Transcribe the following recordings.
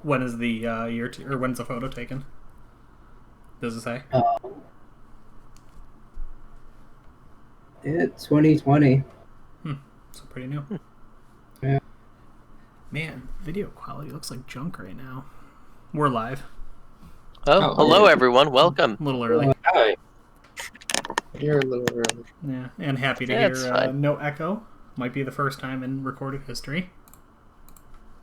When is the year or when's the photo taken? Does it say? It's 2020. So pretty new. Yeah. Man, video quality looks like junk right now. We're live. Oh, hello everyone. Welcome. A little early. Hi. You're a little early. Yeah, and happy to hear no echo. Might be the first time in recorded history.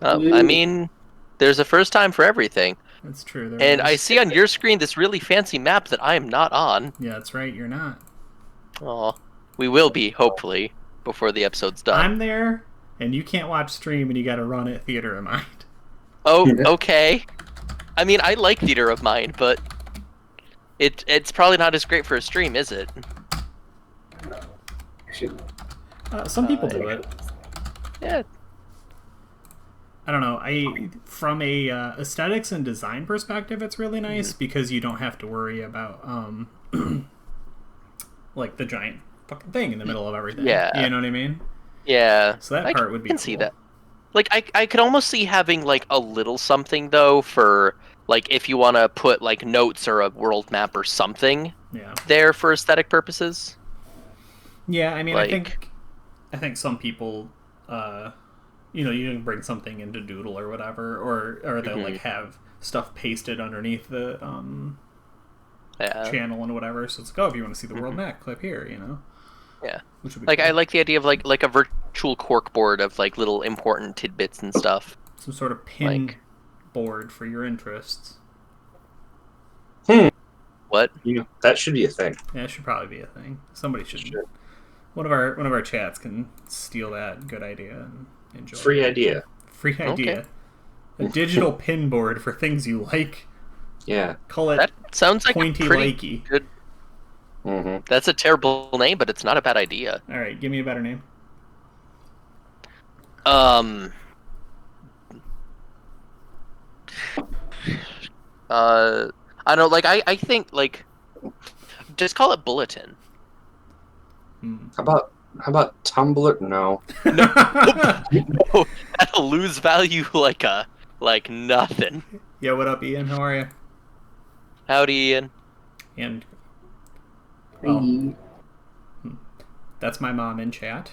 I mean, there's a first time for everything. That's true. And I see on your screen this really fancy map that I am not on. Yeah, that's right. You're not. Oh, we will be, hopefully, before the episode's done. I'm there, and you can't watch stream, and you got to run at Theater of Mind. Oh, okay. I mean, I like Theater of Mind, but it's probably not as great for a stream, is it? Some people do it. Yeah. I don't know. From a aesthetics and design perspective, it's really nice because you don't have to worry about like the giant fucking thing in the middle of everything. Yeah. You know what I mean? Yeah. So that part would be cool. I can see that. Like, I could almost see having, like, a little something, though, for, like, if you want to put, like, notes or a world map or something there for aesthetic purposes. Yeah, I mean, like, I think some people, you know, you can bring something into Doodle or whatever, or they'll, like, have stuff pasted underneath the channel and whatever, so it's like, oh, if you want to see the world map, click here, you know? Yeah. Which would be like, cool. I like the idea of, like a virtual corkboard of, like, little important tidbits and stuff. Some sort of pin board for your interests. What? You know, that should be a thing. Yeah, it should probably be a thing. Somebody should. One of our chats can steal that good idea and enjoy Free it. idea. Free idea. Okay. A digital pin board for things you like. Yeah. Call it that sounds like pointy a pretty likey. Good. That's a terrible name, but it's not a bad idea. All right, give me a better name. I don't know, like, I think, like, just call it Bulletin. How about Tumblr? No. No, that'll lose value like nothing. Yeah, what up, Ian? How are you? Howdy, Ian. And Hey. that's my mom in chat.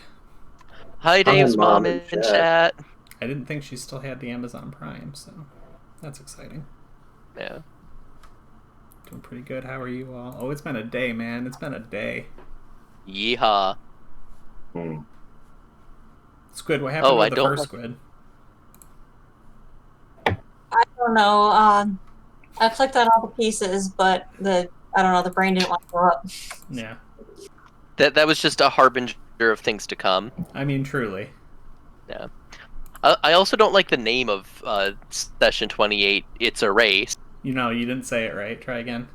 Hi, Dave's mom in chat. I didn't think she still had the Amazon Prime, so that's exciting. Yeah. Doing pretty good. How are you all? Oh, it's been a day, man. It's been a day. Yeehaw. Squid, what happened with the first squid? I don't know. I clicked on all the pieces, but the brain didn't want to go up. Yeah. That was just a harbinger of things to come. I mean, truly. Yeah. I also don't like the name of Session 28. It's a race. You know, you didn't say it right. Try again.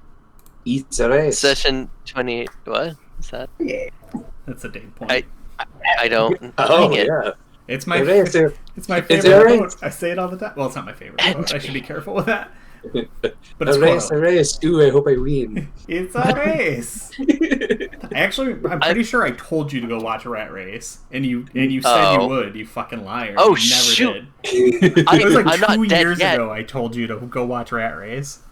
It's a race. Session 28. What is that? Yeah. That's a Dave point. I don't. Oh, yeah. It's my favorite quote. I say it all the time. Well, it's not my favorite quote. I should be careful with that. But it's a race. Ooh, I hope I win. It's a race. Actually, I'm pretty sure I told you to go watch Rat Race, and you said you would. You fucking liar. Oh, you never shoot. did. It was like I'm 2 years ago. I told you to go watch Rat Race.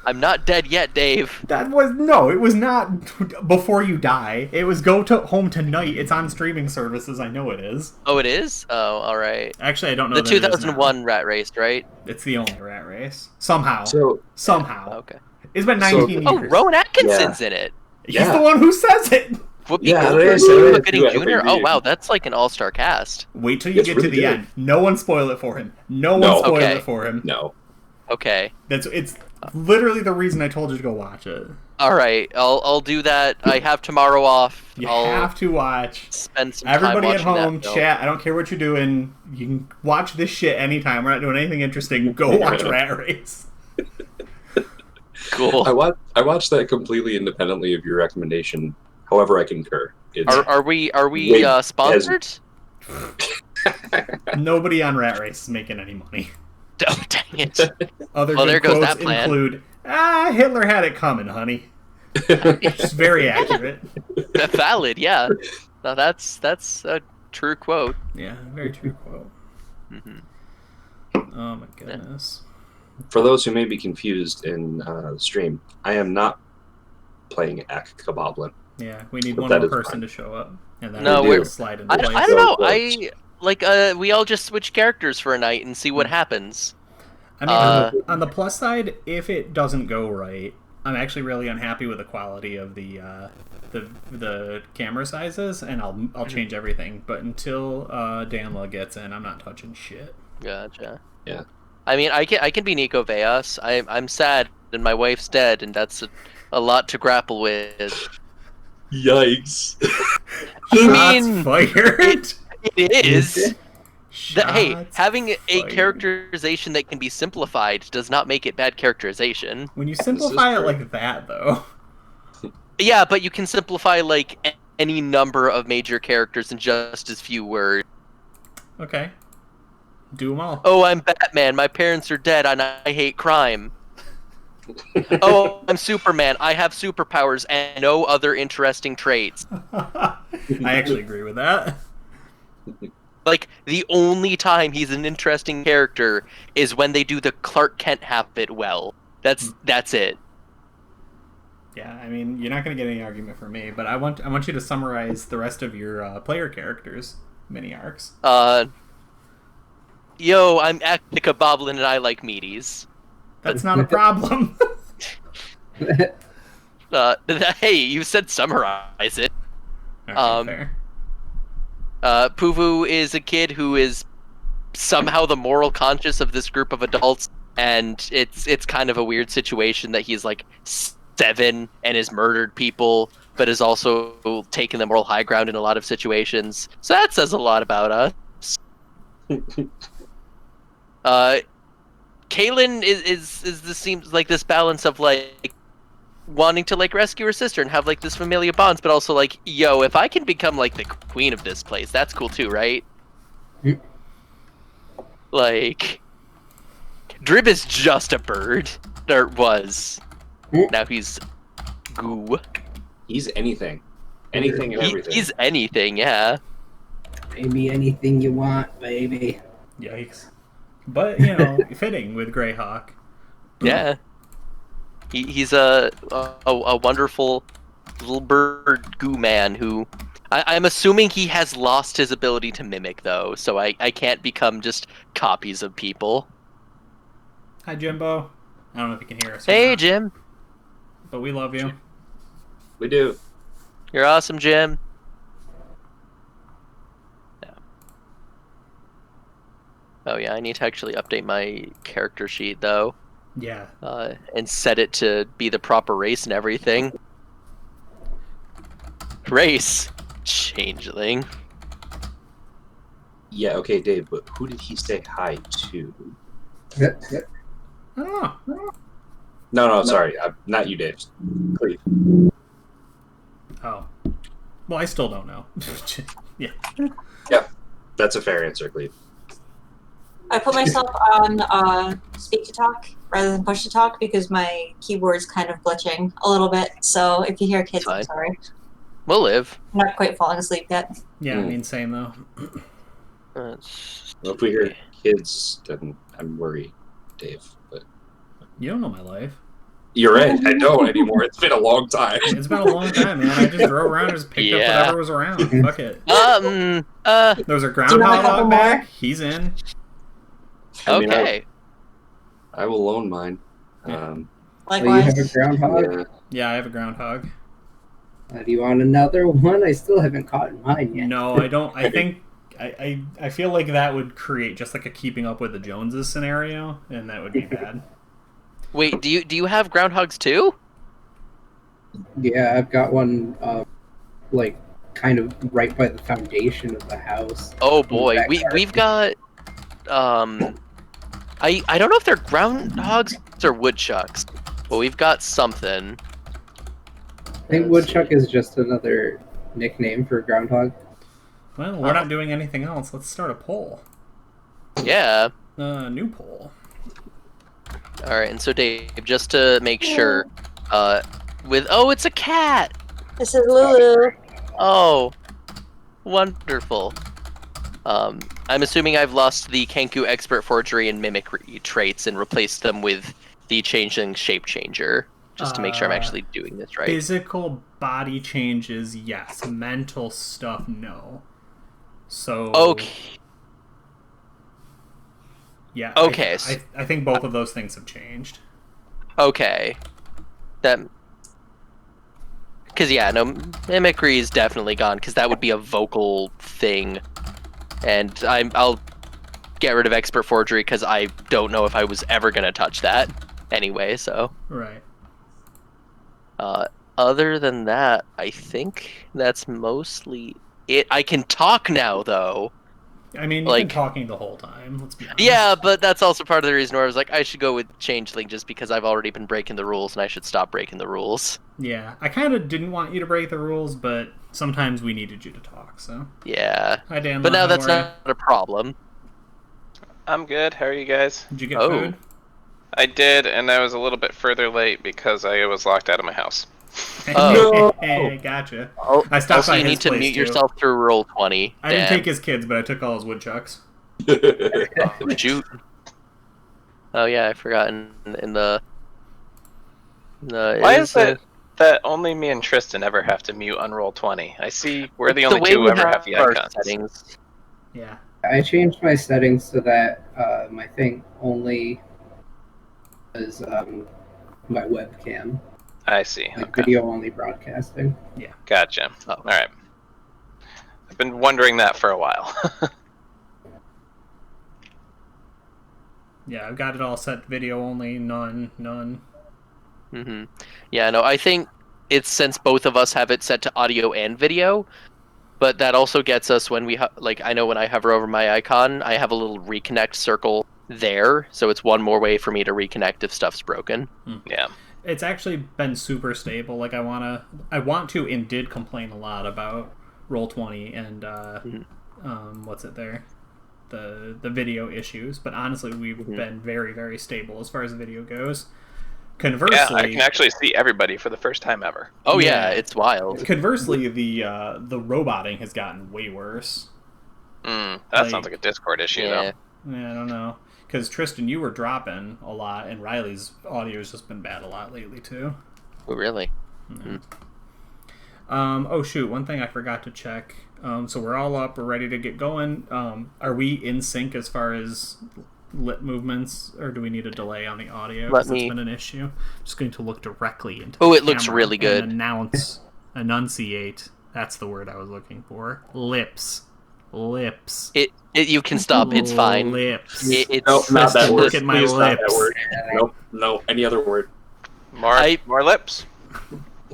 I'm not dead yet, Dave. It was not before you die. It was go home tonight. It's on streaming services. I know it is. Oh, it is? Oh, all right. Actually, I don't know. The 2001 Rat Race, right? It's the only Rat Race. Somehow. Okay. It's been 19 years. Oh, Rowan Atkinson's in it. He's the one who says it. Jr. Oh, wow, that's like an all-star cast. Wait till you get to the end. No one spoil it for him. No one spoil it for him. No. Okay. It's literally the reason I told you to go watch it. All right, I'll do that. I have tomorrow off. I'll have to watch. Spend some Everybody time at home, chat. I don't care what you're doing. You can watch this shit anytime. We're not doing anything interesting. Go watch Rat Race. Cool. I watched that completely independently of your recommendation. However, I concur. Are we sponsored? Nobody on Rat Race is making any money. Oh, dang it. Other good quotes include, Hitler had it coming, honey. It's very accurate. Valid, yeah. No, that's a true quote. Yeah, very true quote. Oh my goodness. For those who may be confused in the stream, I am not playing Akaboblin. Yeah, we need But one that more is person fine. to show up, and then No, we'll we're- slide into I place. don't know. close. We all just switch characters for a night and see what happens. I mean, on the plus side, if it doesn't go right, I'm actually really unhappy with the quality of the camera sizes, and I'll change everything. But until Danla gets in, I'm not touching shit. Gotcha. Yeah. I mean, I can be Nico Veas. I'm sad, and my wife's dead, and that's a lot to grapple with. Yikes. I mean, fired. it is. Hey, Shots having a fired. characterization that can be simplified does not make it bad characterization. When you simplify it true. like that, though. Yeah, but you can simplify like any number of major characters in just as few words. Okay. Do them all. Oh, I'm Batman. My parents are dead, and I hate crime. Oh, I'm Superman. I have superpowers and no other interesting traits. I actually agree with that. Like, the only time he's an interesting character is when they do the Clark Kent habit well. That's it. Yeah, I mean, you're not going to get any argument from me, but I want you to summarize the rest of your player characters' mini arcs. Yo, I'm Actica Boblin and I like meaties. That's not a problem. Hey, you said summarize it. Okay, fair. Puvu is a kid who is somehow the moral conscious of this group of adults, and it's kind of a weird situation that he's like 7 and has murdered people, but has also taken the moral high ground in a lot of situations. So that says a lot about us. Kaylin seems like this balance of like wanting to like rescue her sister and have like this familial bonds, but also like, yo, if I can become like the queen of this place, that's cool too, right? Like, Drib is just a bird, or was. Now he's goo. He's anything. Anything and everything. He's anything, yeah. Maybe anything you want, baby. Yikes. But, you know, fitting with Greyhawk. Yeah. He's a wonderful little bird goo man who... I'm assuming he has lost his ability to mimic, though, so I can't become just copies of people. Hi, Jimbo. I don't know if you can hear us. Hey, Jim. But we love you. We do. You're awesome, Jim. Yeah. Oh, yeah, I need to actually update my character sheet, though. Yeah. And set it to be the proper race and everything. Race. Changeling. Yeah, okay, Dave, but who did he say hi to? I don't know. No, sorry. Not you, Dave. Cleve. Oh. Well, I still don't know. Yeah. Yeah, that's a fair answer, Cleve. I put myself on speak to talk rather than push to talk because my keyboard's kind of glitching a little bit. So if you hear kids, I'm sorry. We'll live. I'm not quite falling asleep yet. Yeah, I mean, same though. Well, if we hear kids, then I'm worried, Dave. But You don't know my life. you're right. I don't anymore. It's been a long time. It's been a long time, man. I just drove around and just picked up whatever was around. Fuck it. Do There's a you groundhog want a couple back. more? He's in. I mean, Okay. I will loan mine. So you Likewise. have a groundhog? Yeah. Yeah, I have a groundhog. Do you want another one? I still haven't caught mine yet. No, I don't. I think I feel like that would create just like a keeping up with the Joneses scenario, and that would be bad. Wait, do you have groundhogs too? Yeah, I've got one, like, kind of right by the foundation of the house. Oh boy, Back garden. we've got I don't know if they're groundhogs or woodchucks, but we've got something. I think woodchuck is just another nickname for groundhog. Well, we're not doing anything else. Let's start a poll. Yeah. New poll. All right, and so Dave, just to make sure, it's a cat. This is Lulu. Oh, wonderful. I'm assuming I've lost the Kenku Expert Forgery and Mimicry traits and replaced them with the Changeling Shape Changer, just to make sure I'm actually doing this right. Physical body changes, yes. Mental stuff, no. So... Okay. Yeah. Okay. I think both of those things have changed. Okay. Because Mimicry is definitely gone, because that would be a vocal thing. And I'll get rid of Expert Forgery, because I don't know if I was ever going to touch that anyway, so... Right. Other than that, I think that's mostly it. I can talk now, though. I mean, you've been talking the whole time, let's be honest. Yeah, but that's also part of the reason where I was like, I should go with Changeling just because I've already been breaking the rules, and I should stop breaking the rules. Yeah, I kind of didn't want you to break the rules, but sometimes we needed you to talk, so... Yeah. Hi, Dan. But now that's not a problem. I'm good. How are you guys? Did you get food? I did, and I was a little bit further late because I was locked out of my house. Oh. Hey, gotcha. I stopped by his place, you need to mute yourself through Roll20. I didn't take his kids, but I took all his woodchucks. Would you? Oh yeah, I forgot in the Why is it that only me and Tristan ever have to mute on Roll20? I see we're the only two who ever have the icons. Settings. Yeah. I changed my settings so that my thing only is my webcam. I see. Like video only broadcasting. Yeah. Gotcha. Oh. All right. I've been wondering that for a while. Yeah, I've got it all set video only, none. Mm-hmm. Yeah, no, I think it's since both of us have it set to audio and video, but that also gets us when we I know when I hover over my icon, I have a little reconnect circle there, so it's one more way for me to reconnect if stuff's broken. Yeah. It's actually been super stable. Like I want to and did complain a lot about Roll20 and what's it there? The video issues, but honestly we've been very, very stable as far as the video goes. Conversely, yeah, I can actually see everybody for the first time ever. Oh yeah, it's wild. Conversely, the roboting has gotten way worse. That sounds like a Discord issue though. Yeah, I don't know. Because Tristan, you were dropping a lot, and Riley's audio's just been bad a lot lately too. Oh really? Yeah. Oh shoot, one thing I forgot to check. So we're all up, we're ready to get going. Are we in sync as far as lip movements, or do we need a delay on the audio? Because that's been an issue. I'm just going to look directly into it looks really good. Enunciate. That's the word I was looking for. Lips. You can stop. It's fine. Lips. Nope, not that word. Look at my Please lips. Not that word. Nope. No. Any other word. More lips.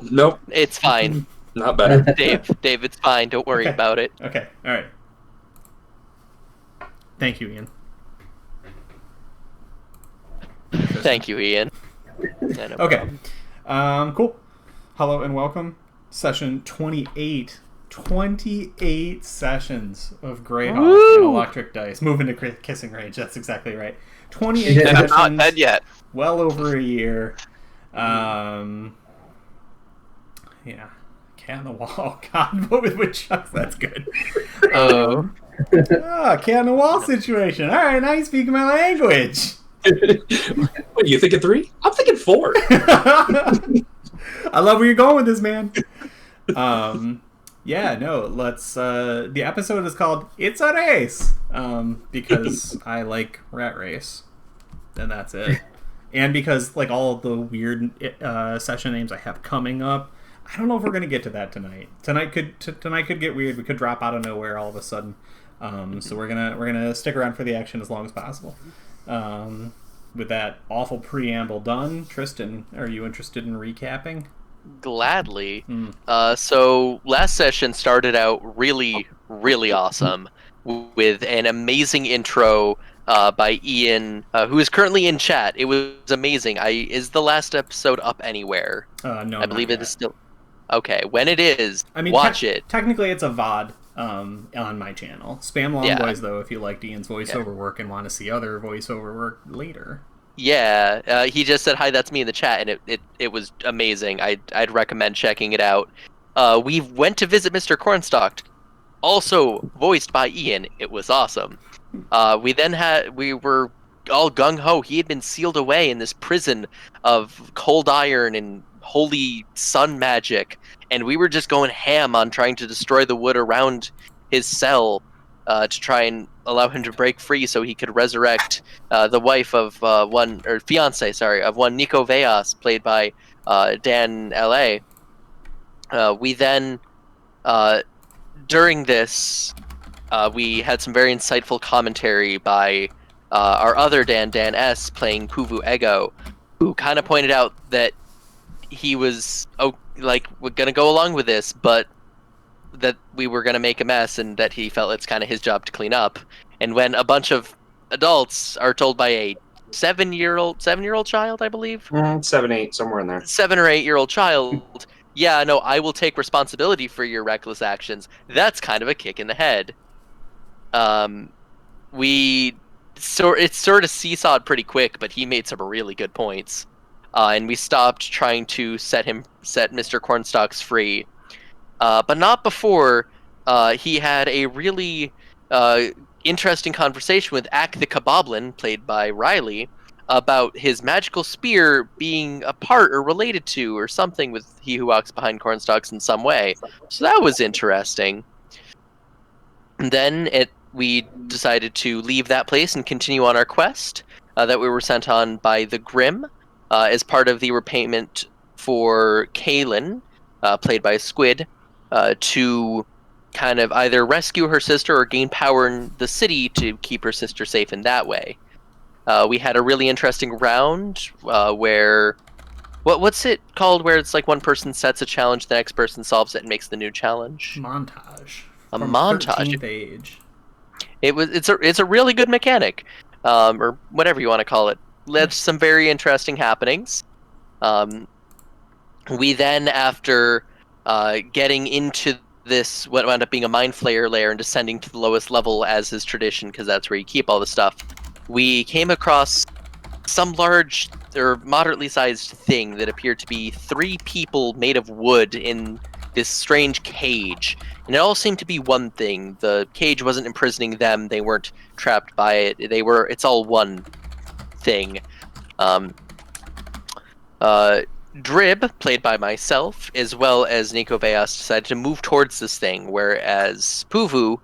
Nope. It's fine. Not better. Dave, it's fine. Don't worry about it. Okay. All right. Thank you, Ian. Thank you, Ian. Yeah, no okay. Cool. Hello and welcome. Session 28. 28 sessions of Greyhawk and Electric Dice. Moving to kissing range. That's exactly right. 28 sessions. I'm not dead yet. Well over a year. Yeah. Cat on the wall. God, what with woodchucks? That's good. Cat on the wall situation. All right, now you speak my language. What, you thinking 3? I'm thinking 4. I love where you're going with this, man. Yeah, no, let's... the episode is called It's a Race, because I like Rat Race, and that's it. And because, like, all of the weird session names I have coming up, I don't know if we're going to get to that tonight. Tonight could get weird. We could drop out of nowhere all of a sudden. So we're gonna stick around for the action as long as possible. With that awful preamble done, Tristan, are you interested in recapping? Gladly. So last session started out really, really awesome with an amazing intro by Ian, who is currently in chat. It was amazing. Is the last episode up anywhere? No, I believe it is still. Okay, when it is, watch it. Technically, it's a VOD on my channel. Spam Long Boys, though, if you liked Ian's voiceover work and want to see other voiceover work later. Yeah, he just said, hi, that's me in the chat, and it was amazing. I'd recommend checking it out. We went to visit Mr. Cornstalk also voiced by Ian. It was awesome. We were all gung-ho. He had been sealed away in this prison of cold iron and holy sun magic, and we were just going ham on trying to destroy the wood around his cell to try and allow him to break free so he could resurrect the wife of fiance, of one Nico Veas, played by Dan L.A. We then, during this, we had some very insightful commentary by our other Dan S, playing Puvu Ego, who kind of pointed out that he was we're gonna go along with this, but that we were gonna make a mess, and that he felt it's kind of his job to clean up. And when a bunch of adults are told by a 7-year-old child, I believe, 7, 8, somewhere in there, 7 or 8-year-old child, yeah, no, I will take responsibility for your reckless actions. That's kind of a kick in the head. It sort of seesawed pretty quick, but he made some really good points, and we stopped trying to set Mr. Cornstalks free, but not before he had a really interesting conversation with Ak the Kaboblin, played by Riley, about his magical spear being a part or related to or something with He Who Walks Behind Cornstalks in some way. So that was interesting. And then we decided to leave that place and continue on our quest that we were sent on by the Grim as part of the repayment for Kaylin, played by Squid, to kind of either rescue her sister or gain power in the city to keep her sister safe in that way. We had a really interesting round where... What's it called where it's like one person sets a challenge, the next person solves it and makes the new challenge? Montage. A From montage. 13th age. It's a really good mechanic, or whatever you want to call it. Led to some very interesting happenings. We then, after getting into this, what wound up being a Mind Flayer lair and descending to the lowest level as is tradition, because that's where you keep all the stuff, we came across some large or moderately sized thing that appeared to be 3 people made of wood in this strange cage, and it all seemed to be one thing. The cage wasn't imprisoning them, they weren't trapped by it, it's all one thing. Drib, played by myself, as well as Nico Veas, decided to move towards this thing, whereas Puvu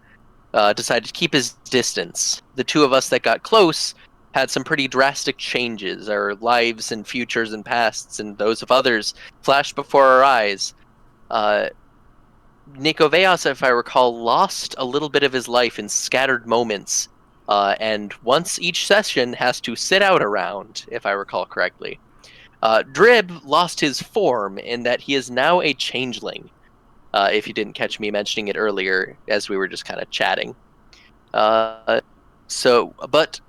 decided to keep his distance. The two of us that got close had some pretty drastic changes. Our lives and futures and pasts and those of others flashed before our eyes. Nico Veas, if I recall, lost a little bit of his life in scattered moments, and once each session has to sit out a round, if I recall correctly. Drib lost his form in that he is now a changeling, if you didn't catch me mentioning it earlier as we were just kind of chatting. But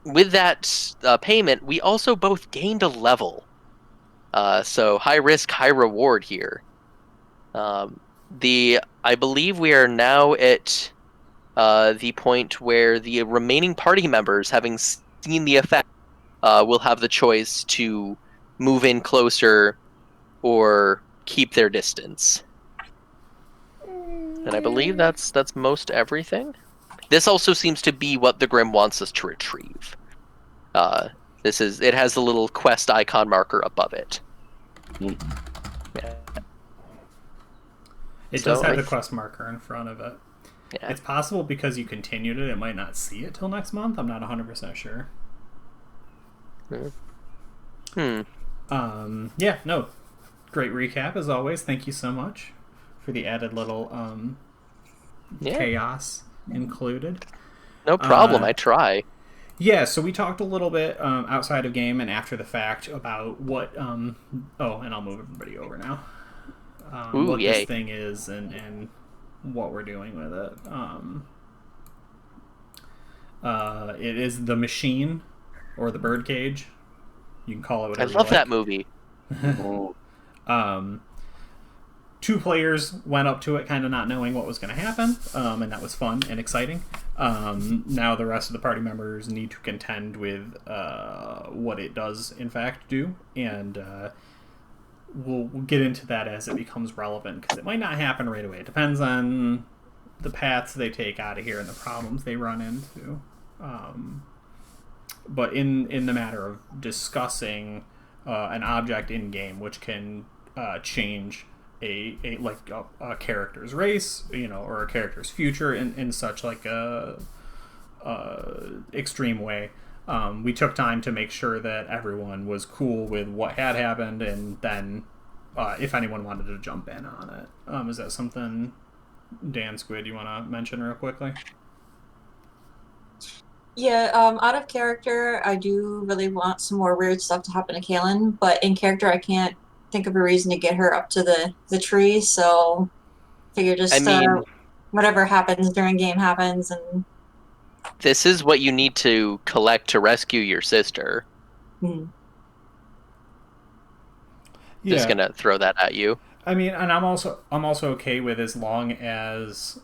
with that payment, we also both gained a level. So high risk, high reward here. I believe we are now at the point where the remaining party members, having seen the effect, will have the choice to move in closer or keep their distance. And I believe that's most everything. This also seems to be what the Grim wants us to retrieve. It has the little quest icon marker above it. Yeah. It does have the quest marker in front of it. Yeah. It's possible because you continued it might not see it till next month. I'm not 100% sure. Yeah, no. Great recap as always. Thank you so much for the added little chaos included. No problem, I try. Yeah, so we talked a little bit outside of game and after the fact about what and I'll move everybody over now. What this thing is and what we're doing with it. It is the machine or the birdcage. You can call it whatever you like. I love that movie. 2 players went up to it kind of not knowing what was going to happen, and that was fun and exciting. Now the rest of the party members need to contend with what it does in fact do, and we'll get into that as it becomes relevant, because it might not happen right away. It depends on paths they take out of here and the problems they run into. But in the matter of discussing an object in game, which can change a character's race, or a character's future in such like a extreme way. We took time to make sure that everyone was cool with what had happened, and then if anyone wanted to jump in on it. Is that something, Dan Squid, you want to mention real quickly? Yeah, out of character, I do really want some more weird stuff to happen to Kaylin, but in character, I can't think of a reason to get her up to the tree, so figure just whatever happens during game happens. And this is what you need to collect to rescue your sister. Mm-hmm. Yeah. Just gonna throw that at you. I mean, and I'm also okay with, as long as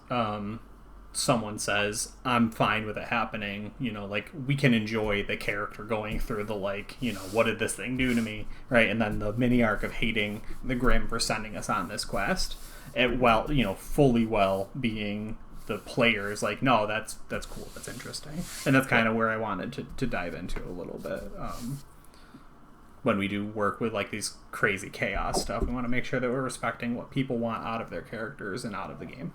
someone says I'm fine with it happening, like we can enjoy the character going through the what did this thing do to me, right? And then the mini arc of hating the Grimm for sending us on this quest, fully well being the players like, no, that's cool, that's interesting. And that's kind of where I wanted to dive into a little bit. When we do work with like these crazy chaos stuff, we want to make sure that we're respecting what people want out of their characters and out of the game.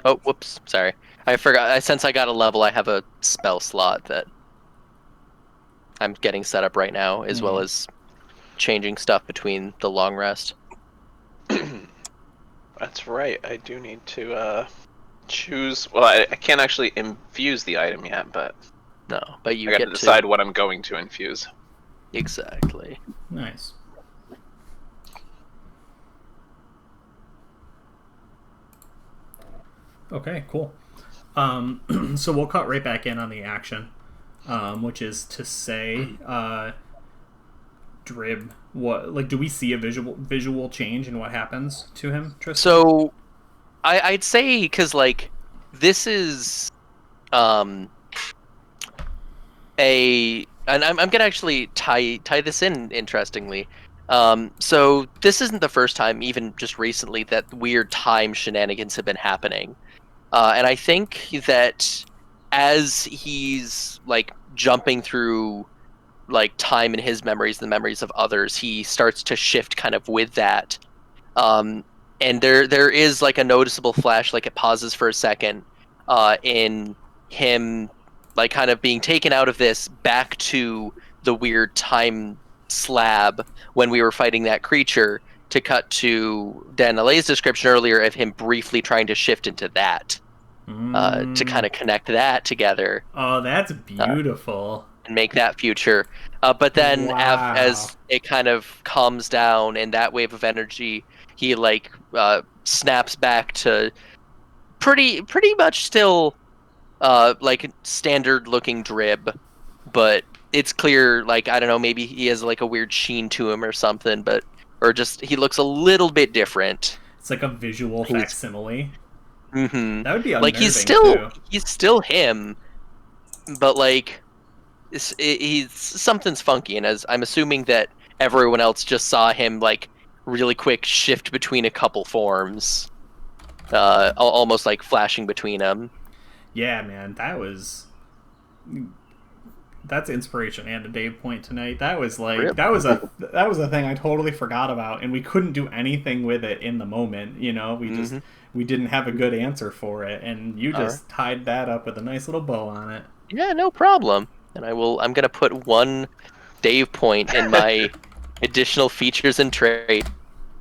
Oh, whoops, sorry. I forgot. Since I got a level, I have a spell slot that I'm getting set up right now, as well as changing stuff between the long rest. That's right. I do need to choose. Well, I can't actually infuse the item yet, but no. But you I get to decide what I'm going to infuse. Exactly. Nice. Okay, cool. So we'll cut right back in on the action, which is to say, Drib, do we see a visual change in what happens to him, Tristan? So, I'd say, because this is and I'm gonna actually tie this in, interestingly. So this isn't the first time, even just recently, that weird time shenanigans have been happening. And I think that as he's jumping through time in his memories, the memories of others, he starts to shift kind of with that. And there is a noticeable flash, it pauses for a second, in him kind of being taken out of this back to the weird time slab when we were fighting that creature, to cut to Dan Alay's description earlier of him briefly trying to shift into that. To kind of connect that together. Oh, that's beautiful. And make that future. But then as it kind of calms down and that wave of energy, he snaps back to pretty much still standard looking Drib, but it's clear, I don't know, maybe he has a weird sheen to him or something, or just he looks a little bit different. It's like a visual facsimile. Mm-hmm. That would be unnerving, he's still him, but he's something's funky, and as I'm assuming that everyone else just saw him really quick shift between a couple forms, almost flashing between them. Yeah, man, that's inspiration and a Dave point tonight. That was really? that was a thing I totally forgot about, and we couldn't do anything with it in the moment. We didn't have a good answer for it, and you just tied that up with a nice little bow on it. Yeah, no problem. And I'm gonna put one Dave point in my additional features and trait.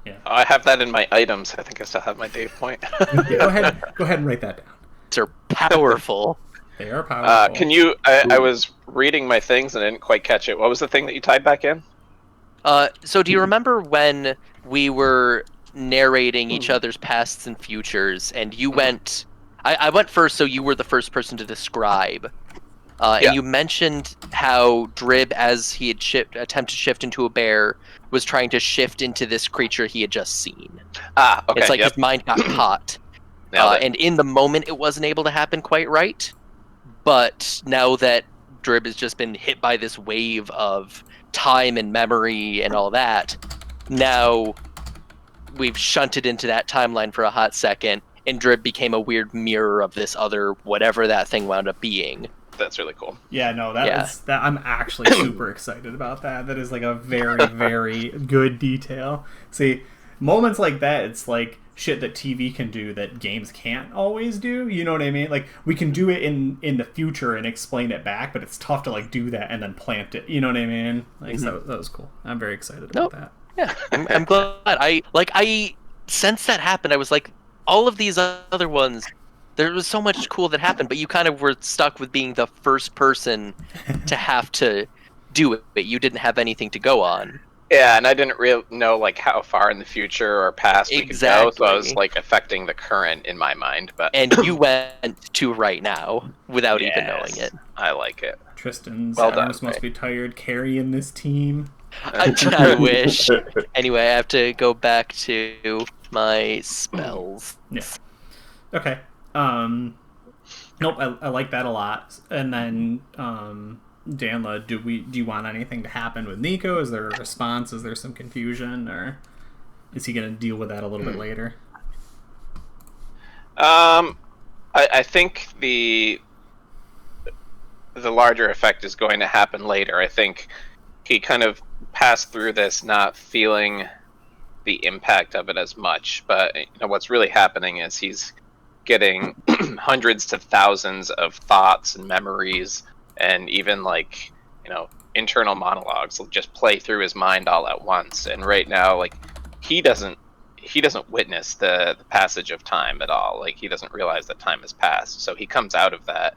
Yeah. I have that in my items. I think I still have my Dave point. Go ahead and write that down. They're powerful. They are powerful. Can you? I was reading my things and I didn't quite catch it. What was the thing that you tied back in? So do you remember when we were narrating each other's pasts and futures, and you went... I went first, so you were the first person to describe. And you mentioned how Drib, as he had attempted to shift into a bear, was trying to shift into this creature he had just seen. Okay. It's his mind got caught. And in the moment, it wasn't able to happen quite right. But now that Drib has just been hit by this wave of time and memory and all that, now we've shunted into that timeline for a hot second, and Drib became a weird mirror of this other whatever that thing wound up being. That's really cool. Yeah, no, that I'm actually super excited about that. That is like a very, very good detail. See, moments like that, it's like shit that TV can do that games can't always do. You know what I mean? Like, we can do it in the future and explain it back, but it's tough to like do that and then plant it. You know what I mean? Like, so that was cool. I'm very excited about that. Yeah, I'm glad. I since that happened, I was like, all of these other ones, there was so much cool that happened, but you kind of were stuck with being the first person to have to do it. You didn't have anything to go on. Yeah, and I didn't really know like how far in the future or past we could go, so I was like affecting the current in my mind. But and you went to right now without even knowing it. I like it. Tristan's arms must be tired carrying this team. I wish. Anyway, I have to go back to my spells. Yeah. Okay. Nope, I like that a lot. And then, Danla, do you want anything to happen with Nico? Is there a response? Is there some confusion, or is he going to deal with that a little bit later? I think the larger effect is going to happen later. I think he kind of passed through this not feeling the impact of it as much, but what's really happening is he's getting hundreds to thousands of thoughts and memories, and even like internal monologues will just play through his mind all at once. And right now, like, he doesn't witness the passage of time at all. Like, he doesn't realize that time has passed, so he comes out of that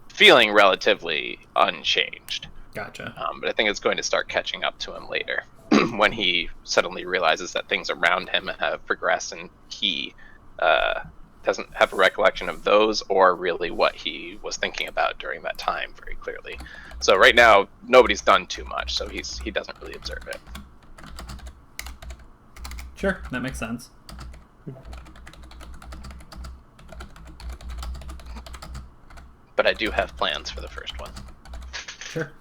feeling relatively unchanged. Gotcha. But I think it's going to start catching up to him later when he suddenly realizes that things around him have progressed, and he doesn't have a recollection of those or really what he was thinking about during that time very clearly. So right now, nobody's done too much, so he doesn't really observe it. Sure, that makes sense. But I do have plans for the first one. Sure.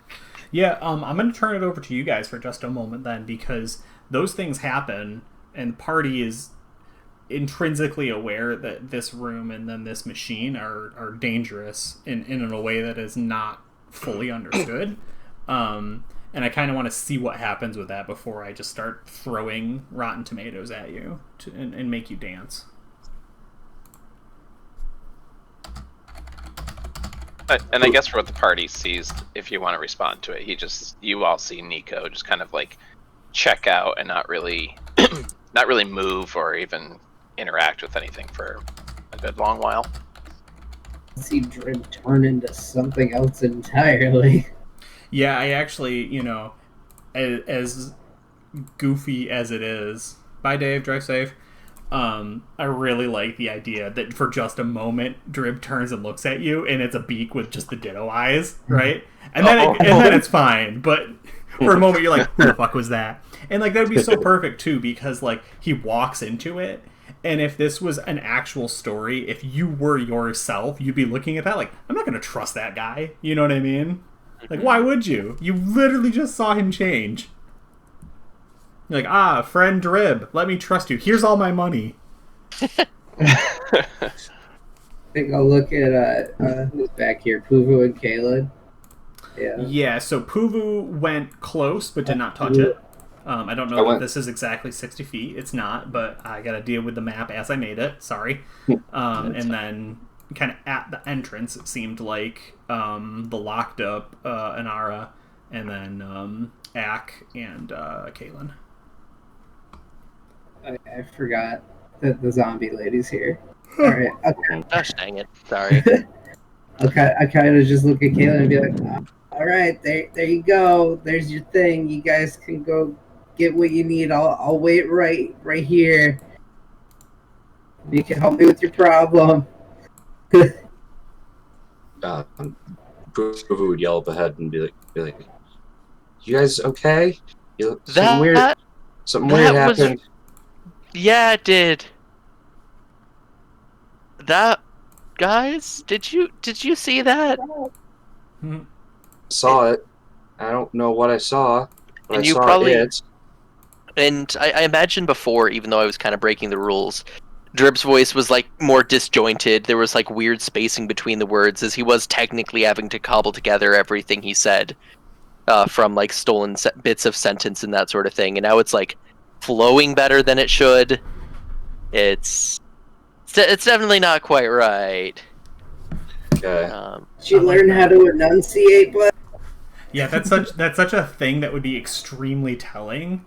Yeah, I'm going to turn it over to you guys for just a moment then, because those things happen, and the party is intrinsically aware that this room and then this machine are dangerous in a way that is not fully understood. And I kind of want to see what happens with that before I just start throwing rotten tomatoes at you and make you dance. And I guess for what the party sees, if you want to respond to it, you all see Nico just kind of like check out and not really move or even interact with anything for a good long while. See Drib turn into something else entirely. Yeah, I actually, as goofy as it is, bye Dave, drive safe. I really like the idea that for just a moment, Drib turns and looks at you, and it's a beak with just the ditto eyes, right? And then it's fine, but for a moment you're like, who the fuck was that? And like, that would be so perfect too, because like, he walks into it, and if this was an actual story, if you were yourself, you'd be looking at that like, I'm not gonna trust that guy. You know what I mean? Like, why would you? You literally just saw him change. You're like, friend Drib, let me trust you. Here's all my money. I think I'll look at who's back here, Puvu and Kaylin. Yeah, so Puvu went close but did not touch it. I don't know if this is exactly 60 feet. It's not, but I got to deal with the map as I made it. Sorry. And then kind of at the entrance, it seemed like the locked up Inara, and then Ak and Kaylin. I forgot that the zombie lady's here. All right. Okay. Gosh dang it. Sorry. Okay, I kind of just look at Kaylin and be like, all right, there you go. There's your thing. You guys can go get what you need. I'll wait right here. You can help me with your problem. Puvu would yell up ahead and be like, you guys okay? Something weird happened. Yeah, it did. That, guys, did you see that? Saw it. I don't know what I saw, but And I you saw probably- it. And I imagine before, even though I was kind of breaking the rules, Drib's voice was like more disjointed. There was like weird spacing between the words, as he was technically having to cobble together everything he said from like stolen bits of sentence and that sort of thing. And now it's like flowing better than it should. It's definitely not quite right. Okay. She learned how to enunciate, but Yeah, that's such a thing that would be extremely telling.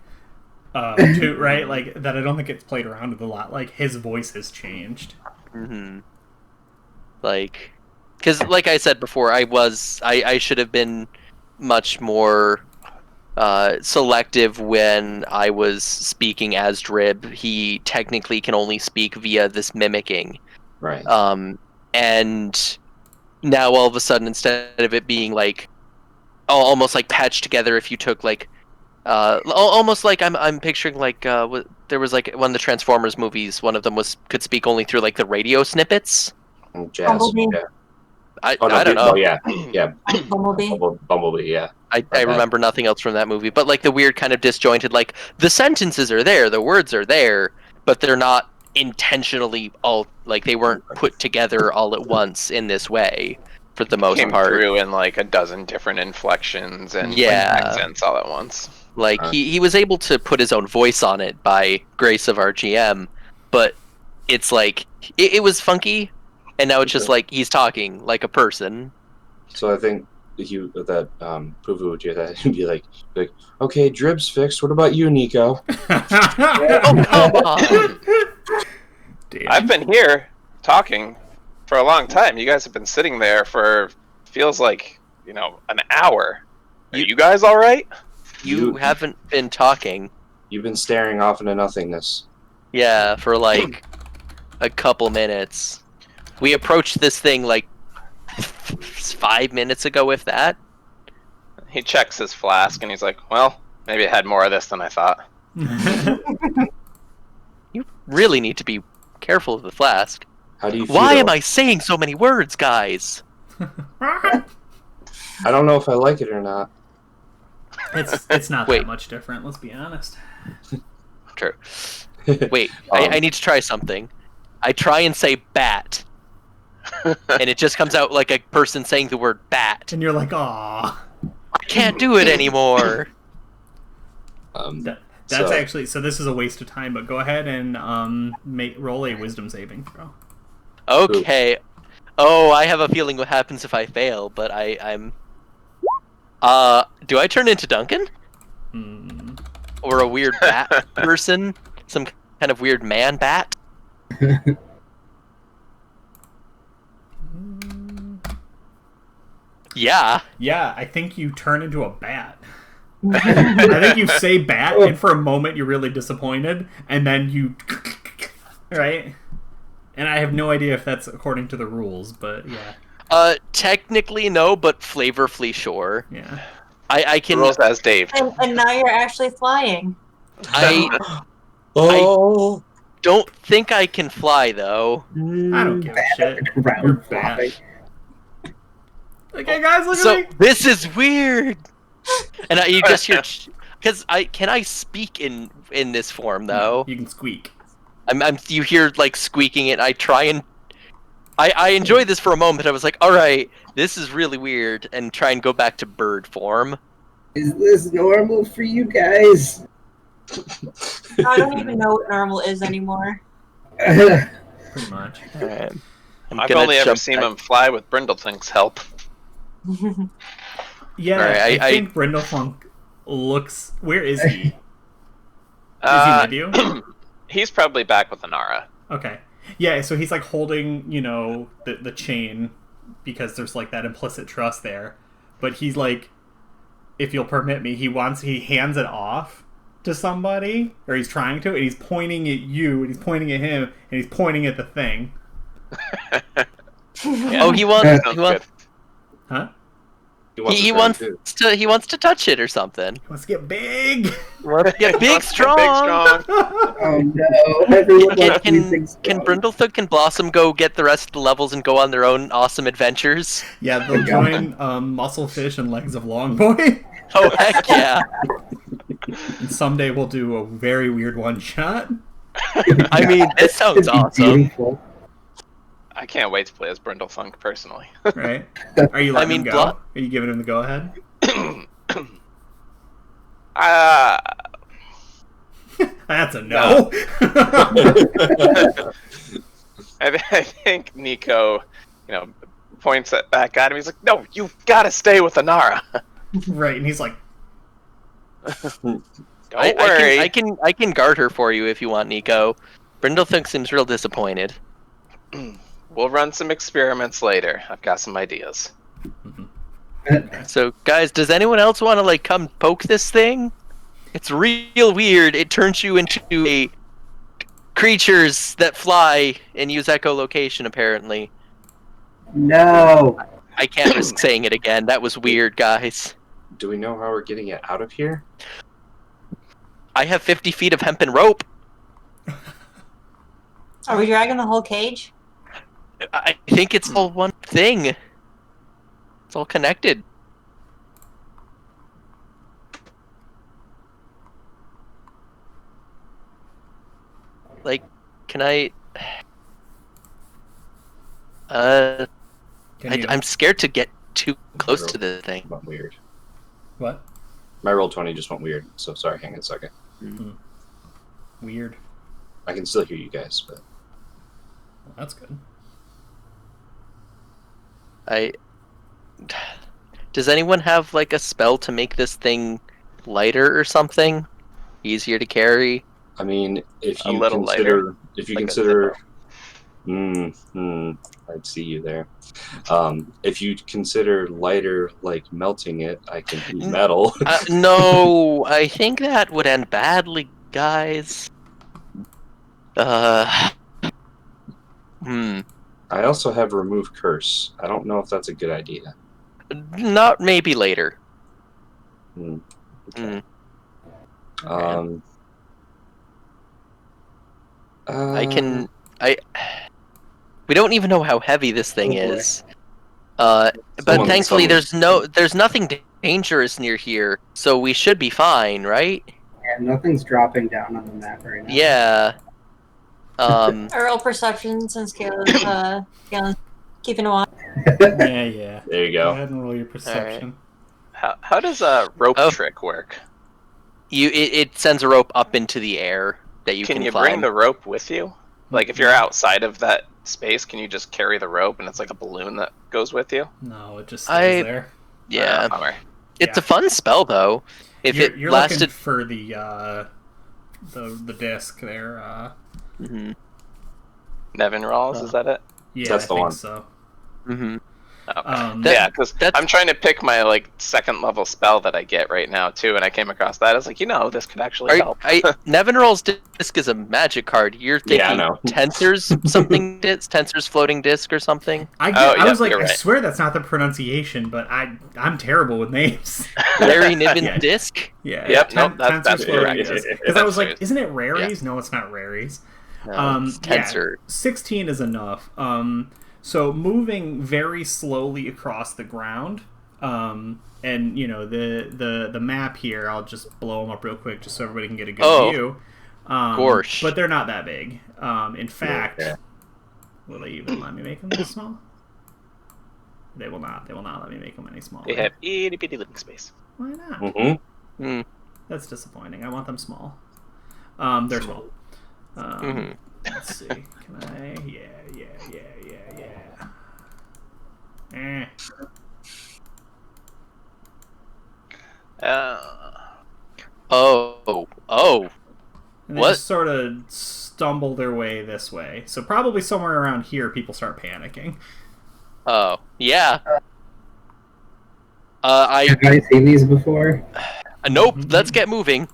To right, like that. I don't think it's played around with a lot. Like his voice has changed. Mm-hmm. Like, because like I said before, I should have been much more selective when I was speaking as Drib. He technically can only speak via this mimicking. Right. And now all of a sudden, instead of it being like almost like patched together, if you took like almost like I'm picturing like there was like one of the Transformers movies. One of them could speak only through like the radio snippets. Jazz. Bumblebee. Yeah. I don't know. Oh, yeah. Yeah. Bumblebee. Bumblebee, yeah. I remember nothing else from that movie, but like the weird kind of disjointed, like the sentences are there, the words are there, but they're not intentionally all like they weren't put together all at once in this way for the most Came part. through in like a dozen different inflections and Yeah. like, accents all at once. Like he was able to put his own voice on it by grace of our GM, but it's like it was funky, and now it's just like he's talking like a person. So I think that Puvu would do that and be like, okay, Drib's fixed. What about you, Nico? Oh, come on. Damn. I've been here talking for a long time. You guys have been sitting there for feels like, an hour. Are you guys all right? You haven't been talking. You've been staring off into nothingness. Yeah, for like a couple minutes. We approached this thing like 5 minutes ago, if that. He checks his flask and he's like, well, maybe it had more of this than I thought. You really need to be careful of the flask. How do you feel? Why am I saying so many words, guys? I don't know if I like it or not. It's not Wait. that much different. Let's be honest. True. Wait, I need to try something. I try and say bat, and it just comes out like a person saying the word bat. And you're like, aw. I can't do it anymore. That's actually, so this is a waste of time, but go ahead and roll a wisdom saving throw. Okay. Oh, I have a feeling what happens if I fail, but I'm... do I turn into Duncan? Or a weird bat person? Some kind of weird man bat? Yeah. Yeah, I think you turn into a bat. I think you say bat, and for a moment you're really disappointed, and then you... Right? And I have no idea if that's according to the rules, but yeah. Technically no, but flavorfully sure. Yeah. I can... Rules as Dave. And now you're actually flying. I Oh! don't think I can fly, though. I don't give a shit. You're round bat. flopping. Okay, guys, look So, at me! this is weird! And you just hear... Because can I speak in this form, though? You can squeak. You hear, like, squeaking it, I try and... I enjoyed this for a moment. I was like, alright, this is really weird, and try and go back to bird form. Is this normal for you guys? I don't even know what normal is anymore. Pretty much. Alright. I've only ever seen him fly with Brindlethink's help. Yeah, Alright, I think Brindlefunk looks... Where is he? Is he with you? He's probably back with Anara. Okay. Yeah, so he's like holding, the chain because there's like that implicit trust there. But he's like, if you'll permit me, he hands it off to somebody, or he's trying to, and he's pointing at you, and he's pointing at him, and he's pointing at the thing. Oh, he wants... Huh? He wants to touch it or something. He wants to get big! Get big, strong! Oh no! Everyone wants to be big Can strong. Brindlethook and Blossom go get the rest of the levels and go on their own awesome adventures? Yeah, they'll join Musclefish and Legs of Longboy. Oh, heck yeah. And someday we'll do a very weird one-shot. I mean, this sounds awesome. Beautiful. I can't wait to play as Brindlethunk personally. Right? Are you letting him go? Are you giving him the go-ahead? That's a no. I think Nico, points it back at him. He's like, "No, you've got to stay with Anara." Right, and he's like, Don't worry. I can guard her for you if you want, Nico. Brindlethunk seems real disappointed. We'll run some experiments later. I've got some ideas. So, guys, does anyone else want to come poke this thing? It's real weird. It turns you into creatures that fly and use echolocation, apparently. No. I can't risk saying it again. That was weird, guys. Do we know how we're getting it out of here? I have 50 feet of hempen rope. Are we dragging the whole cage? I think it's all one thing. It's all connected. Can I... I'm scared to get too close to the thing. Went weird. what? My roll 20 just went weird, so sorry, hang on a second. Mm-hmm. Weird. I can still hear you guys, but... Well, that's good. Does anyone have a spell to make this thing lighter or something? Easier to carry? I mean, if you little consider... lighter. If you Like a consider... I'd see you there. If you consider lighter like melting it, I can heat metal. No, I think that would end badly, guys. I also have remove curse. I don't know if that's a good idea. Not maybe later. Okay. We don't even know how heavy this thing is. But thankfully there's nothing dangerous near here, so we should be fine, right? Yeah, nothing's dropping down on the map right now. Yeah. A roll perception since Kayla's keeping a watch. Yeah. There you Go go. ahead and roll your perception. How does a rope trick work? It sends a rope up into the air that you can you climb. bring the rope with you? Like, if you're outside of that space, can you just carry the rope and it's like a balloon that goes with you? No, it just stays there. Yeah. Bummer. It's a fun spell, though. If You're it lasted... looking for the disc there. Nevin Rawls, is that it? Yeah, That's I the think one. so. Mm-hmm. Okay. Yeah, because I'm trying to pick my second level spell that I get right now too, and I came across that. I was like, this could actually help. Nevinyrral's disc is a magic card. You're thinking I know. Tensor's something disc, Tensor's floating disc or something. I was like, you're right. I swear that's not the pronunciation, but I'm terrible with names. Larry Niven disc. Yeah. Yep. That's Tensor's floating correct. disc. Because I was like, isn't it raries? No, it's not raries. No, it's Tensor. 16 is enough. So moving very slowly across the ground, and the map here, I'll just blow them up real quick just so everybody can get a good view. Gosh. But they're not that big. In fact, will they even let me make them this small? They will not. They will not let me make them any smaller. They have itty bitty living space. Why not? Mm-hmm. That's disappointing. I want them small. They're small. Let's see. Can I? Yeah. And they What? just sort of stumble their way this way. So probably somewhere around here, people start panicking. Oh, yeah. Have I seen these before? Nope. Let's get moving.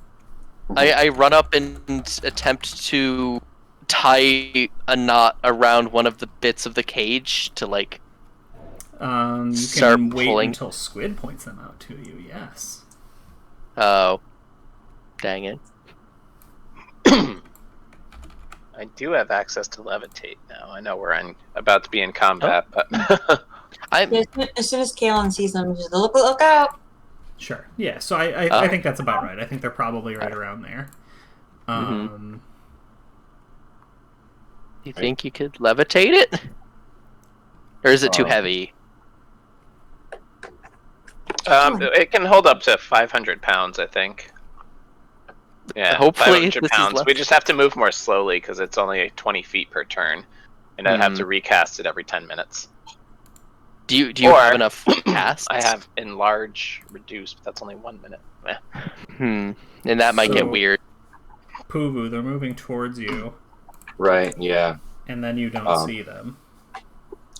I run up and attempt to tie a knot around one of the bits of the cage to You start can wait pulling. until Squid points them out to you. Yes. Oh, dang it! I do have access to levitate now. I know we're about to be in combat, but As soon as Kaylin sees them, just look out. Sure. Sure. Yeah. So I think that's about right. I think they're probably right around there. You think you could levitate it, or is it too heavy? It can hold up to 500 pounds, I think. Yeah, Hopefully 500 pounds. We just have to move more slowly because it's only 20 feet per turn, and I'd have to recast it every 10 minutes. Do you have enough casts? I have enlarge, reduce, but that's only 1 minute. And that might get weird. Puvu, they're moving towards you. Right, yeah. And then you don't see them.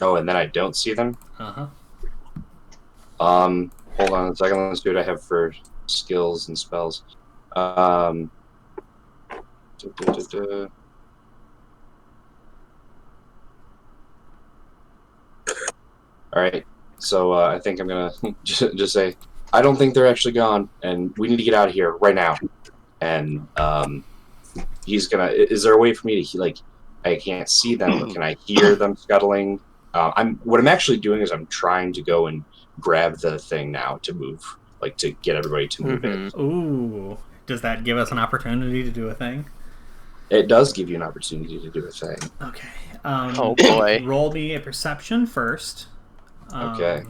Oh, and then I don't see them? Uh-huh. Hold on a second. Let's see what I have for skills and spells. Alright, so I think I'm gonna just say, I don't think they're actually gone, and we need to get out of here right now. And he's gonna. Is there a way for me to like? I can't see them, but can I hear them scuttling? What I'm actually doing is I'm trying to go and grab the thing now to move, like to get everybody to move it. Ooh, does that give us an opportunity to do a thing? It does give you an opportunity to do a thing. Okay. Oh boy. Roll me a perception first. Okay.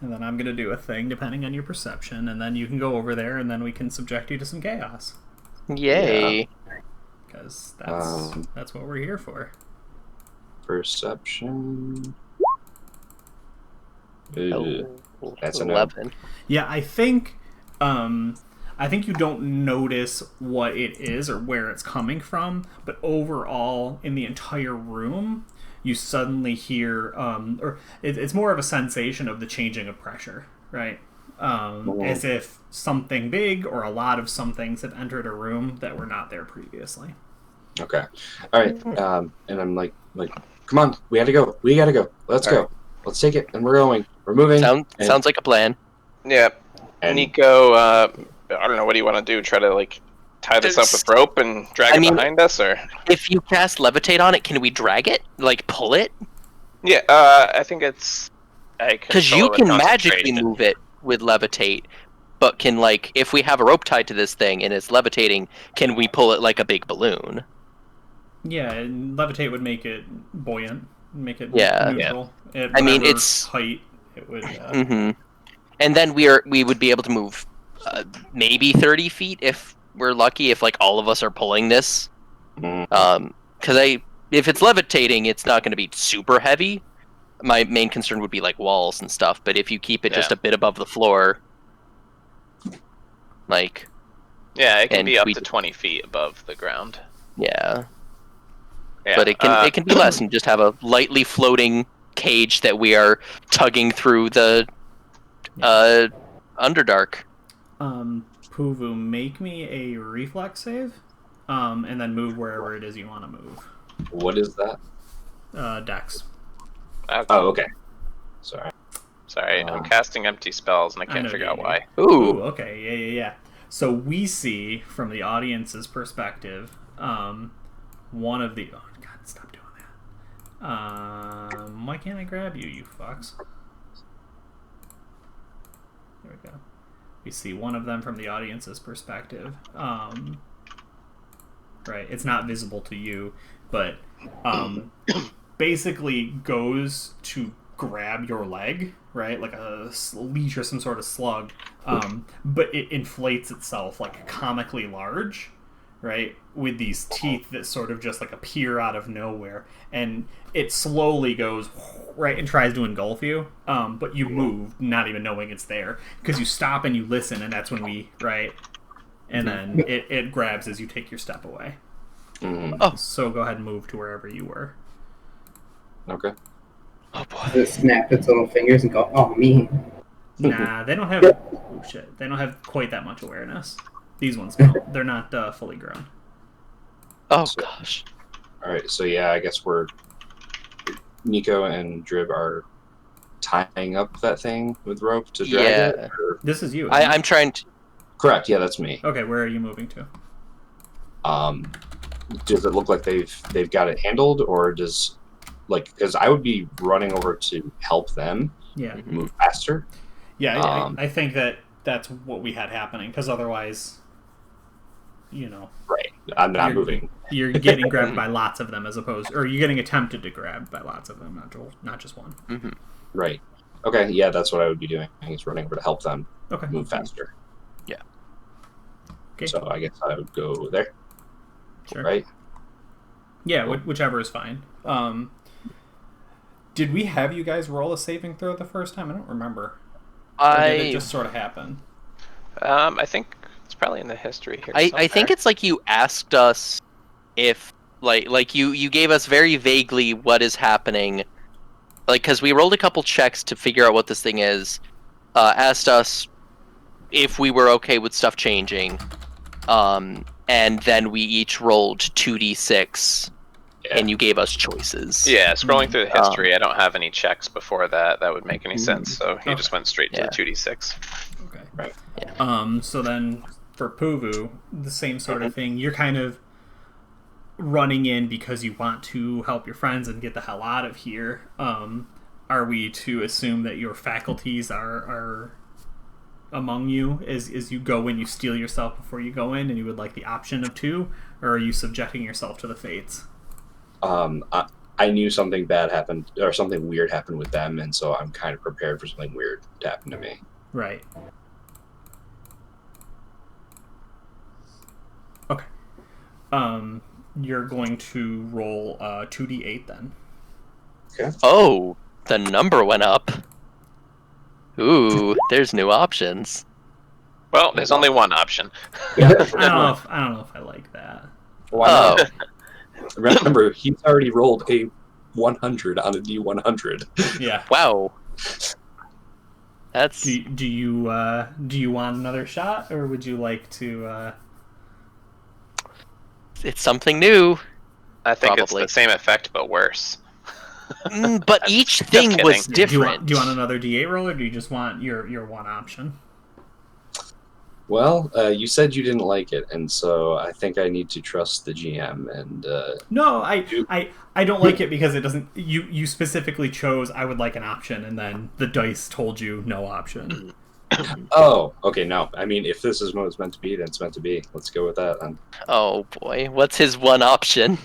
And then I'm going to do a thing depending on your perception, and then you can go over there, and then we can subject you to some chaos. Yay. Because that's what we're here for. Perception. That's 11. Yeah, I think you don't notice what it is or where it's coming from, but overall, in the entire room, you suddenly hear, or it's more of a sensation of the changing of pressure, right? As if something big or a lot of some things have entered a room that were not there previously. Okay. All right. And I'm like, come on, we gotta go. Let's go. Let's take it, and we're going. We're moving. Sounds like a plan. Yeah. And Nico, I don't know. What do you want to do? Try to like tie this up with rope and drag it behind us, or if you cast levitate on it, can we drag it? Like pull it? Yeah. I think it's because you can magically move it with levitate. But can if we have a rope tied to this thing and it's levitating, can we pull it like a big balloon? Yeah, and levitate would make it buoyant, make it neutral. Yeah. I mean, it's height. It would. And then we would be able to move maybe 30 feet if we're lucky. If all of us are pulling this, because if it's levitating, it's not going to be super heavy. My main concern would be walls and stuff. But if you keep it just a bit above the floor, it can be up to 20 feet above the ground. Yeah. But it can be less and just have a lightly floating cage that we are tugging through the Underdark. Puvu, make me a reflex save, and then move wherever it is you want to move. What is that? Dex. Okay. Oh, okay. Sorry, I'm casting empty spells and I can't figure out why. Ooh, okay, yeah. So we see from the audience's perspective, one of the. Oh God, stop doing that. Why can't I grab you, you fucks? There we go. We see one of them from the audience's perspective. Right, it's not visible to you, but basically goes to grab your leg, right, like a leech or some sort of slug, but it inflates itself comically large, right, with these teeth that sort of just appear out of nowhere, and it slowly goes right and tries to engulf you, but you move not even knowing it's there because you stop and you listen, and that's when and then it grabs as you take your step away. So go ahead and move to wherever you were. Okay. Oh boy. Does it snap its little fingers and go, oh, me? Nah, they don't have. Oh shit! They don't have quite that much awareness. These ones don't. They're not fully grown. Oh gosh. All right, so I guess Nico and Drib are tying up that thing with rope to drag it. Or... This is you. I'm trying to. Correct. Yeah, that's me. Okay, where are you moving to? Does it look like they've got it handled, or does because I would be running over to help them move faster. Yeah, I think that's what we had happening, because otherwise, Right. I'm not moving. You're getting grabbed by lots of them, or you're getting attempted to grab by lots of them, not just one. Mm-hmm. Right. Okay, yeah, that's what I would be doing. Is running over to help them move faster. Yeah. Okay. So I guess I would go there. Sure. Right? Yeah, whichever is fine. Did we have you guys roll a saving throw the first time? I don't remember. Or did it just sort of happen? I think it's probably in the history here. I think it's like you asked us if like you gave us very vaguely what is happening, like, because we rolled a couple checks to figure out what this thing is. Asked us if we were okay with stuff changing, and then we each rolled 2d6, and you gave us choices. Yeah, scrolling through the history, I don't have any checks before that would make any sense, so he just went straight to the 2d6. Okay. Right. Yeah. So then for Puvu, the same sort of thing. You're kind of running in because you want to help your friends and get the hell out of here. Are we to assume that your faculties are among you as you go in, you steel yourself before you go in, and you would like the option of 2, or are you subjecting yourself to the fates? I knew something bad happened, or something weird happened with them, and so I'm kind of prepared for something weird to happen to me. Right. Okay. You're going to roll 2d8 then. Okay. Oh, the number went up. Ooh, there's new options. Well, there's only one option. I don't know if I like that. Why not? Remember, he's already rolled a 100 on a D100. Yeah. Wow. That's. Do you want another shot, or would you like to? It's something new. I think Probably. it's the same effect, but worse. But each thing was different. Do you want another D8 roll, or do you just want your one option? Well, you said you didn't like it, and so I think I need to trust the GM. And no, I don't like it because it doesn't. You specifically chose I would like an option, and then the dice told you no option. Oh, okay. No, I mean, if this is what it's meant to be, then it's meant to be. Let's go with that. Then. Oh boy, what's his one option?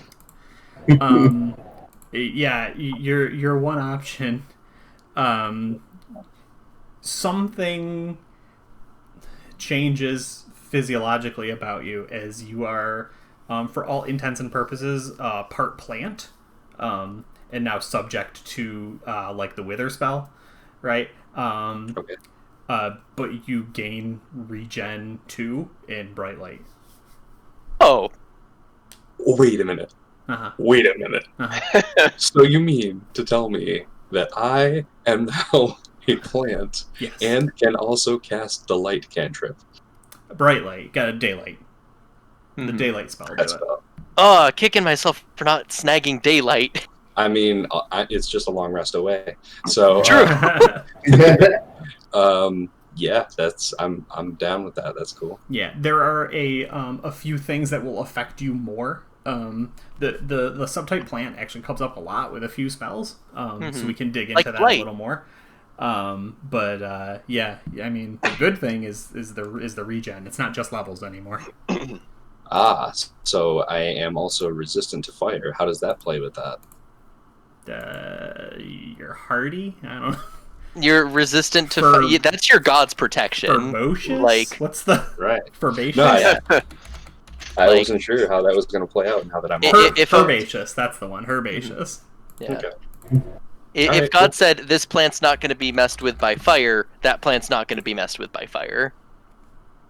Yeah, your one option. Something changes physiologically about you as you are, for all intents and purposes, part plant, and now subject to like the wither spell, right? Okay. But you gain regen 2 in bright light. Oh, wait a minute. Uh-huh. Wait a minute. Uh-huh. So you mean to tell me that I am now a plant Yes. and can also cast the light cantrip? Bright light, got a daylight. The daylight spell. That's Do it. Oh, kicking myself for not snagging daylight. I mean, it's just a long rest away. So True. yeah, I'm down with that. That's cool. Yeah, there are a few things that will affect you more. The subtype plant actually comes up a lot with a few spells, so we can dig into that a little more. But yeah, I mean, the good thing is the regen. It's not just levels anymore. So I am also resistant to fire. How does that play with that? You're hardy. I don't know. You're resistant to fire. That's your god's protection. Ferocious? Like, what's the right? Herbaceous? No, I wasn't sure how that was going to play out. Now that I'm herbaceous, that's the one. Herbaceous. Yeah. Okay. If God said this plant's not going to be messed with by fire, that plant's not going to be messed with by fire.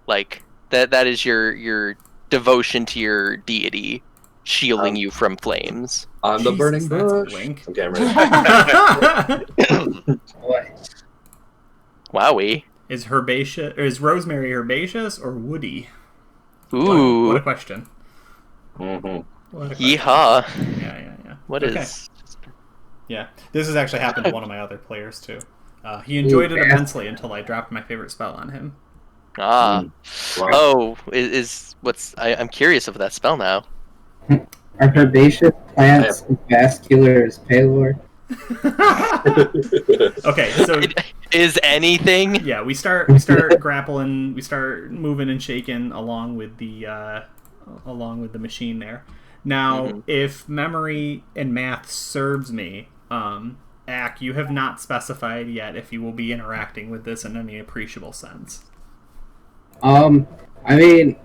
Like that is your devotion to your deity, shielding you from flames. On the burning bush. Wink. Okay, I'm ready. Wowie. Is rosemary herbaceous or woody? Ooh. What a question. Mm-hmm. Yeehaw. Yeah. What is... Yeah, this has actually happened to one of my other players too. He enjoyed it immensely until I dropped my favorite spell on him. Ah. Wow. Oh, I'm curious of that spell now. Are herbaceous plants as vascular as Palor? Okay, so Is anything? yeah, we start grappling, we start moving and shaking along with the machine there. Now, if memory and math serves me, Ak, you have not specified yet if you will be interacting with this in any appreciable sense. I mean,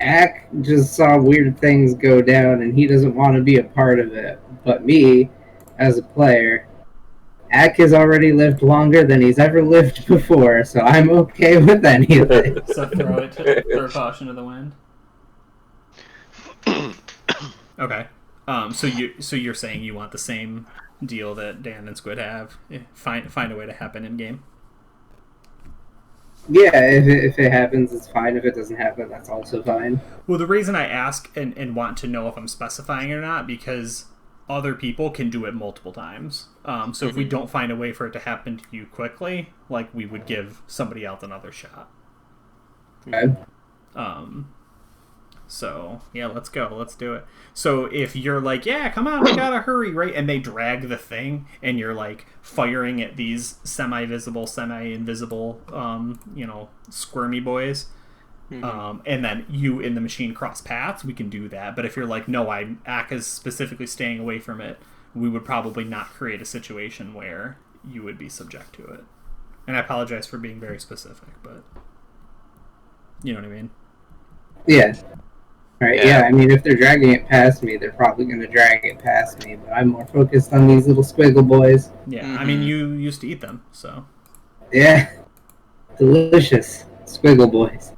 Ak just saw weird things go down, and he doesn't want to be a part of it. But me, as a player, Ak has already lived longer than he's ever lived before, so I'm okay with anything. So throw caution to the wind. Okay. So you're saying you want the same deal that Dan and Squid have? Find a way to happen in game. Yeah, if it happens, it's fine. If it doesn't happen, that's also fine. Well, the reason I ask and want to know if I'm specifying it or not, because other people can do it multiple times. So if we don't find a way for it to happen to you quickly, like, we would give somebody else another shot. Okay. So, yeah, let's go. Let's do it. So if you're like, yeah, come on, we gotta hurry, right? And they drag the thing, and you're, like, firing at these semi-visible, semi-invisible, squirmy boys, and then you in the machine cross paths, we can do that. But if you're like, no, Ak is specifically staying away from it, we would probably not create a situation where you would be subject to it. And I apologize for being very specific, but you know what I mean? Yeah. Right, yeah, I mean, if they're dragging it past me, they're probably going to drag it past me, but I'm more focused on these little squiggle boys. Yeah, I mean, you used to eat them, so. Yeah. Delicious squiggle boys.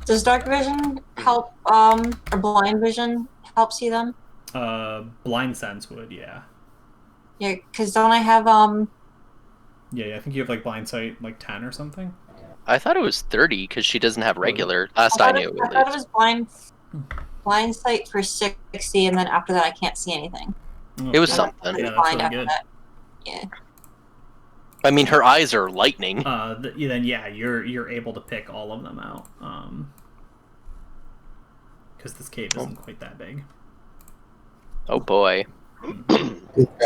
Does dark vision help, or blind vision help see them? Blind sense would, yeah. Yeah, because don't I have, Yeah, I think you have, like, blind sight, like, 10 or something? I thought it was 30, because she doesn't have regular, last I knew. I thought it was blind sight for 60, and then after that I can't see anything. It was something. Yeah, that's really good. Yeah. I mean, her eyes are lightning. Then you're able to pick all of them out. Because this cave isn't quite that big. Oh boy.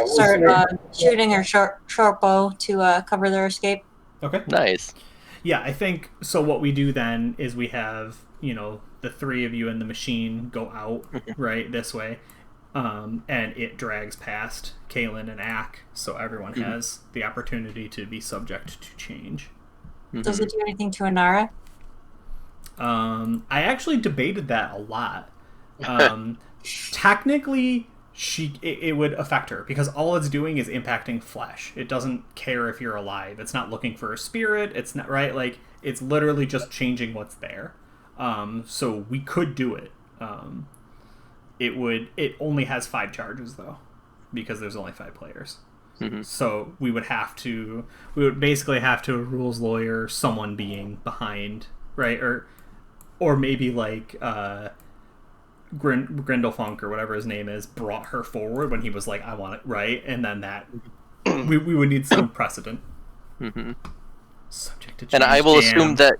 Start shooting her short bow to cover their escape. Okay. Nice. Yeah, I think so. What we do then is we have, the three of you in the machine go out right this way, and it drags past Kaylin and Ak, so everyone has the opportunity to be subject to change. Does it do anything to Inara? I actually debated that a lot. Technically, it would affect her, because all it's doing is impacting flesh. It doesn't care if you're alive. It's not looking for a spirit. It's not, right? Like, it's literally just changing what's there. So we could do it. It only has 5 charges though, because there's only 5 players. So we would basically have to rules lawyer someone being behind, right? Or maybe like Grindelfunk or whatever his name is brought her forward when he was like, I want it, right? And then that we would need some precedent. Subject to change. And I will assume that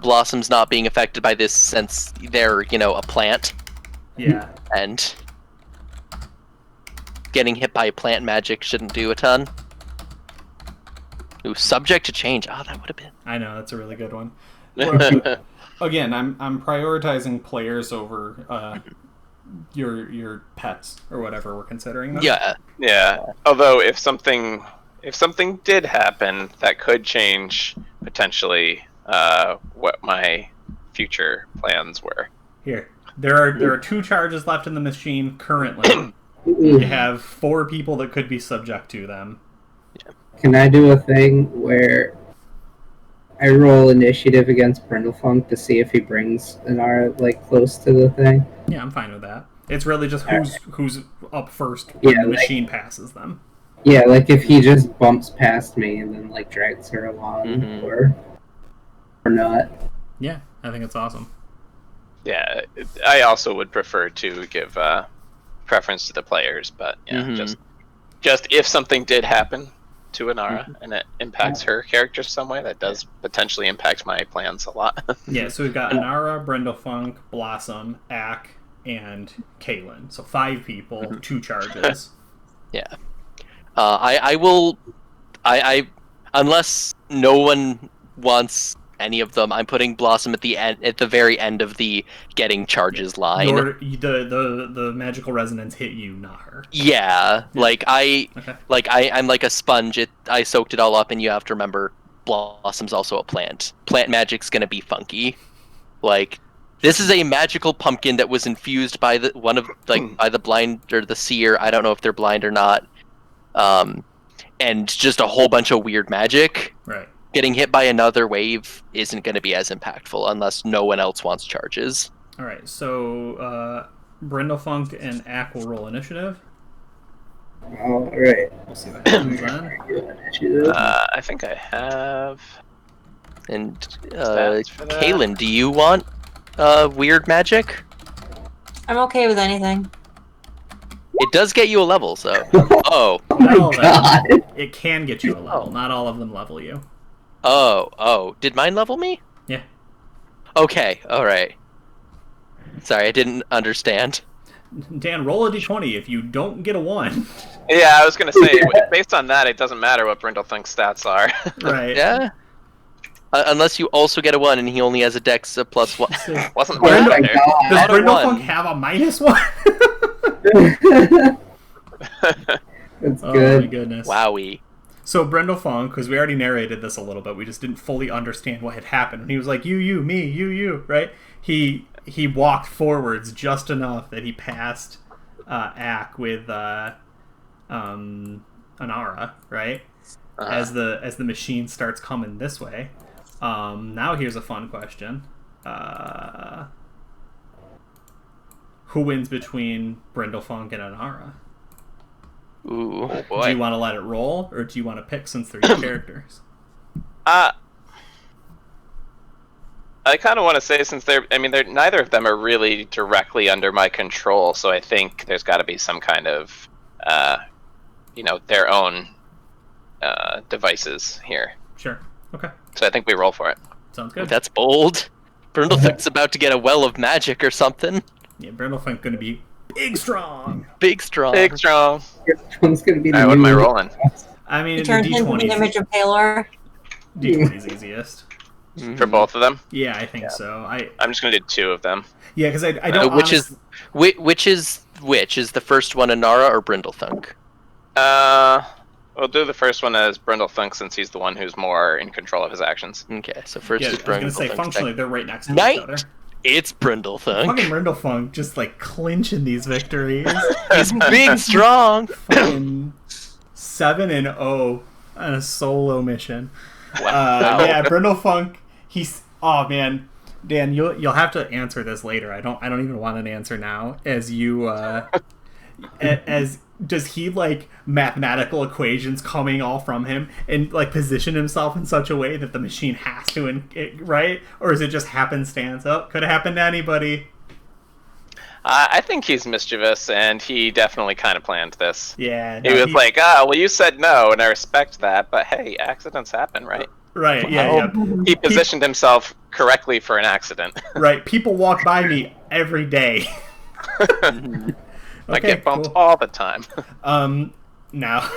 Blossom's not being affected by this, since they're, a plant. Yeah. And getting hit by plant magic shouldn't do a ton. Ooh, subject to change. Oh, that would have been. I know, that's a really good one. Again, I'm prioritizing players over your pets or whatever we're considering them. Yeah. Although if something did happen, that could change potentially what my future plans were. Here, there are 2 charges left in the machine currently. You have 4 people that could be subject to them. Can I do a thing where I roll initiative against Brindlefunk to see if he brings Inara close to the thing? Yeah, I'm fine with that. It's really just who's up first when the machine passes them. Yeah, if he just bumps past me and then drags her along, or not. Yeah, I think it's awesome. Yeah, I also would prefer to give preference to the players, but just if something did happen to Inara and it impacts her character some way, that does potentially impact my plans a lot. Yeah, so we've got Inara, Brindlefunk, Blossom, Ak, and Kaylin. So 5 people, 2 charges. Yeah. I will. I unless no one wants any of them, I'm putting Blossom at the very end of the getting charges line. The magical resonance hit you, not her. Yeah. I'm like a sponge. I soaked it all up, and you have to remember, Blossom's also a plant. Plant magic's gonna be funky. Like, this is a magical pumpkin that was infused by by the blind or the seer. I don't know if they're blind or not. And just a whole bunch of weird magic. Right. Getting hit by another wave isn't going to be as impactful unless no one else wants charges. All right. So Brindlefunk and Ack will roll initiative. All right. We'll see what happens then. I think I have. And Stats for that. Kaylin, do you want weird magic? I'm okay with anything. It does get you a level, so. Oh. Not all of them. God. It can get you a level. Not all of them level you. Oh. Did mine level me? Yeah. Okay, alright. Sorry, I didn't understand. Dan, roll a d20 if you don't get a 1. Yeah, I was gonna say, based on that, it doesn't matter what Brindlethunk's stats are. Right. Yeah? Unless you also get a 1 and he only has a dex of +1. Wasn't Oh there? my there. God. Does Not a Brindlefunk 1. have a -1? That's Oh my good. goodness. Wowie. So Brindlefunk, because we already narrated this a little bit, we just didn't fully understand what had happened. And he was like, you, me, you, right? He walked forwards just enough that he passed Ack with Anara, right? As the machine starts coming this way. Now here's a fun question. Who wins between Brindlefunk and Anara? Ooh. Oh Do boy. you want to let it roll, or do you want to pick since they're your characters? I kind of want to say, since they're neither of them are really directly under my control, so I think there's got to be some kind of, their own devices here. Sure. Okay. So I think we roll for it. Sounds good. That's bold. Brindlethunk's about to get a well of magic or something. Yeah, Brindlefunk gonna be big strong. Big strong. Big strong. One's gonna be the Alright, what am I new- rolling? I mean, He the turns into the D20 image of Palor. D20's easiest. Mhm. For both of them? Yeah, I think so. I'm just going to do 2 of them. Yeah, because I don't. Which is which? Is the first one Anara or Brindlethunk? We'll do the first one as Brindlethunk, since he's the one who's more in control of his actions. Okay, so first Yeah, I is was gonna say Brindlethunk. functionally they're right next to Night. each other. It's Brindlethunk. Fucking Brindlefunk just like clinching these victories. He's big strong. Fucking 7-0 on a solo mission. Wow. Yeah, Brindlefunk. He's oh man, Dan, you'll have to answer this later. I don't even want an answer now. As you as does he like mathematical equations coming all from him and like position himself in such a way that the machine has to right, or is it just happenstance? Oh, could have happened to anybody. I think he's mischievous, and he definitely kind of planned this. Yeah, He was like, well, you said no, and I respect that, but hey, accidents happen, right? right, yeah. He positioned himself correctly for an accident. Right, people walk by me every day. I Okay, get bumped cool. all the time. Now,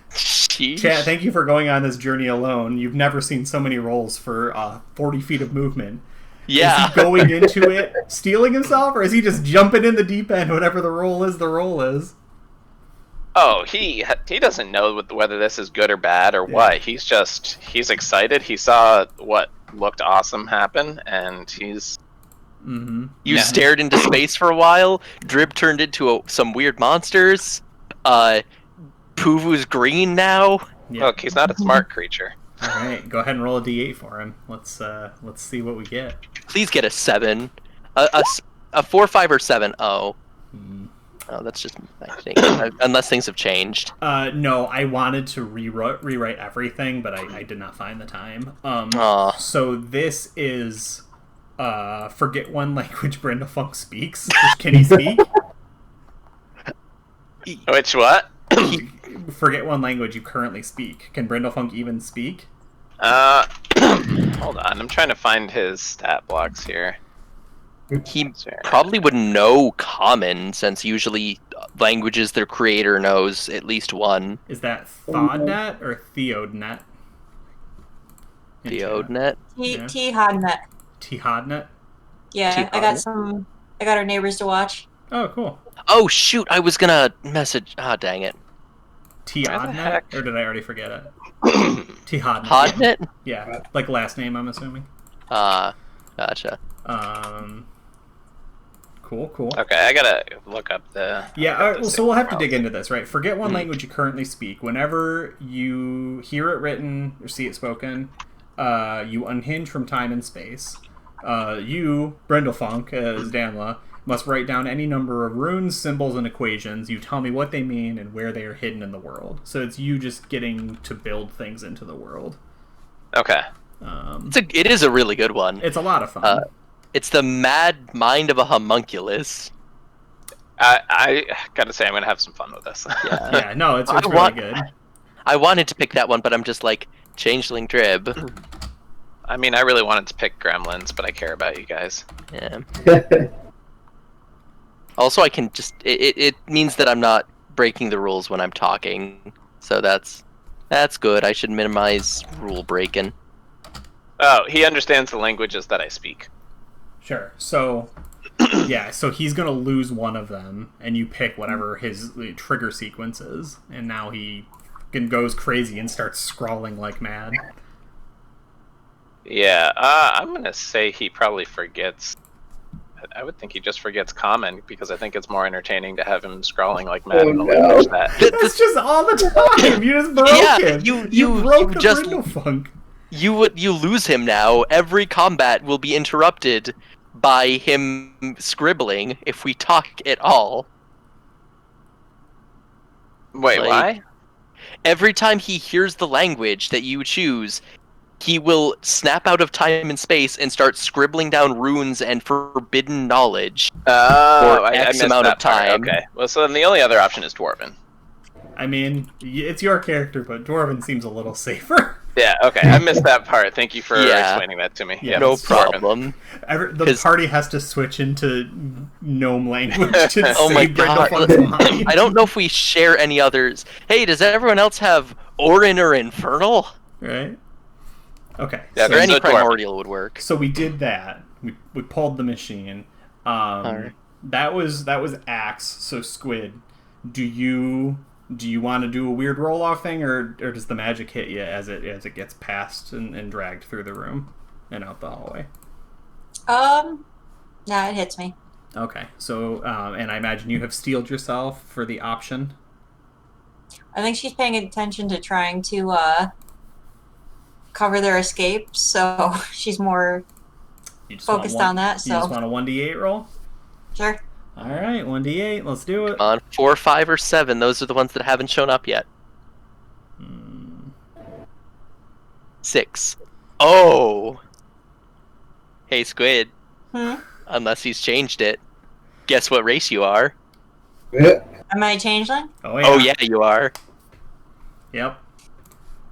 Sheesh. Chat, thank you for going on this journey alone. You've never seen so many rolls for 40 feet of movement. Yeah. Is he going into it, stealing himself, or is he just jumping in the deep end? Whatever the roll is, the roll is. Oh, he doesn't know whether this is good or bad or what. He's excited. He saw what looked awesome happen, and he's... Mm-hmm. You stared into space for a while. Drib turned into some weird monsters. Puvu's green now. Yeah. Look, he's not a smart creature. All right, go ahead and roll a d8 for him. Let's see what we get. Please get a 7. A 4, 5, or 7. Oh. Hmm. Oh, that's just I think unless things have changed. No, I wanted to rewrite everything, but I did not find the time. Aw. So this is forget one language Brindlefunk speaks. Which can he speak? Which what? Forget one language you currently speak. Can Brindlefunk even speak? Hold on. I'm trying to find his stat blocks here. He probably wouldn't know Common, since usually languages their creator knows at least one. Is that Thodnet or Theodnet? Theodnet? T-Hodnet. T-Hodnet? Yeah, I got our neighbors to watch. Oh, cool. Oh, shoot, I was gonna message... Ah, dang it. T-Hodnet? Or did I already forget it? T-Hodnet. Hodnet? Yeah, like last name, I'm assuming. Gotcha. Cool. Okay, I gotta look up the... Yeah, all right, well, so we'll have to dig into this, right? Forget one language you currently speak. Whenever you hear it written or see it spoken, you unhinge from time and space. You, Brindlefunk, as Danla, must write down any number of runes, symbols, and equations. You tell me what they mean and where they are hidden in the world. So it's you just getting to build things into the world. Okay. It is a really good one. It's a lot of fun. It's the mad mind of a homunculus. I gotta say, I'm gonna have some fun with this. Yeah, no, it's really good. I wanted to pick that one, but I'm just like, Changeling Drib. I mean, I really wanted to pick Gremlins, but I care about you guys. Yeah. Also, I can just... It means that I'm not breaking the rules when I'm talking. So that's good. I should minimize rule breaking. Oh, he understands the languages that I speak. Sure. So, yeah, so he's going to lose one of them, and you pick whatever his trigger sequence is, and now he goes crazy and starts scrawling like mad. Yeah, I'm going to say he probably forgets... I would think he just forgets Common, because I think it's more entertaining to have him scrawling like mad in a language that... That's just all the time! You just broke him! You broke the Brindlefunk! You lose him now. Every combat will be interrupted by him scribbling if we talk at all. Wait, why? Every time he hears the language that you choose, he will snap out of time and space and start scribbling down runes and forbidden knowledge for X amount of time. Okay, well, so then the only other option is Dwarven. I mean, it's your character, but Dwarven seems a little safer. Yeah, okay, I missed that part. Thank you for explaining that to me. Yeah, no problem. The party has to switch into gnome language to save Brindlefunk's mind. I don't know if we share any others. Hey, does everyone else have Orin or Infernal? Right. Okay. Yeah, so any primordial would work. So we did that. We pulled the machine. Right. That was Axe. So Squid, do you want to do a weird roll-off thing, or does the magic hit you as it gets passed and dragged through the room and out the hallway? No, it hits me. Okay. So and I imagine you have steeled yourself for the option. I think she's paying attention to trying to cover their escape, so she's more focused on that. So you just want a 1d8 roll? Sure. All right, 1d8. Let's do it. On 4, 5, or 7. Those are the ones that haven't shown up yet. 6. Oh. Hey, Squid. Unless he's changed it. Guess what race you are? Am I a changeling? Oh yeah. Oh yeah, you are. Yep.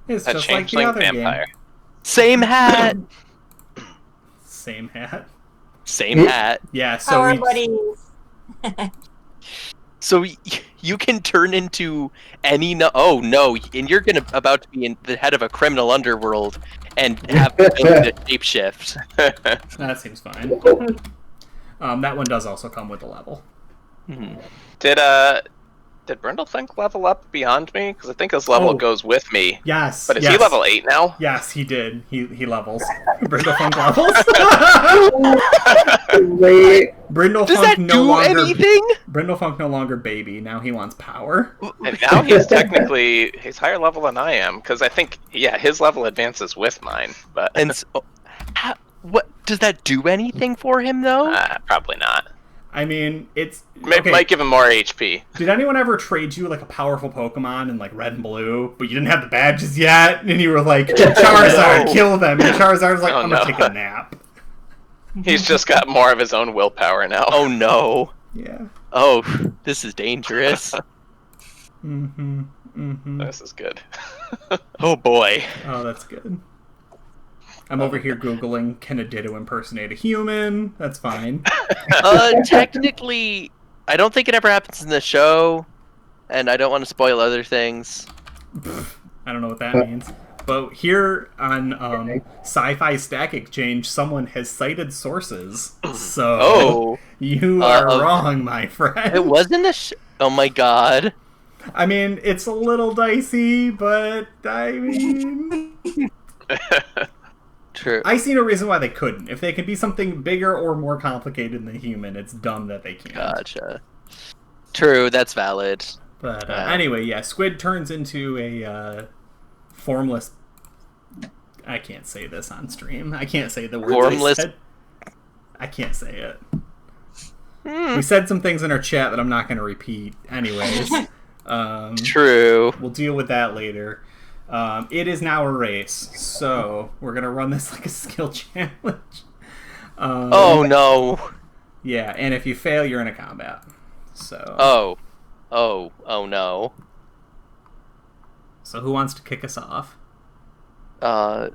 It's a just like the changeling other vampire. game. Same hat. Same hat. Same hat. Yeah. So our buddies. So you can turn into any. Oh no! And you're about to be in the head of a criminal underworld and have the ability to shapeshift. That seems fine. That one does also come with a level. Did Brindlefunk level up beyond me? Because I think his level goes with me. Yes. But is he level 8 now? Yes, he did. He levels. Brindlefunk levels. Brindlefunk Does that do anything? Brindlefunk no longer baby. Now he wants power. And now he's higher level than I am, because I think his level advances with mine. But what does that do anything for him though? Probably not. I mean, might give him more HP. Did anyone ever trade you like a powerful Pokemon in like Red and Blue, but you didn't have the badges yet, and you were like, Charizard, kill them, and Charizard's like, I'm gonna take a nap. He's just got more of his own willpower now. Oh no. Yeah. Oh, this is dangerous. This is good. Oh boy. Oh, that's good. I'm over here Googling, can a Ditto impersonate a human? That's fine. Technically, I don't think it ever happens in the show, and I don't want to spoil other things. I don't know what that means. But here on Sci-Fi Stack Exchange, someone has cited sources. So you are wrong, my friend. It wasn't the oh my god. I mean, it's a little dicey, but I mean... True. I see no reason why they couldn't. If they could be something bigger or more complicated than human, it's dumb that they can't. Gotcha. True, that's valid. But anyway, yeah, Squid turns into a formless... I can't say this on stream. I can't say the word. Formless... I can't say it. We said some things in our chat that I'm not going to repeat. Anyways. True. We'll deal with that later. It is now a race, so we're going to run this like a skill challenge. Oh, no. Yeah, and if you fail, you're in a combat. So. Oh, no. So who wants to kick us off? So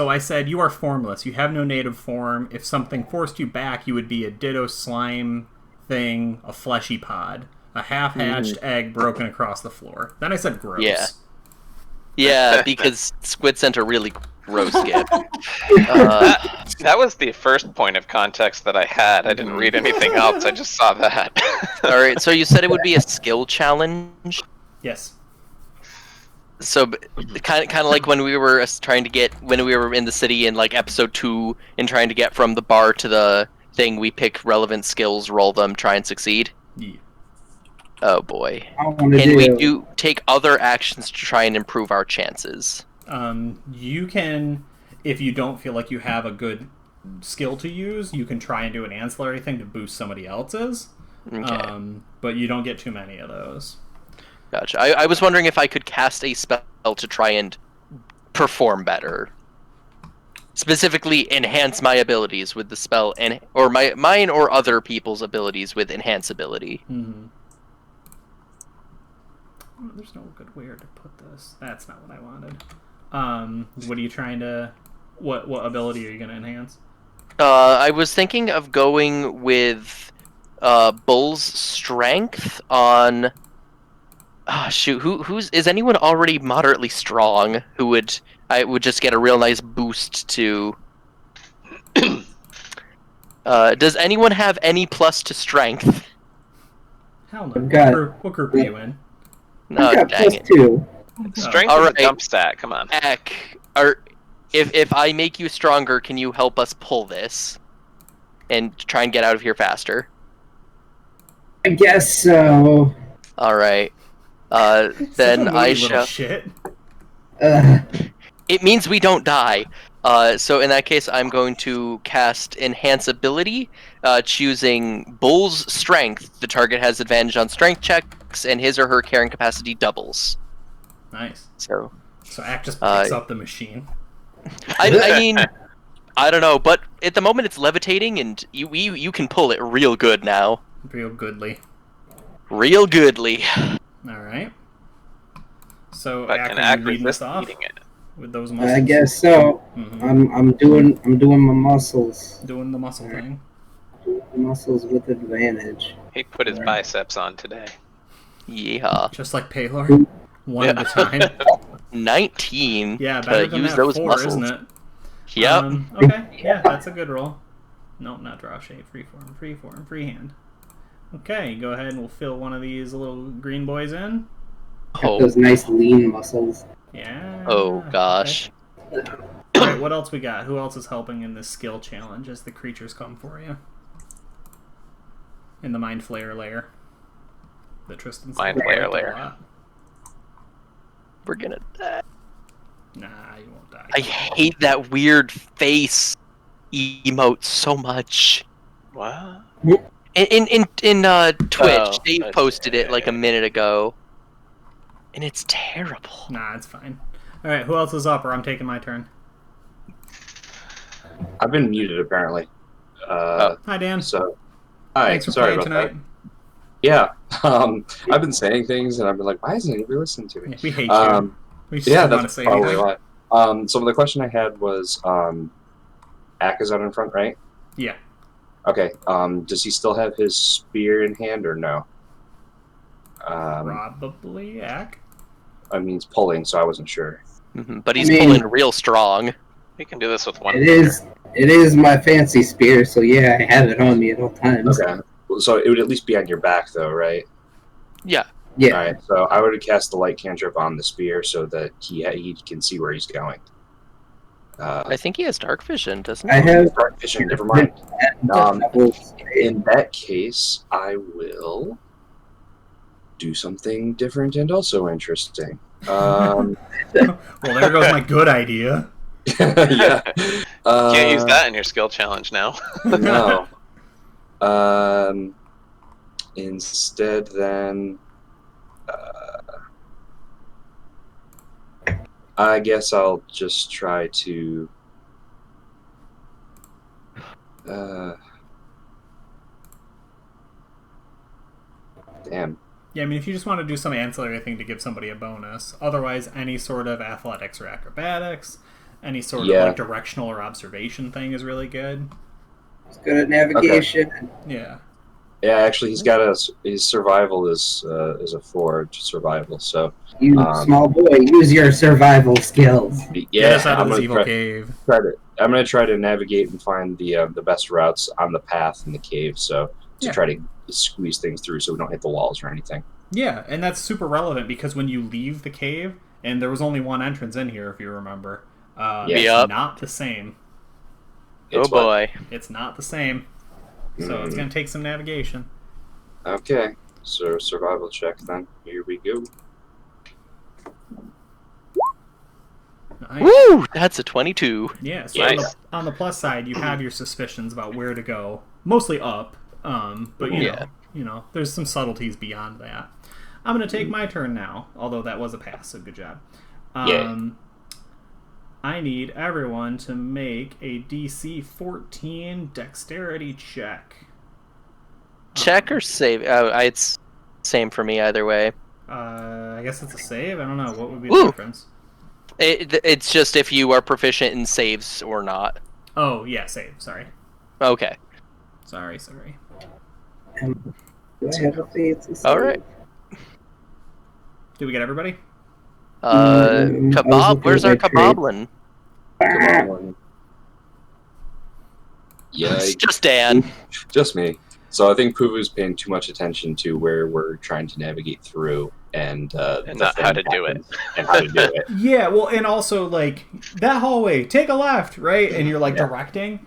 I said, you are formless. You have no native form. If something forced you back, you would be a Ditto slime thing, a fleshy pod, a half-hatched egg broken across the floor. Then I said gross. Yeah, because Squid sent a really gross gift. That was the first point of context that I had. I didn't read anything else. I just saw that. All right, so you said it would be a skill challenge? Yes. So kind of like when we were when we were in the city in like episode 2 and trying to get from the bar to the thing, we pick relevant skills, roll them, try and succeed. Yeah. Oh boy. And we do take other actions to try and improve our chances. You can, if you don't feel like you have a good skill to use, you can try and do an ancillary thing to boost somebody else's. Okay. But you don't get too many of those. Gotcha. I was wondering if I could cast a spell to try and perform better. Specifically, enhance my abilities with the spell, or mine or other people's abilities with enhanceability. Mm-hmm. Oh, there's no good way to put this. That's not what I wanted. What are you trying to... What ability are you going to enhance? I was thinking of going with Bull's Strength on... shoot, is anyone already moderately strong who would just get a real nice boost to... does anyone have any plus to strength? Hell no. What group are you in? No, I've got dang it. +2. Strength is a jump stat, come on. Eck, if I make you stronger, can you help us pull this? And try and get out of here faster? I guess so. Alright. Then I shall... Shit. It means we don't die. So in that case, I'm going to cast Enhance Ability, choosing Bull's Strength. The target has advantage on strength checks, and his or her carrying capacity doubles. Nice. So Act just picks up the machine. I mean, I don't know, but at the moment it's levitating, and you can pull it real good now. Real goodly. Real goodly. Alright. So But Act, can are Act you leading us resist off eating it? with those muscles? I guess so. Mm-hmm. I'm doing my muscles. Doing the muscle thing. Muscles with advantage. He put his biceps on today. Yeah. Just like Paylor. One at a time. 19 Yeah, better to than use that those 4, muscles. isn't it? Yep. Okay, yeah, that's a good roll. Nope, not draw shape. Freeform, freehand. Okay, go ahead and we'll fill one of these little green boys in. Oh. Those nice lean muscles. Yeah. Oh gosh. Okay. Alright, what else we got? Who else is helping in this skill challenge as the creatures come for you? In the Mind Flayer layer. The Tristan's Mind Flayer layer. We're gonna die. Nah, you won't die. I hate that weird face emote so much. What? In Twitch, Dave I posted see. it like a minute ago, and it's terrible. Nah, it's fine. Alright, who else is up, or I'm taking my turn? I've been muted apparently. Hi, Dan. So, hi. Thanks for Sorry playing about tonight. that. Yeah, I've been saying things, and I've been like, why isn't anybody listening to me? Yeah, we hate you. We just Yeah, didn't want to that's say probably anything. why. So the question I had was, Ak is out in front, right? Yeah. Okay. Does he still have his spear in hand or no? Probably Ak. I mean, it's pulling, so I wasn't sure. But he's I mean- pulling real strong. We can do this with one. It is my fancy spear, so yeah, I have it on me at all times. Okay. So it would at least be on your back, though, right? Yeah. Yeah. All right. So I would cast the light cantrip on the spear so that he can see where he's going. I think he has dark vision, doesn't he? I have Dark vision. Never mind. In that case, I will do something different and also interesting. Well, there goes my good idea. Yeah. Can't use that in your skill challenge now. No. Instead, then, I guess I'll just try to. Damn. Yeah, I mean, if you just want to do some ancillary thing to give somebody a bonus, otherwise, any sort of athletics or acrobatics, any sort of like directional or observation thing is really good. It's good at navigation. Yeah. Yeah, actually, he's got his survival is a 4 to survival. So You small boy, use your survival skills. Get yeah, us out of this evil try, cave. I'm gonna try to navigate and find the best routes on the path in the cave. So to try to squeeze things through so we don't hit the walls or anything. Yeah, and that's super relevant because when you leave the cave, and there was only one entrance in here, if you remember, it's not the same. Oh boy. It's not the same. So it's going to take some navigation. Okay, so survival check then. Here we go. Nice. Woo! That's a 22. Yeah, so Nice. on the plus side, you have your suspicions about where to go. Mostly up, but you know, there's some subtleties beyond that. I'm going to take my turn now, although that was a pass, so good job. I need everyone to make a DC 14 dexterity check. Check or save? It's same for me either way. I guess it's a save? I don't know. What would be the difference? It's just if you are proficient in saves or not. Oh, yeah, save. Sorry. Okay. Sorry. Do I have a fancy save? All right. Did we get everybody? Kebab? Where's our kebablin? Yeah, It's just Dan. just me. So I think Puvu's paying too much attention to where we're trying to navigate through and not how to do it. And how to do it. Yeah, well, and also, like, that hallway, take a left, right? And you're, like, directing.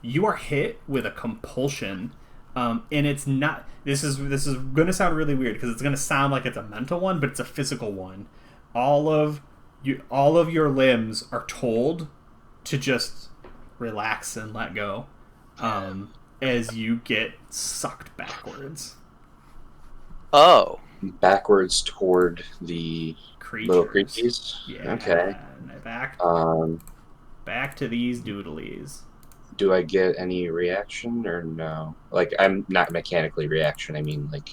You are hit with a compulsion. And it's not... This is going to sound really weird, because it's going to sound like it's a mental one, but it's a physical one. All of your limbs are told to just relax and let go as you get sucked backwards. Oh. Backwards toward the little creatures? Yeah. Okay. Back to these doodlies. Do I get any reaction or no? Like, I'm not mechanically reaction, I mean, like...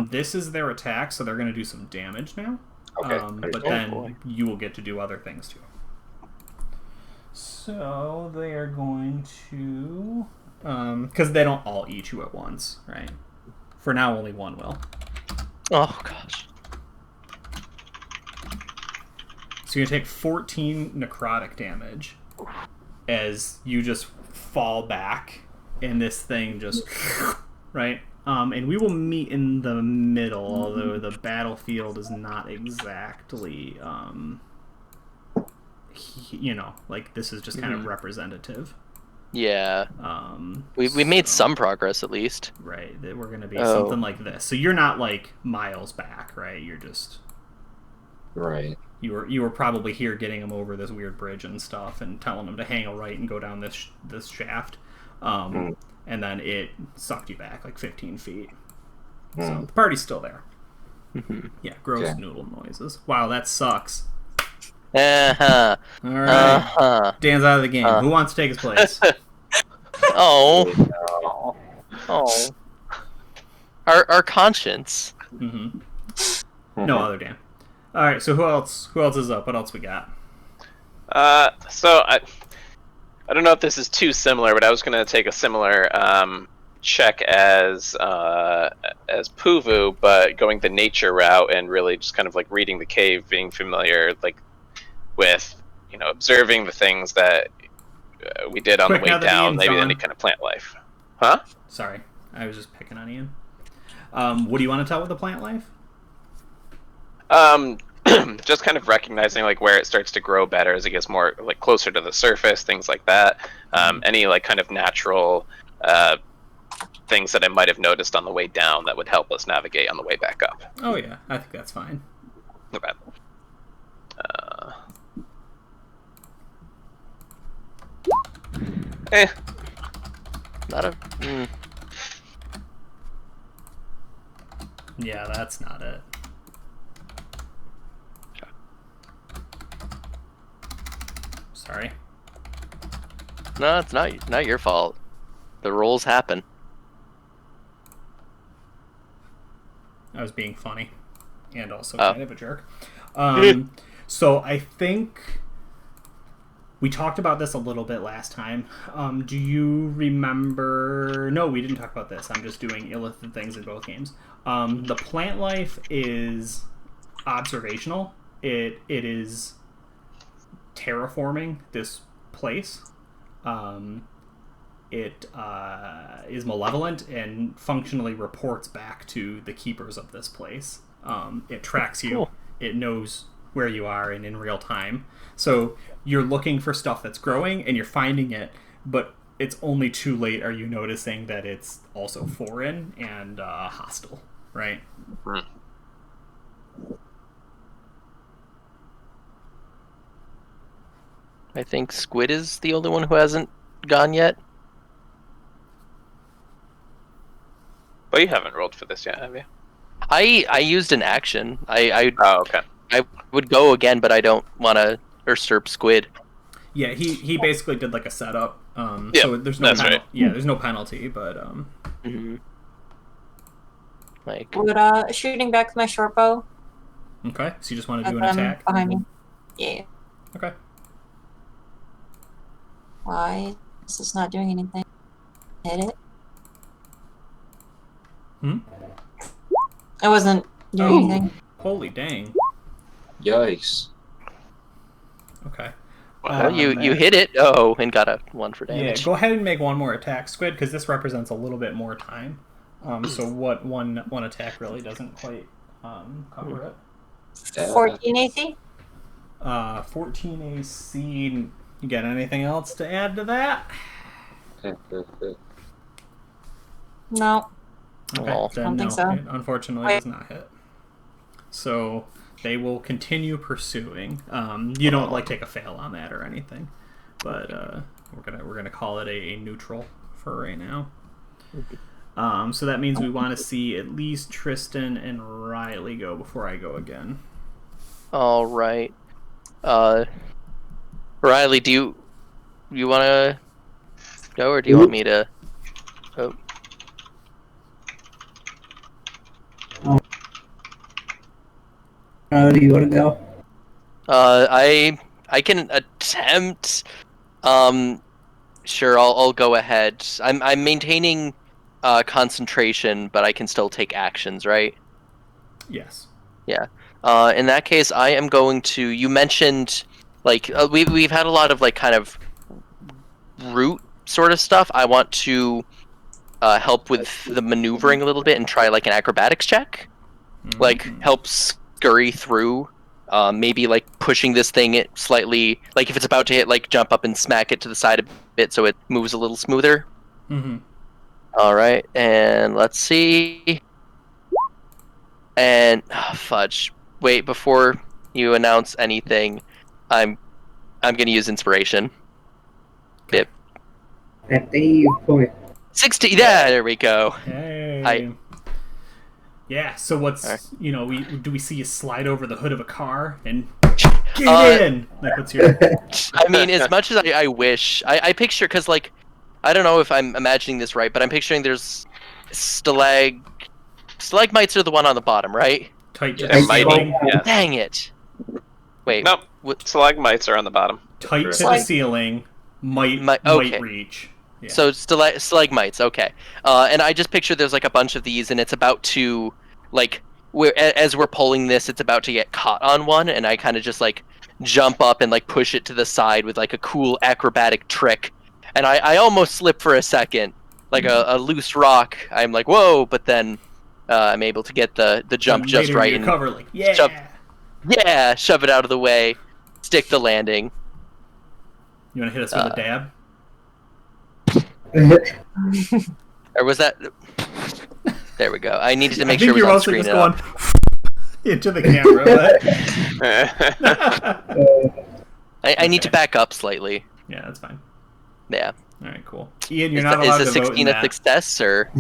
This is their attack, so they're going to do some damage now. Okay. But then you will get to do other things too. So they are going to... Because they don't all eat you at once, right? For now, only one will. Oh, gosh. So you're going to take 14 necrotic damage as you just fall back and this thing just... right? And we will meet in the middle, although the battlefield is not exactly, like this is just kind of representative. Yeah. We made some progress at least. Right. That we're going to be something like this. So you're not like miles back, right? You're just... Right. You were probably here getting them over this weird bridge and stuff and telling them to hang a right and go down this shaft. And then it sucked you back like 15 feet. So the party's still there. Yeah, gross noodle noises. Wow, that sucks. Uh-huh. All right. Dan's out of the game. Who wants to take his place? Oh. Our conscience. No other Dan. All right. So who else? Who else is up? What else we got? So I don't know if this is too similar, but I was going to take a similar check as Puvu, but going the nature route and really just kind of like reading the cave, being familiar like with observing the things that we did on Quick, the now way that down, Ian's maybe gone. any kind of plant life. Huh? Sorry, I was just picking on Ian. What do you want to tell with the plant life? Just kind of recognizing like where it starts to grow better as it gets more like closer to the surface, things like that. Any like kind of natural things that I might have noticed on the way down that would help us navigate on the way back up. Oh yeah, I think that's fine. Okay. Not a. Yeah, that's not it. Sorry. No, it's not your fault. The rolls happen. I was being funny, and also Oh. kind of a jerk. So I think we talked about this a little bit last time. Do you remember? No, we didn't talk about this. I'm just doing illithid things in both games. The plant life is observational. It is terraforming this place. It is malevolent and functionally reports back to the keepers of this place. It tracks you. Cool. It knows where you are and in real time. So you're looking for stuff that's growing and you're finding it, but it's only too late are you noticing that it's also foreign and hostile, right? I think Squid is the only one who hasn't gone yet. But you haven't rolled for this yet, have you? I used an action. I Oh, okay. would go again, but I don't want to usurp Squid. Yeah, he basically did like a setup. Yeah, so there's no that's right. Yeah, there's no penalty, but Like, Would shooting back with my short bow? okay. So you just want to do an With them attack? behind me. Yeah. Okay. Why is this not doing anything? Hit it. I wasn't doing anything. Holy dang. Yikes. Okay. well, you hit it. Oh, and got a 1 for Yeah, damage. go ahead and make one more attack, Squid, because this represents a little bit more time. So what one attack really doesn't quite cover it. 14 AC? 14 AC. You got anything else to add to that? No. Okay, Oh. then Don't think no, so. it unfortunately does not hit. So they will continue pursuing. You don't like take a fail on that or anything, but we're gonna call it a neutral for right now. So that means we want to see at least Tristan and Riley go before I go again. All right. Riley, do you want to go, or do you want me to? Oh. Do you want to go? I can attempt. Sure, I'll go ahead. I'm maintaining concentration, but I can still take actions, right? Yes. Yeah. In that case, I am going to. You mentioned like we've had a lot of like kind of route sort of stuff. I want to help with the maneuvering a little bit and try like an acrobatics check, like help scurry through. Maybe like pushing this thing it slightly, like if it's about to hit, like jump up and smack it to the side a bit so it moves a little smoother. Mm-hmm. All right, and let's see. And fudge. Wait, before you announce anything, I'm gonna use inspiration. Yep. That Dave point. 60. Yeah, there we go. Hey. Yeah. So what's Alright. we see you slide over the hood of a car and get in? Like what's your? I mean, as much as I wish, I picture, because like I don't know if I'm imagining this right, but I'm picturing there's stalagmites are the one on the bottom, right? Tight to Yeah, the mighty. ceiling. Yes. Dang it. Wait. Nope. What? Stalagmites are on the bottom. Tight to the Stalag- ceiling. Might Okay. reach. Yeah. So stalagmites, okay. And I just picture there's like a bunch of these, and it's about to, like, as we're pulling this, it's about to get caught on one, and I kind of just like jump up and like push it to the side with like a cool acrobatic trick, and I almost slip for a second, like a loose rock. I'm like, whoa, but then I'm able to get the jump Then just later right you and cover like yeah. shove it out of the way, stick the landing. You want to hit us with a dab? Or was that? There we go. I needed to make I think sure it you're was on mostly screen. just going into the camera. But... I need to back up slightly. Yeah, that's fine. Yeah. All right, cool. Ian, you're not Is allowed the to vote in 16 a that. success or?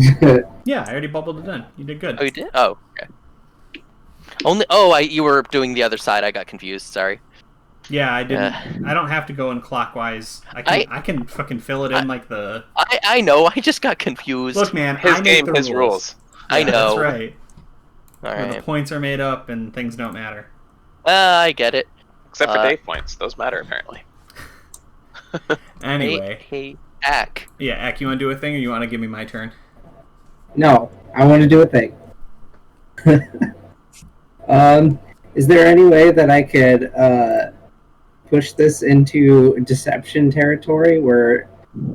Yeah, I already bubbled it in. You did good. Oh, you did? Oh, okay. Only. Oh, you were doing the other side. I got confused. Sorry. Yeah, I didn't. I don't have to go in clockwise. I can fucking fill it in like the. I know. I just got confused. Look, man, His I make game, the his rules. I Yeah, know. That's right. All Where the right. points are made up and things don't matter. I get it. Except for Dave points. Those matter, apparently. Anyway. Hey, Ack. Yeah, Ak, you want to do a thing or you want to give me my turn? No, I want to do a thing. Is there any way that I could push this into deception territory where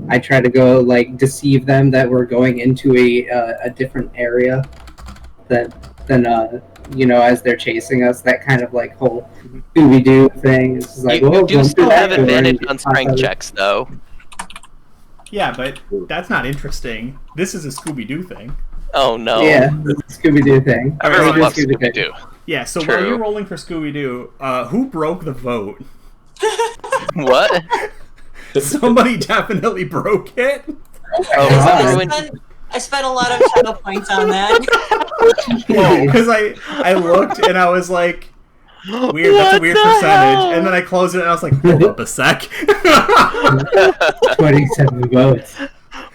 I try to go like deceive them that we're going into a different area than as they're chasing us? That kind of like whole Scooby-Doo thing. It's just like, You do don't still that have door advantage and on get strength caught. checks, though. Yeah, but that's not interesting. This is a Scooby-Doo thing. Oh no. Yeah, the Scooby-Doo thing. Everyone Or loves Scooby-Doo thing. Scooby-Doo. Yeah, so True. while you're rolling for Scooby-Doo, who broke the vote? What? Somebody definitely broke it. Oh, was that everyone? I spent a lot of shadow points on that. Because I looked and I was like, weird, that's a weird What the percentage. hell? And then I closed it and I was like, hold up a sec. 27 votes.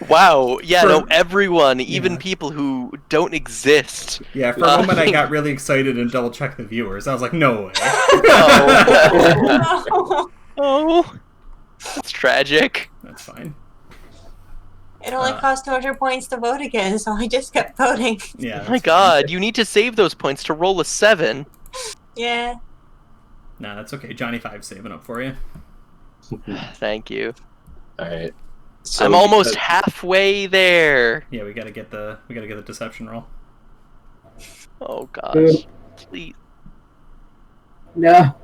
Wow. Yeah. For- No. Everyone, even Yeah. people who don't exist. Yeah, for a moment I got really excited and double checked the viewers. I was like, no way. Oh. No. Oh. That's tragic. That's fine. It only cost 200 points to vote again, so I just kept voting. Yeah. Oh my God! You need to save those points to roll a 7. Yeah. Nah, that's okay. Johnny 5's saving up for you. Thank you. Alright. So I'm almost halfway there. Yeah, we gotta get the deception roll. Oh gosh. Please. No.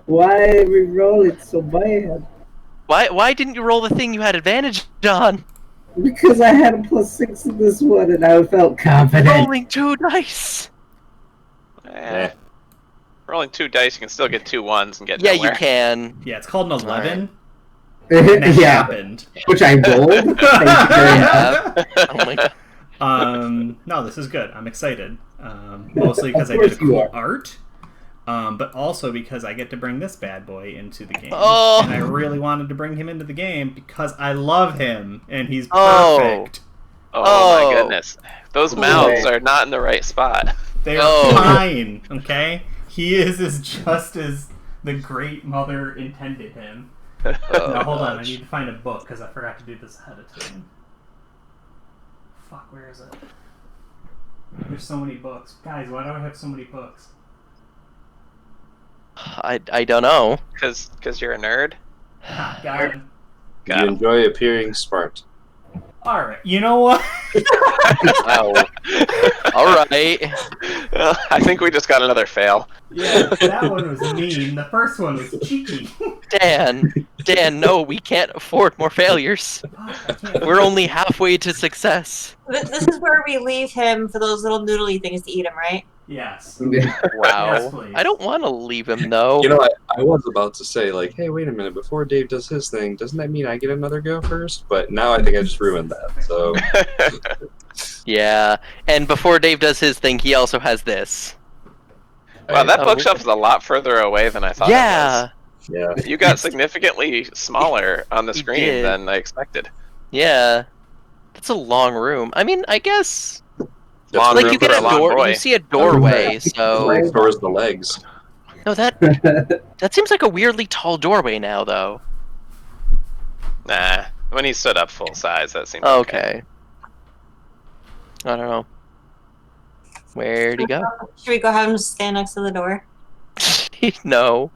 Why we roll it so bad? Why didn't you roll the thing you had advantage on? Because I had a +6 in this one and I felt confident. Rolling 2 dice. Eh. Rolling 2 dice, you can still get 2 1s and get Yeah, nowhere. you can. Yeah, it's called an 11. And that Yeah, happened. which I rolled. Thank you very much. Yeah. Oh my God. No, this is good. I'm excited. Mostly because I Of did a course you cool are. art. But also because I get to bring this bad boy into the game. Oh. And I really wanted to bring him into the game because I love him and he's Oh. perfect. Oh, Oh. my goodness. Those mouths are not in the right spot. They're Oh. fine, okay? He is just as the great mother intended him. Oh, Now hold on, I gosh. need to find a book because I forgot to do this ahead of time. Fuck, where is it? There's so many books. Guys, why do I have so many books? I don't know. Because you're a nerd? Ah, got it. Got You him. enjoy appearing smart. Alright, you know what? Wow. All right. I think we just got another fail. Yeah, that one was mean. The first one was cheeky. Dan, no, we can't afford more failures. We're only halfway to success. This is where we leave him for those little noodly things to eat him, right? Yes. Wow. Yes, please. I don't want to leave him though. You know, I was about to say, like, hey, wait a minute, before Dave does his thing, doesn't that mean I get another go first? But now I think I just ruined that, so... Yeah. And before Dave does his thing, he also has this. Wow, that Oh. bookshelf is a lot further away than I thought Yeah. it Yeah. was. You got significantly smaller on the He screen did. than I expected. Yeah. That's a long room. I mean, I guess Long Like room you get for a a long door, boy. you see a doorway, so Right towards the legs. no, that seems like a weirdly tall doorway now, though. Nah, when he stood up full size, that seemed Okay. I don't know. Where'd he go? Should we go have him stand next to the door? No.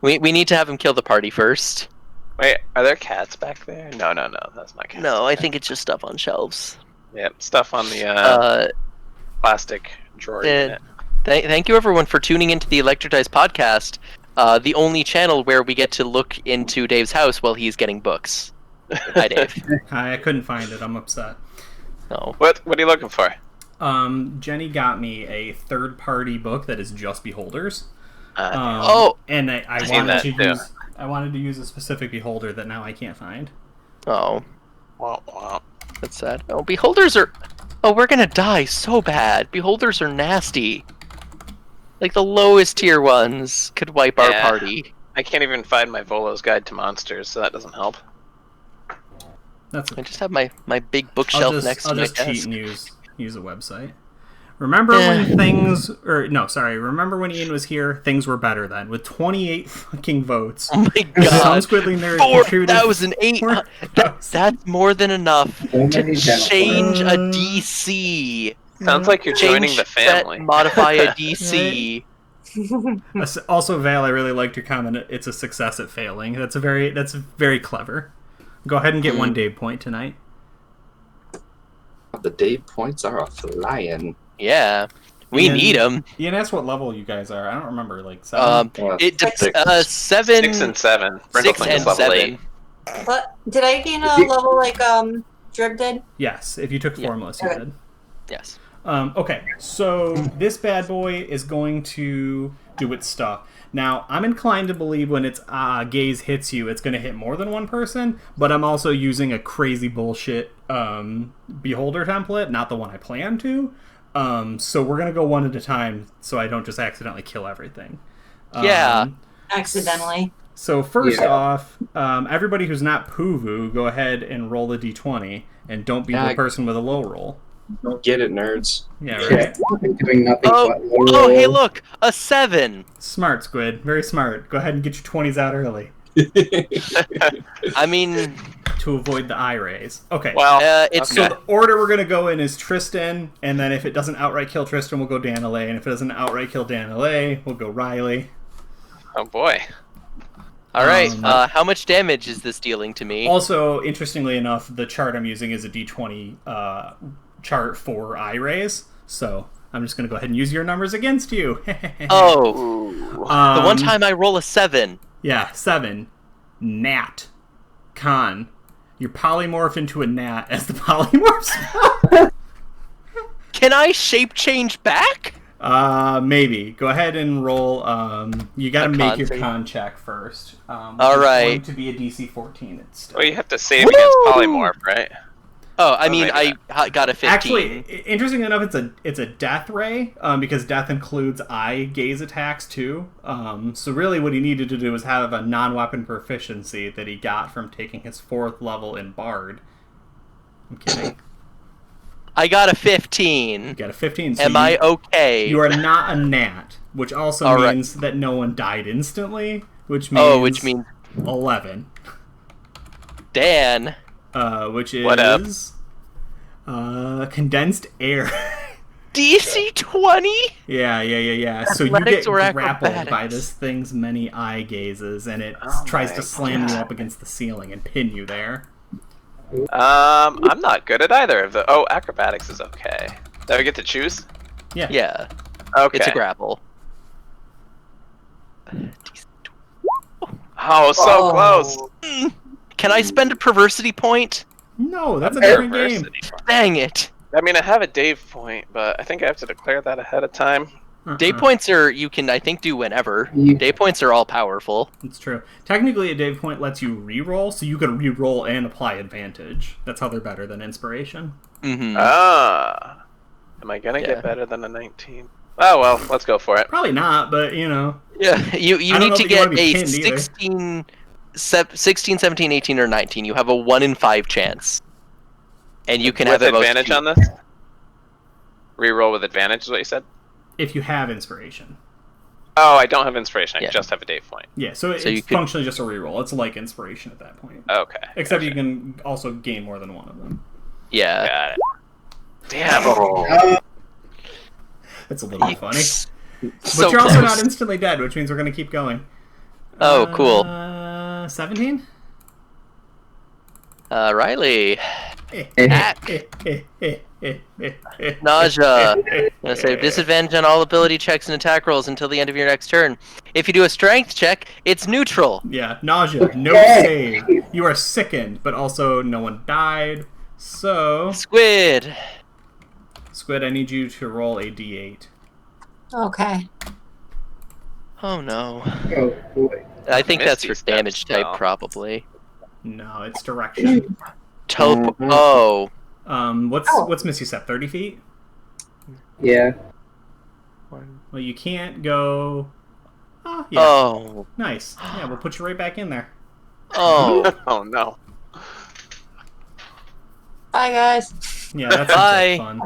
We need to have him kill the party first. Wait, are there cats back there? No, that's not cats. No, I think it's just stuff on shelves. Yep, stuff on the plastic drawer unit. Thank you everyone for tuning into the Electric Dice podcast, the only channel where we get to look into Dave's house while he's getting books. Hi, Dave. Hi, I couldn't find it. I'm upset. No. What are you looking for? Jenny got me a third-party book that is just Beholders. And I wanted to use a specific Beholder that now I can't find. Oh, Wow. that's sad. Oh, Beholders are... Oh, we're gonna die so bad. Beholders are nasty. Like, the lowest tier ones could wipe our party. I can't even find my Volo's Guide to Monsters, so that doesn't help. I just have my big bookshelf next to my desk. I'll just cheat and use a website. Remember when Ian was here, things were better then, with 28 fucking votes. Oh my god. 4,800. That's more than enough to change a DC. Sounds like you're joining the family. Modify a DC. Also, Val, I really liked your comment. It's a success at failing. That's very clever. Go ahead and get one Dave point tonight. The Dave points are flying. Yeah, we need them. Ian asked what level you guys are. I don't remember. Like 7. 7, 6 and 7. 6 and 7. What did I gain a level like Drib did? Yes, if you took Formless, you did. Yes. Okay, so this bad boy is going to do its stuff. Now, I'm inclined to believe when its gaze hits you, it's going to hit more than one person, but I'm also using a crazy bullshit Beholder template, not the one I plan to. So we're going to go one at a time so I don't just accidentally kill everything. Accidentally. So first off, everybody who's not Puvu, go ahead and roll a d20, and don't be the person with a low roll. Don't get it, nerds. Yeah, right? Doing nothing but Oh, hey, look! A 7! Smart, Squid. Very smart. Go ahead and get your 20s out early. I mean... To avoid the eye rays. Okay. Well, So the order we're going to go in is Tristan, and then if it doesn't outright kill Tristan, we'll go Danilay, and if it doesn't outright kill Danilay, we'll go Riley. Oh boy. Alright, how much damage is this dealing to me? Also, interestingly enough, the chart I'm using is a d20 chart for eye rays, so I'm just going to go ahead and use your numbers against you. The one time I roll a 7. Yeah, 7. Nat. Con. You're polymorph into a gnat as the polymorphs. Can I shape change back? Maybe. Go ahead and roll. You got to make your save. con check first. All It's right. going to be a DC 14. Well, you have to save against polymorph, right? Oh, I mean, maybe I got a 15. Actually, interesting enough, it's a death ray because death includes eye gaze attacks too. So really, what he needed to do was have a non-weapon proficiency that he got from taking his 4th level in Bard. I'm kidding. I got a 15. You got a 15. So Am I okay? You are not a gnat, which also All right. means that no one died instantly, which means... which means 11. Dan. Which is... What up? Condensed air. DC 20? Yeah. So you Athletics get or grappled acrobatics? by this thing's many eye gazes, and it tries to slam you up against the ceiling and pin you there. I'm not good at either of the. Oh, acrobatics is okay. Do I get to choose? Yeah. Okay. It's a grapple. Oh, so close. Can I spend a perversity point? No, that's a different game. Diversity. Dang it. I mean, I have a Dave point, but I think I have to declare that ahead of time. Day points you can, I think, do whenever. Day points are all powerful. It's true. Technically, a Dave point lets you re-roll, so you can re-roll and apply advantage. That's how they're better than inspiration. Mm-hmm. Am I gonna get better than a 19? Oh well, let's go for it. Probably not, but you know. Yeah, you I don't need know to that you wanna get be a pinned either. 16, 17, 18, or 19. You have a 1 in 5 chance. And you can With have advantage on this? Reroll with advantage is what you said? If you have inspiration. Oh, I don't have inspiration. I Yeah. just have a date point. Yeah, so it's you could- functionally just a reroll. It's like inspiration at that point. Okay. Except you can also gain more than one of them. Yeah. Got it. Damn. Oh, It's a little bit funny. But So you're also close. not instantly dead, which means we're going to keep going. Oh, cool. 17? Riley. Eh. Nausea. Gonna say disadvantage on all ability checks and attack rolls until the end of your next turn. If you do a strength check, it's neutral. Yeah, nausea, no Okay. save. You are sickened, but also no one died. So, Squid. Squid, I need you to roll a d8. Okay. Oh no. Oh boy. I think that's Misty for Step damage type, spell. probably. No, it's direction. Taupe. Oh. What's Misty Step? 30 feet? Yeah. Well, you can't go. Oh, yeah. Oh. Nice. Yeah, we'll put you right back in there. Oh. Oh no. Bye, guys. Yeah, that's Bye. fun.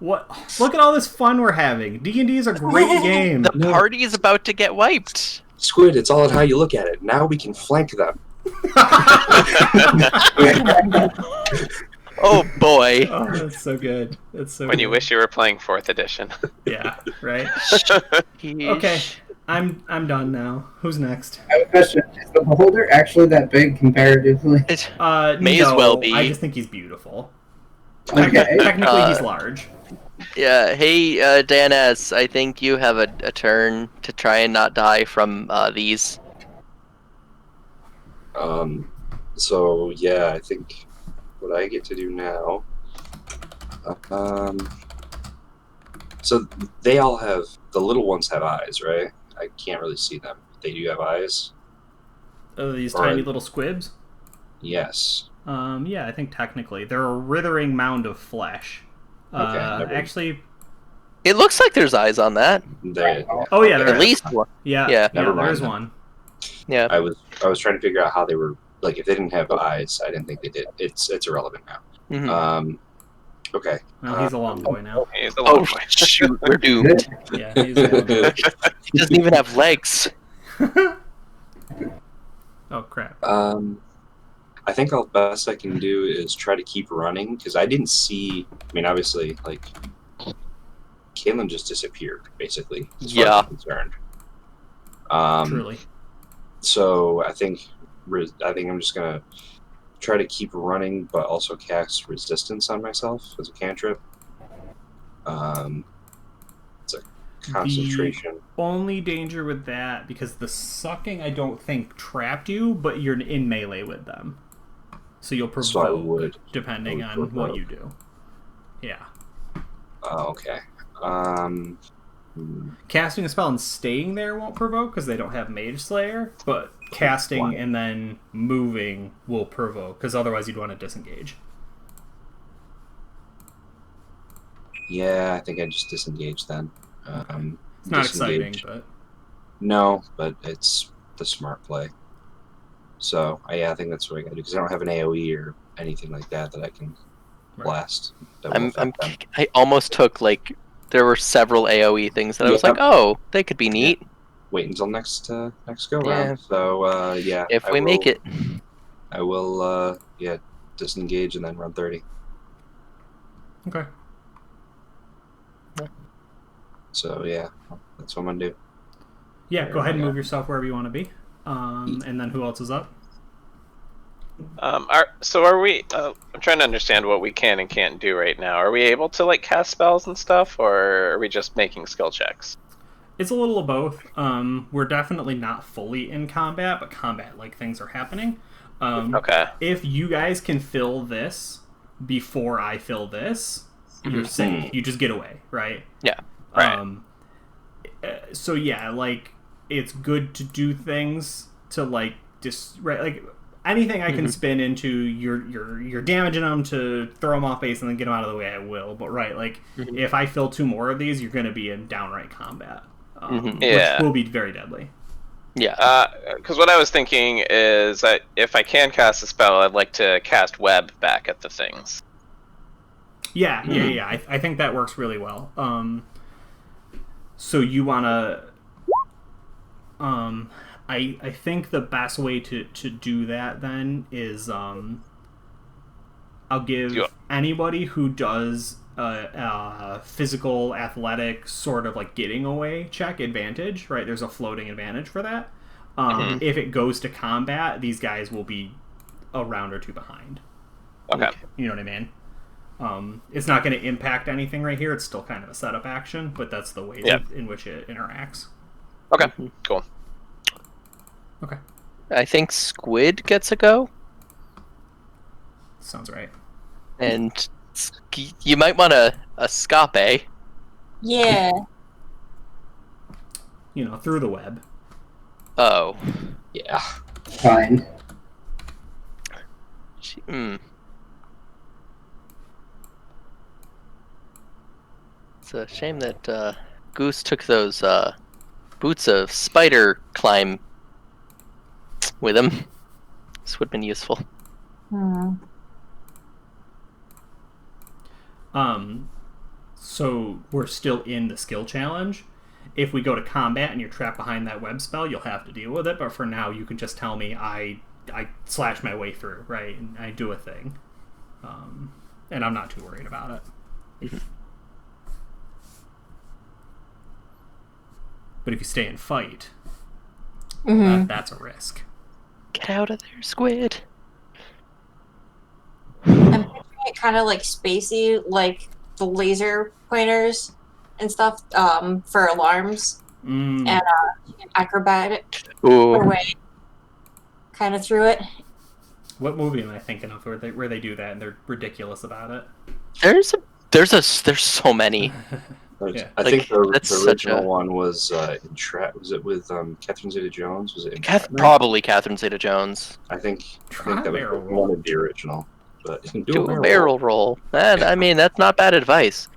What? Look at all this fun we're having. D&D is a great game. The party is about to get wiped. Squid, it's all in how you look at it. Now we can flank them. Oh boy. Oh, that's so good. That's so When good. you wish you were playing 4th edition. Yeah, right? Yeesh. Okay. I'm done now. Who's next? I have a question. Is the beholder actually that big comparatively? May as No, well be. I just think he's beautiful. Okay. Technically, he's large. Yeah. Hey, Dan S. I think you have a turn to try and not die from these. So yeah, I think what I get to do now. So they all have, the little ones have eyes, right? I can't really see them. They do have eyes. Oh, these Alright. tiny little squibs? Yes. Yeah, I think technically. They're a withering mound of flesh. Okay, never- Actually, It looks like there's eyes on that. They. oh yeah, there At is. least one. Yeah, Yeah. Never mind there's then. one. Yeah. I was trying to figure out how they were, like, if they didn't have eyes. I didn't think they did. It's irrelevant now. Mhm. Okay. Well, he's a long boy now. He's a long Oh boy. shoot, we're doomed. Yeah, he's a long boy. He doesn't even have legs. Oh, crap. I think all best I can do is try to keep running because I didn't see. I mean, obviously, like, Caitlin just disappeared, basically. As far as Yeah. I'm concerned. Truly. So I think I'm just gonna try to keep running, but also cast resistance on myself as a cantrip. It's a concentration. Only danger with that, because the sucking, I don't think, trapped you, but you're in melee with them. So you'll provoke, So I would. depending I on would what provoke. you do. Yeah. Oh, okay. Casting a spell and staying there won't provoke, because they don't have Mage Slayer, but casting and then moving will provoke, because otherwise you'd want to disengage. Yeah, I think I just disengaged then. It's not exciting, disengage. but... No, but it's the smart play. So, yeah, I think that's what I gotta do, because I don't have an AoE or anything like that I can blast. That will affect them. I almost took, like, there were several AoE things that I was Yeah. like, oh, they could be neat. Wait until next go round. Yeah. So, yeah. If I we make will- it. I will, disengage and then run 30. Okay. So, yeah, that's what I'm gonna do. Yeah, go ahead and move yourself wherever you want to be. And then who else is up? Are we? I'm trying to understand what we can and can't do right now. Are we able to like cast spells and stuff, or are we just making skill checks? It's a little of both. We're definitely not fully in combat, but combat-like things are happening. Okay. If you guys can fill this before I fill this, you're safe. You just get away, right? Yeah. Right. So yeah, like, it's good to do things to like like anything I can spin into you're damaging them to throw them off base and then get them out of the way, I will. But right, like, if I fill 2 more of these, you're going to be in downright combat, Yeah. which will be very deadly. Yeah. Because what I was thinking is that if I can cast a spell, I'd like to cast web back at the things. Yeah. I think that works really well. So you want to... I think the best way to do that then is I'll give anybody who does a physical athletic sort of like getting away check advantage, right? There's a floating advantage for that. If it goes to combat, these guys will be a round or two behind. Okay. You know what I mean? It's not going to impact anything right here. It's still kind of a setup action, but that's the way in which it interacts. Okay, cool. Okay. I think Squid gets a go. Sounds right. And you might want a escape. Yeah. You know, through the web. Oh. Yeah. Fine. It's a shame that Goose took those boots of spider climb with him. This would have been useful. So we're still in the skill challenge. If we go to combat and you're trapped behind that web spell, you'll have to deal with it. But for now, you can just tell me I slash my way through, right? And I do a thing. And I'm not too worried about it. But if you stay and fight, that's a risk. Get out of there, Squid. I'm picturing it kind of like spacey, like the laser pointers and stuff for alarms and acrobatic way kind of through it. What movie am I thinking of where they do that and they're ridiculous about it? There's so many. Yeah. I think the original one was was it with Catherine Zeta-Jones? Was it probably Catherine Zeta-Jones? I think that was one of the original. But do a barrel roll. I mean, that's not bad advice.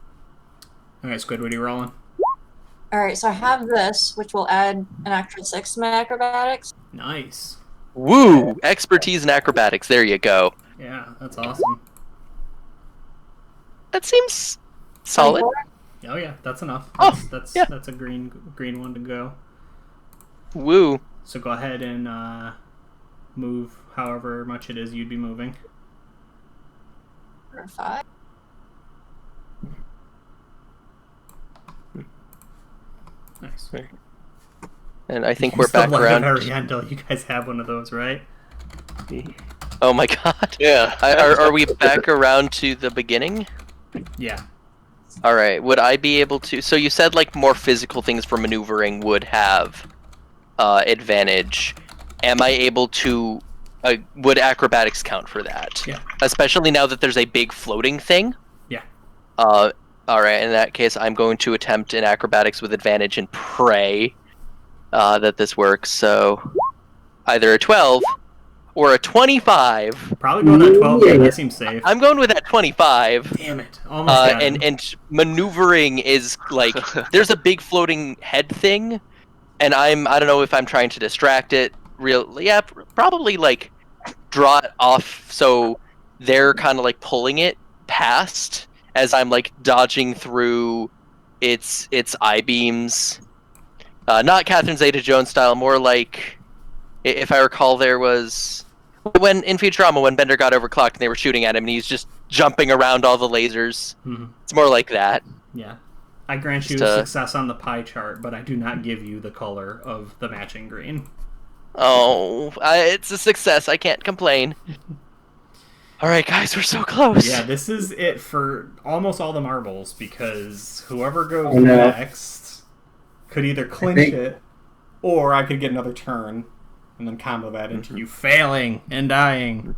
All right, Squid, what are you rolling? All right, so I have this, which will add an extra 6 to my acrobatics. Nice. Woo! Expertise in acrobatics. There you go. Yeah, that's awesome. That seems solid. 24? Oh yeah, that's enough. That's a green one to go. Woo! So go ahead and move however much it is you'd be moving. Or 5. Nice. And I think we're back around. Until you guys have one of those, right? Oh my god. Yeah. Are we back around to the beginning? Yeah. All right. Would I be able to? So you said like more physical things for maneuvering would have advantage. Am I able to? Would acrobatics count for that? Yeah. Especially now that there's a big floating thing. Yeah. All right. In that case, I'm going to attempt an acrobatics with advantage and pray that this works. So either a 12 or a 25. Probably going at 12. Yeah, that seems safe. I'm going with that 25. Damn it! Almost got him. And maneuvering is like there's a big floating head thing, and I don't know if I'm trying to distract it. Probably like draw it off so they're kind of like pulling it past as I'm like dodging through its I-beams. Not Catherine Zeta-Jones style, more like, if I recall, there was in Futurama when Bender got overclocked and they were shooting at him and he's just jumping around all the lasers. Mm-hmm. It's more like that. Yeah. I grant you success on the pie chart, but I do not give you the color of the matching green. Oh, it's a success. I can't complain. All right, guys, we're so close. Yeah, this is it for almost all the marbles, because whoever goes next could either clinch it, or I could get another turn, and then combo that into you failing and dying.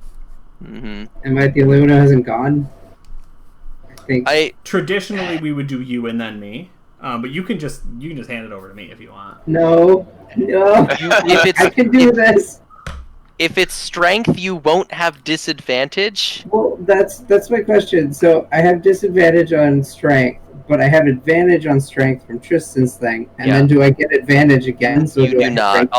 Mm-hmm. Am I the only one who hasn't gone? Traditionally, we would do you and then me, but you can just hand it over to me if you want. No. I can do this. If it's strength, you won't have disadvantage. Well, that's my question. So I have disadvantage on strength, but I have advantage on strength from Tristan's thing. And then do I get advantage again? So you do not.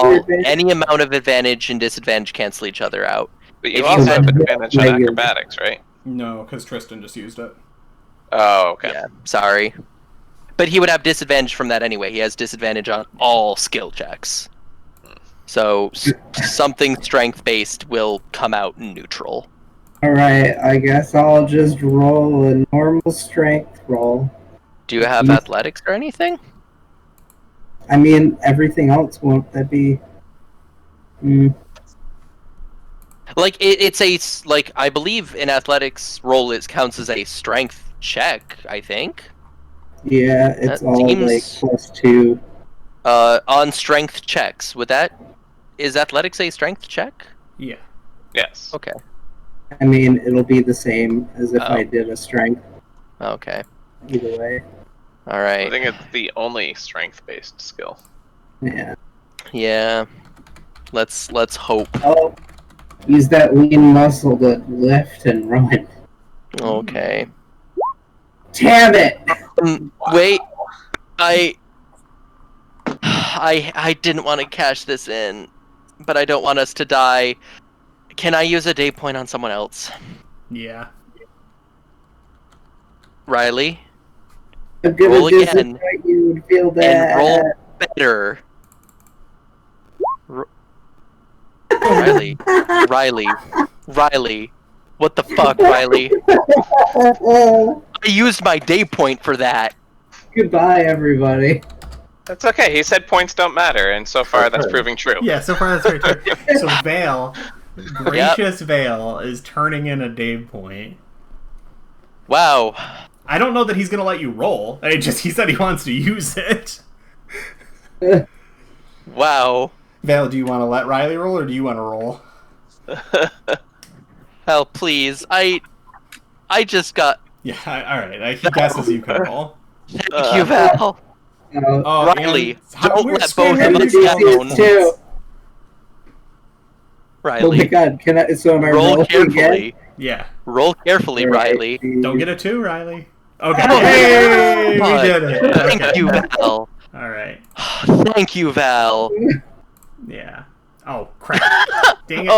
Any amount of advantage and disadvantage cancel each other out. But you also have advantage on acrobatics, right? No, because Tristan just used it. Oh, okay. Yeah, sorry. But he would have disadvantage from that anyway. He has disadvantage on all skill checks. So something strength-based will come out neutral. Alright, I guess I'll just roll a normal strength roll. Do you have athletics or anything? I mean, everything else won't that be... Like, it's a... Like, I believe in athletics, roll it counts as a strength check, I think. Yeah, it's That all seems- like +2. On strength checks, would that... Is athletics a strength check? Yeah. Yes. Okay. I mean, it'll be the same as if Oh. I did a strength, Okay. either way. All I right. think it's the only strength-based skill. Yeah. Yeah. Let's hope. Oh, use that lean muscle to lift and run. Okay. Damn it! Wait. I didn't want to cash this in, but I don't want us to die. Can I use a day point on someone else? Yeah. Riley? I'm gonna Roll again. disappoint you and feel And bad. roll better. Riley. Riley. What the fuck, Riley? I used my day point for that. Goodbye, everybody. That's okay. He said points don't matter, and so far that's Okay. proving true. Yeah, so far that's very true. So Vale, gracious Vale, is turning in a Dave point. Wow. I don't know that he's gonna let you roll. He said he wants to use it. Wow. Vale, do you want to let Riley roll, or do you want to roll? Hell, please. I just got... Yeah, alright. He guesses you can roll. Thank you, Val. Oh, Riley, and how- don't we're let squaring both of the us DC down. too. Oh my Riley, god, am I roll rolling carefully. again? Yeah. Roll carefully, Riley. Don't get a 2, Riley. Okay. Oh, Hey, we God. did it. Thank Okay. you, Val. Alright. Thank you, Val. Yeah. Oh, crap. Dang it.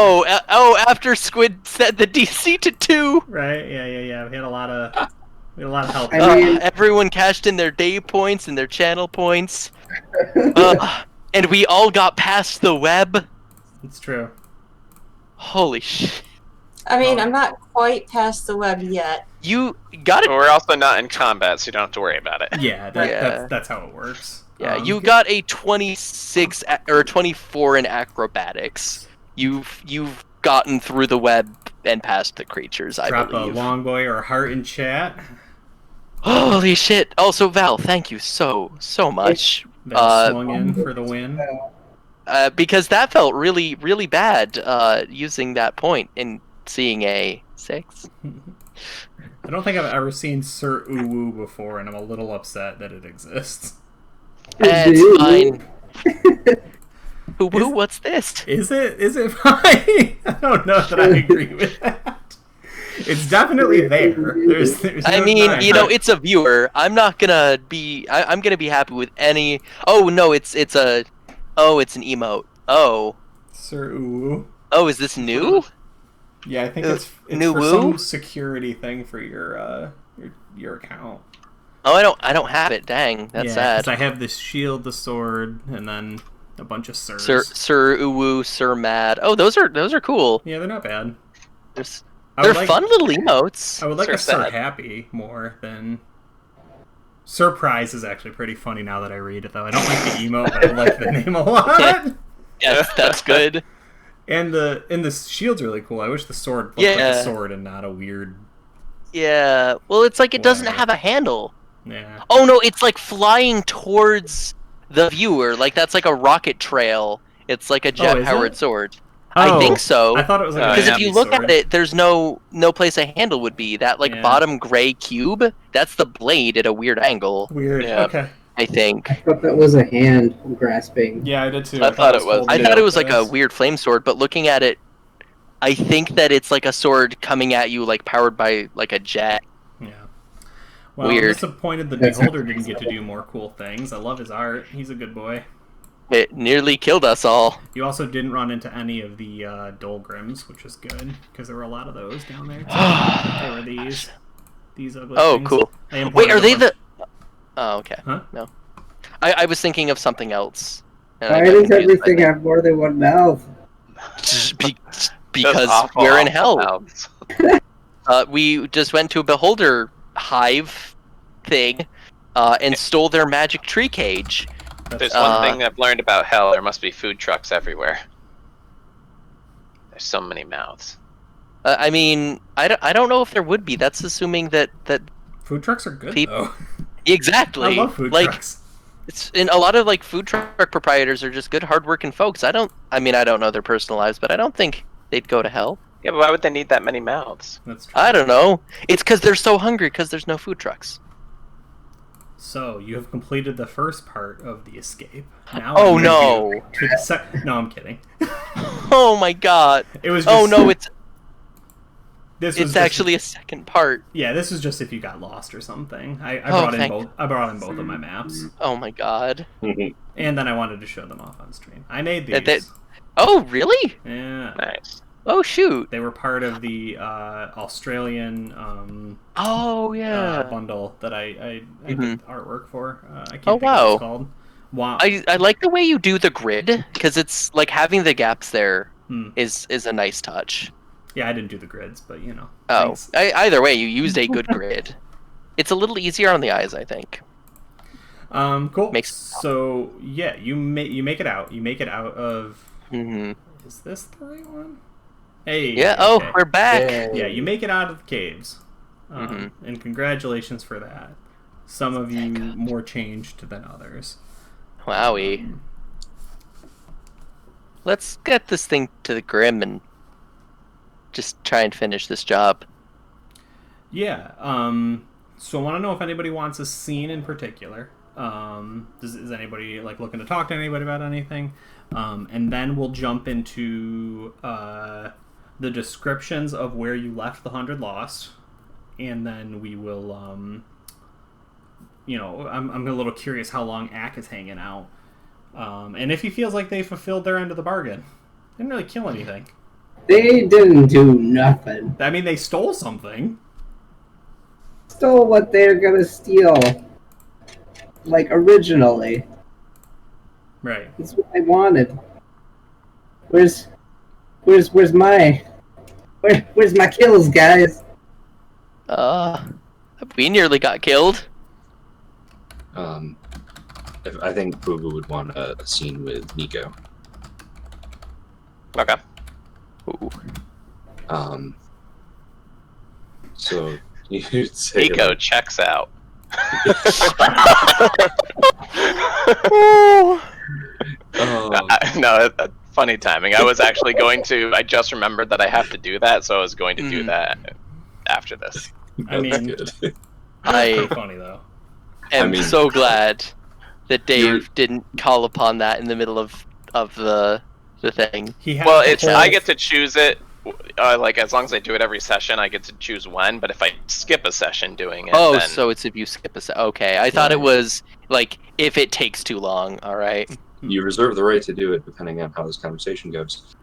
After Squid set the DC to 2. Right, yeah. We had a lot of help. I mean- Everyone cashed in their day points and their channel points. And we all got past the web. It's true. Holy shit. I mean, Oh. I'm not quite past the web yet. You got But it. we're also not in combat, so you don't have to worry about it. Yeah, Yeah. that's how it works. Yeah, you got a 26 or 24 in acrobatics. You've gotten through the web and past the creatures, I drop believe. a long boy or heart in chat. Holy shit! Also, Val, thank you so much. That swung in for the win. Because that felt really, really bad. Using that point and seeing a 6. I don't think I've ever seen Sir Uwu before, and I'm a little upset that it exists. It's fine. Woo, what's this? Is it fine? I don't know that I agree with that. It's definitely there. There's I no mean, denying you know, it. it's a viewer. I'm not gonna be. I'm gonna be happy with any. Oh no, it's an emote. Oh, Sir Uwu. is this new? Yeah, I think it's New for Woo? some security thing for your account. Oh, I don't have it. Dang, that's yeah, sad. 'cause I have the shield, the sword, and then a bunch of sirs. Sir Uwu, Sir Mad. Oh, those are cool. Yeah, they're not bad. They're fun little emotes. I would like Sir a Sir Sad. Happy more than Surprise is actually pretty funny now that I read it though. I don't like the emote, but I like the name a lot. Yeah, that's good. And the shield's really cool. I wish the sword looked like Yeah. a sword and not a weird. Yeah. Well, it's like it doesn't Whatever. have a handle. Yeah. Oh no, it's like flying towards the viewer. Like that's like a rocket trail. It's like a is jet-powered it? sword. I Oh, think so. I thought it was like a Because if happy you look sword. at it, there's no place a handle would be. That like Yeah. bottom gray cube, that's the blade at a weird angle. Weird. Yeah. Okay. I think. I thought that was a hand grasping. Yeah, I did too. I thought it was. I holding thought up it was like a this. weird flame sword, but looking at it, I think that it's like a sword coming at you, like powered by like a jet. Yeah. Well, I'm Weird. disappointed the That's- Beholder didn't get to do more cool things. I love his art. He's a good boy. It nearly killed us all. You also didn't run into any of the Dolgrims, which is good, because there were a lot of those down there, too. They were these These ugly Oh, things. cool. I imported Wait, are they a bunch- the? Oh, okay. Huh? No, I was thinking of something else. and I Why got does confused by everything that. have more than one mouth? Those Because awful, we're in awful hell. mouths. We just went to a beholder hive thing, and stole their magic tree cage. There's one thing I've learned about hell. There must be food trucks everywhere. There's so many mouths. I mean, I don't know if there would be. That's assuming that Food trucks are good, though. exactly. I love food like, trucks. It's in a lot of like food truck proprietors are just good, hardworking folks. I don't know their personal lives, but I don't think they'd go to hell. Yeah, but why would they need that many mouths? That's true. I don't know. It's because they're so hungry because there's no food trucks. So, you have completed the first part of the escape. Now Oh, I'm no. gonna do the no, I'm kidding. Oh my god. It was just, Oh no, this was it's just- actually a second part. Yeah, this is just if you got lost or something. I Oh, brought in both of my maps. Oh my god. And then I wanted to show them off on stream. I made these. Oh really? Yeah. Nice. Oh shoot. They were part of the Australian Oh yeah. bundle that I did artwork for. I can't Oh, think of what wow. it's called. Wow. I like the way you do the grid because it's like having the gaps there is a nice touch. Yeah, I didn't do the grids, but you know. Oh, thanks. either way, you used a good grid. It's a little easier on the eyes, I think. Cool. Makes- So yeah, you make it out. You make it out of. Mm-hmm. Is this the right one? Hey. Yeah. okay. Oh, we're back. Yeah, you make it out of the caves, and congratulations for that. Some of you more changed than others. Wowie. Let's get this thing to the Grim and just try and finish this job. Yeah. So I want to know if anybody wants a scene in particular. Is anybody like looking to talk to anybody about anything? And then we'll jump into the descriptions of where you left the 100 Lost, and then we will. I'm a little curious how long Ack is hanging out, and if he feels like they fulfilled their end of the bargain. Didn't really kill anything. They didn't do nothing. I mean, they stole something. Stole what they're gonna steal. Like originally. Right. That's what I wanted. Where's my kills, guys? We nearly got killed. I think Boo Boo would want a scene with Nico. Okay. Ooh. So you'd say Nico checks out. No, funny timing. I was actually going to. I just remembered that I have to do that, so I was going to do that after this. I mean, good. pretty funny though. am so glad that Dave didn't call upon that in the middle of the thing. He had Well, the it's whole- I get to choose it. Like as long as I do it every session, I get to choose when. But if I skip a session doing it, Oh, then... so it's if you skip a okay. I thought it was like if it takes too long. All right. You reserve the right to do it depending on how this conversation goes.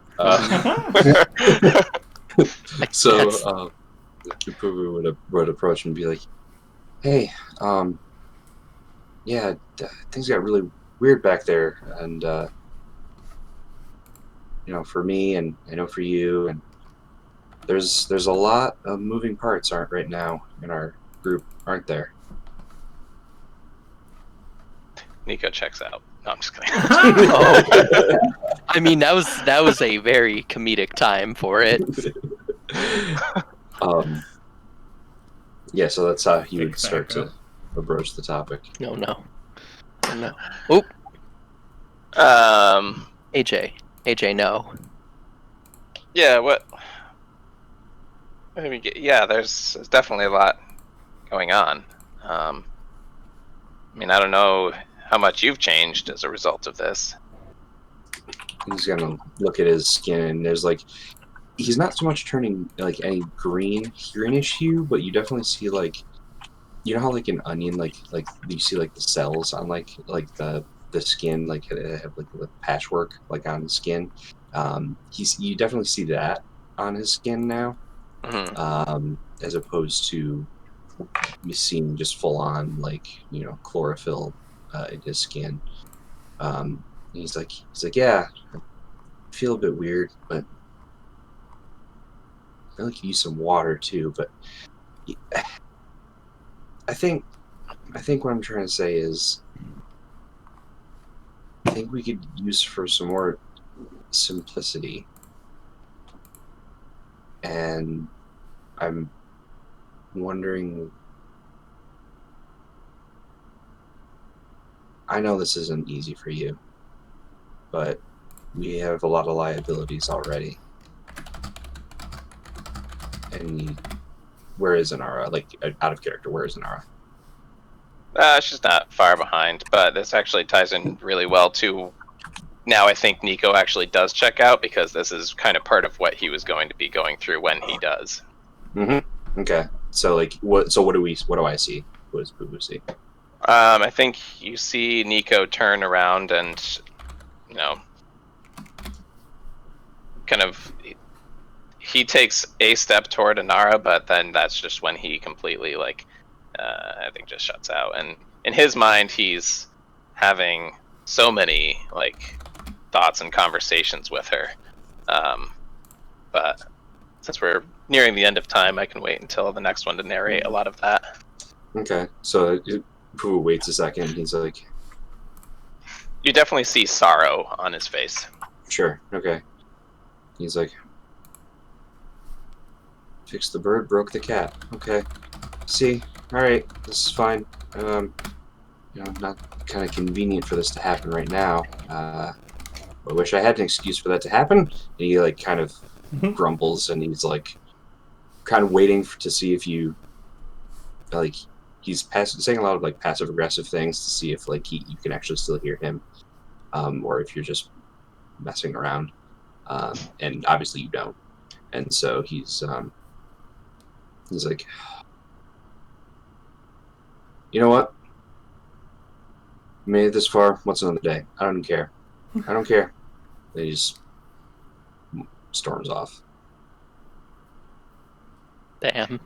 So, Poo would approach and be like, "Hey, yeah, things got really weird back there, and for me, and I know for you, and there's a lot of moving parts right now in our group, aren't there?" Nico checks out. No, I'm just kidding. I mean, that was a very comedic time for it. Yeah, so that's how he would Pick start back to broach the topic. No. Oh, AJ, no. Yeah. What? I mean, yeah. There's definitely a lot going on. I mean, I don't know how much you've changed as a result of this. He's gonna look at his skin, and there's like, he's not so much turning like any greenish hue, but you definitely see like, how like an onion, like you see like the cells on like the skin, like have like the patchwork like on the skin. You definitely see that on his skin now, Mm-hmm. as opposed to you see him just full on, like, chlorophyll in his skin. He's like, yeah, I feel a bit weird, but I really could use some water too. But I think what I'm trying to say is, I think we could use for some more simplicity. And I'm wondering, I know this isn't easy for you, but we have a lot of liabilities already. And where is Inara? Like, out of character, where is Inara? She's not far behind, but this actually ties in really well to now I think Nico actually does check out, because this is kind of part of what he was going to be going through when he does. Mm-hmm. Okay. So like what do I see? What does Boo Boo see? I think you see Nico turn around and kind of he takes a step toward Inara, but then that's just when he completely I think just shuts out. And in his mind, he's having so many thoughts and conversations with her. But since we're nearing the end of time, I can wait until the next one to narrate a lot of that. Okay, so Pooh waits a second. He's like, you definitely see sorrow on his face. Sure. Okay. He's like, fixed the bird, broke the cat. Okay. See, all right, this is fine. Not kind of convenient for this to happen right now. I wish I had an excuse for that to happen. And he kind of grumbles, and he's kind of waiting to see if you he's saying a lot of passive aggressive things to see if you can actually still hear him, or if you're just messing around. And obviously you don't. And so he's like, you know what? Made it this far. What's another day? I don't care. I don't care. And he just storms off. Damn.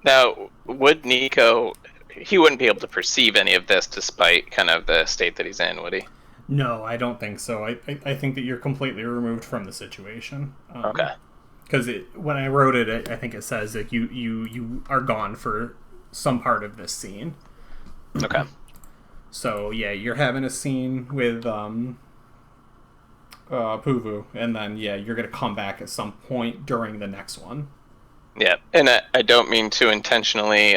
Now, would Nico... He wouldn't be able to perceive any of this despite kind of the state that he's in, would he? No, I don't think so. I think that you're completely removed from the situation. Okay. Because when I wrote it, I think it says that you are gone for some part of this scene. Okay. So, yeah, you're having a scene with Puvu, and then, yeah, you're going to come back at some point during the next one. Yeah, and I don't mean to intentionally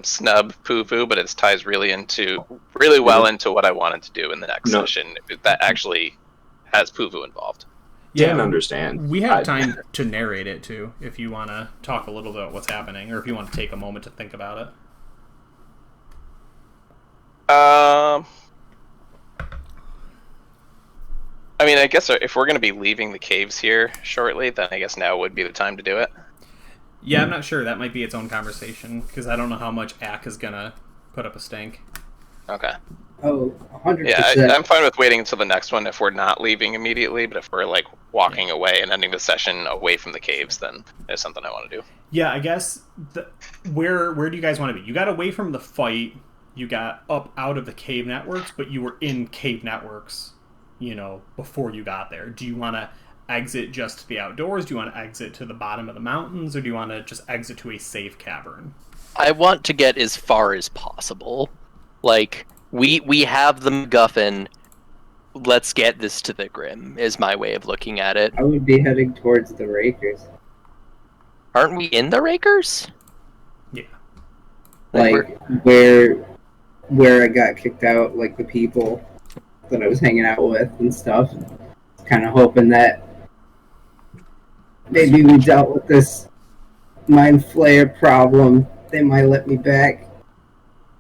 snub Puvu, but it ties really well into what I wanted to do in the next session that actually has Puvu involved. Yeah, I understand. We have time to narrate it, too, if you want to talk a little bit about what's happening, or if you want to take a moment to think about it. I mean, I guess if we're going to be leaving the caves here shortly, then I guess now would be the time to do it. Yeah, I'm not sure. That might be its own conversation, because I don't know how much Ack is going to put up a stink. Okay. Oh, 100%. Yeah, I'm fine with waiting until the next one if we're not leaving immediately, but if we're walking away and ending the session away from the caves, then there's something I want to do. Yeah, I guess, where do you guys want to be? You got away from the fight, you got up out of the cave networks, but you were in cave networks, before you got there. Do you want to exit just to the outdoors? Do you want to exit to the bottom of the mountains? Or do you want to just exit to a safe cavern? I want to get as far as possible. We have the MacGuffin. Let's get this to the Grim, is my way of looking at it. I would be heading towards the Rakers. Aren't we in the Rakers? Yeah. Where I got kicked out, the people that I was hanging out with and stuff. Kind of hoping that maybe we dealt with this Mind Flayer problem. They might let me back.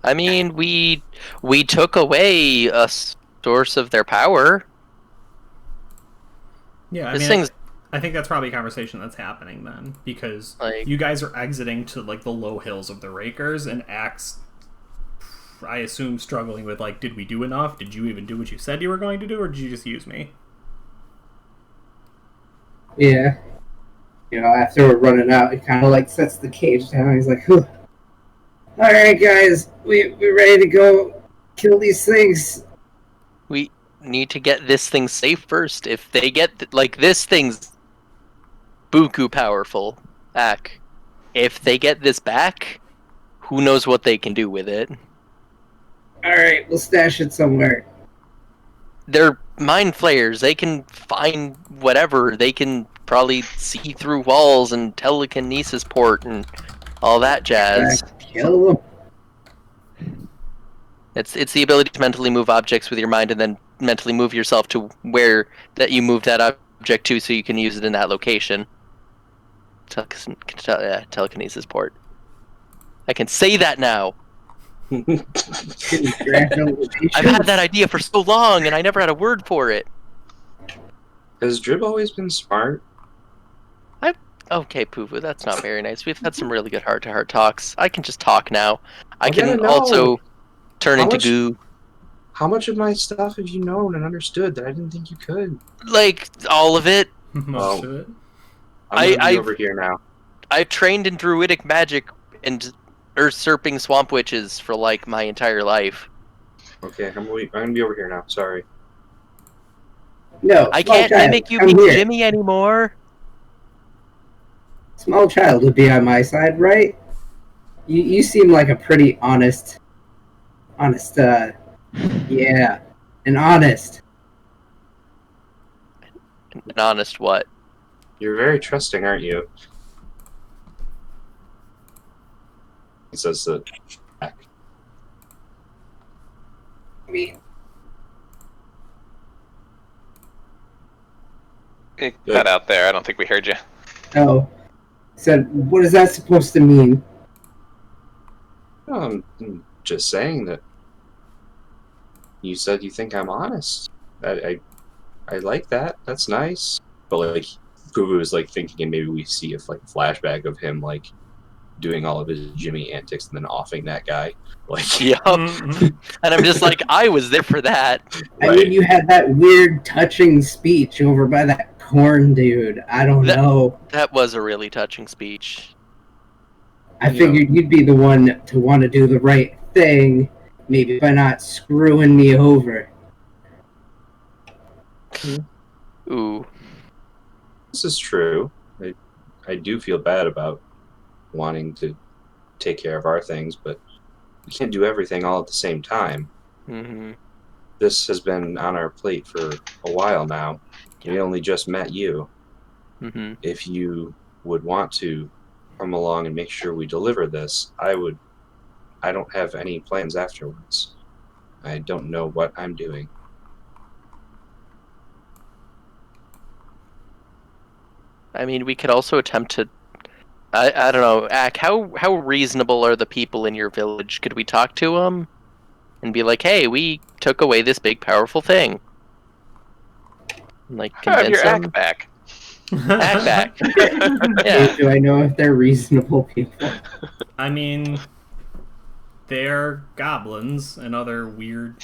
I mean, we took away a source of their power. Yeah, I think that's probably a conversation that's happening then, because you guys are exiting to the low hills of the Rakers, and Axe, I assume, struggling with did we do enough? Did you even do what you said you were going to do, or did you just use me? Yeah. After we're running out, it kind of sets the cage down. He's like, whew. All right, guys, we're ready to go kill these things. We need to get this thing safe first. If they get like this thing's buku powerful, if they get this back, who knows what they can do with it? All right, we'll stash it somewhere. They're mind flayers. They can find whatever. They can probably see through walls and telekinesis port and all that jazz. Kill them. It's the ability to mentally move objects with your mind and then mentally move yourself to where that you moved that object to, so you can use it in that location. Telekinesis port. I can say that now. Congratulations. I've had that idea for so long, and I never had a word for it. Has Drib always been smart? Okay, Poo-Poo, that's not very nice. We've had some really good heart-to-heart talks. I can just talk now. I gotta can know. also turn How into much- goo. How much of my stuff have you known and understood that I didn't think you could? Like, all of it. Most of it. I'm gonna be over here now. I've trained in druidic magic and usurping swamp witches for, like, my entire life. Okay, I'm gonna be over here now. Sorry. No, I small can't child, mimic you come being here. Jimmy anymore. Small child would be on my side, right? You seem like a pretty honest, yeah, an honest. An honest what? You're very trusting, aren't you? He says that. I mean, It cut out there. I don't think we heard you. no. Said, what is that supposed to mean? I'm just saying that. You said you think I'm honest. I like that. That's nice. But like, Poo is like thinking, and maybe we see a like flashback of him like doing all of his Jimmy antics and then offing that guy. Like, Yup. And I'm just like, I was there for that. I Right. mean, you had that weird, touching speech over by that corn dude. I don't know. That was a really touching speech. I figured you'd be the one to want to do the right thing, maybe by not screwing me over. Ooh. this is true. I do feel bad about wanting to take care of our things, but we can't do everything all at the same time. Mm-hmm. This has been on our plate for a while now. We only just met you. Mm-hmm. If you would want to come along and make sure we deliver this, I would. I don't have any plans afterwards. I don't know what I'm doing. I mean, we could also attempt to. I don't know, Ak. How reasonable are the people in your village? Could we talk to them and be like, "Hey, we took away this big, powerful thing." And, like, Have convince your them. act back. Act back. Yeah. Do I know if they're reasonable people? I mean, they're goblins and other weird,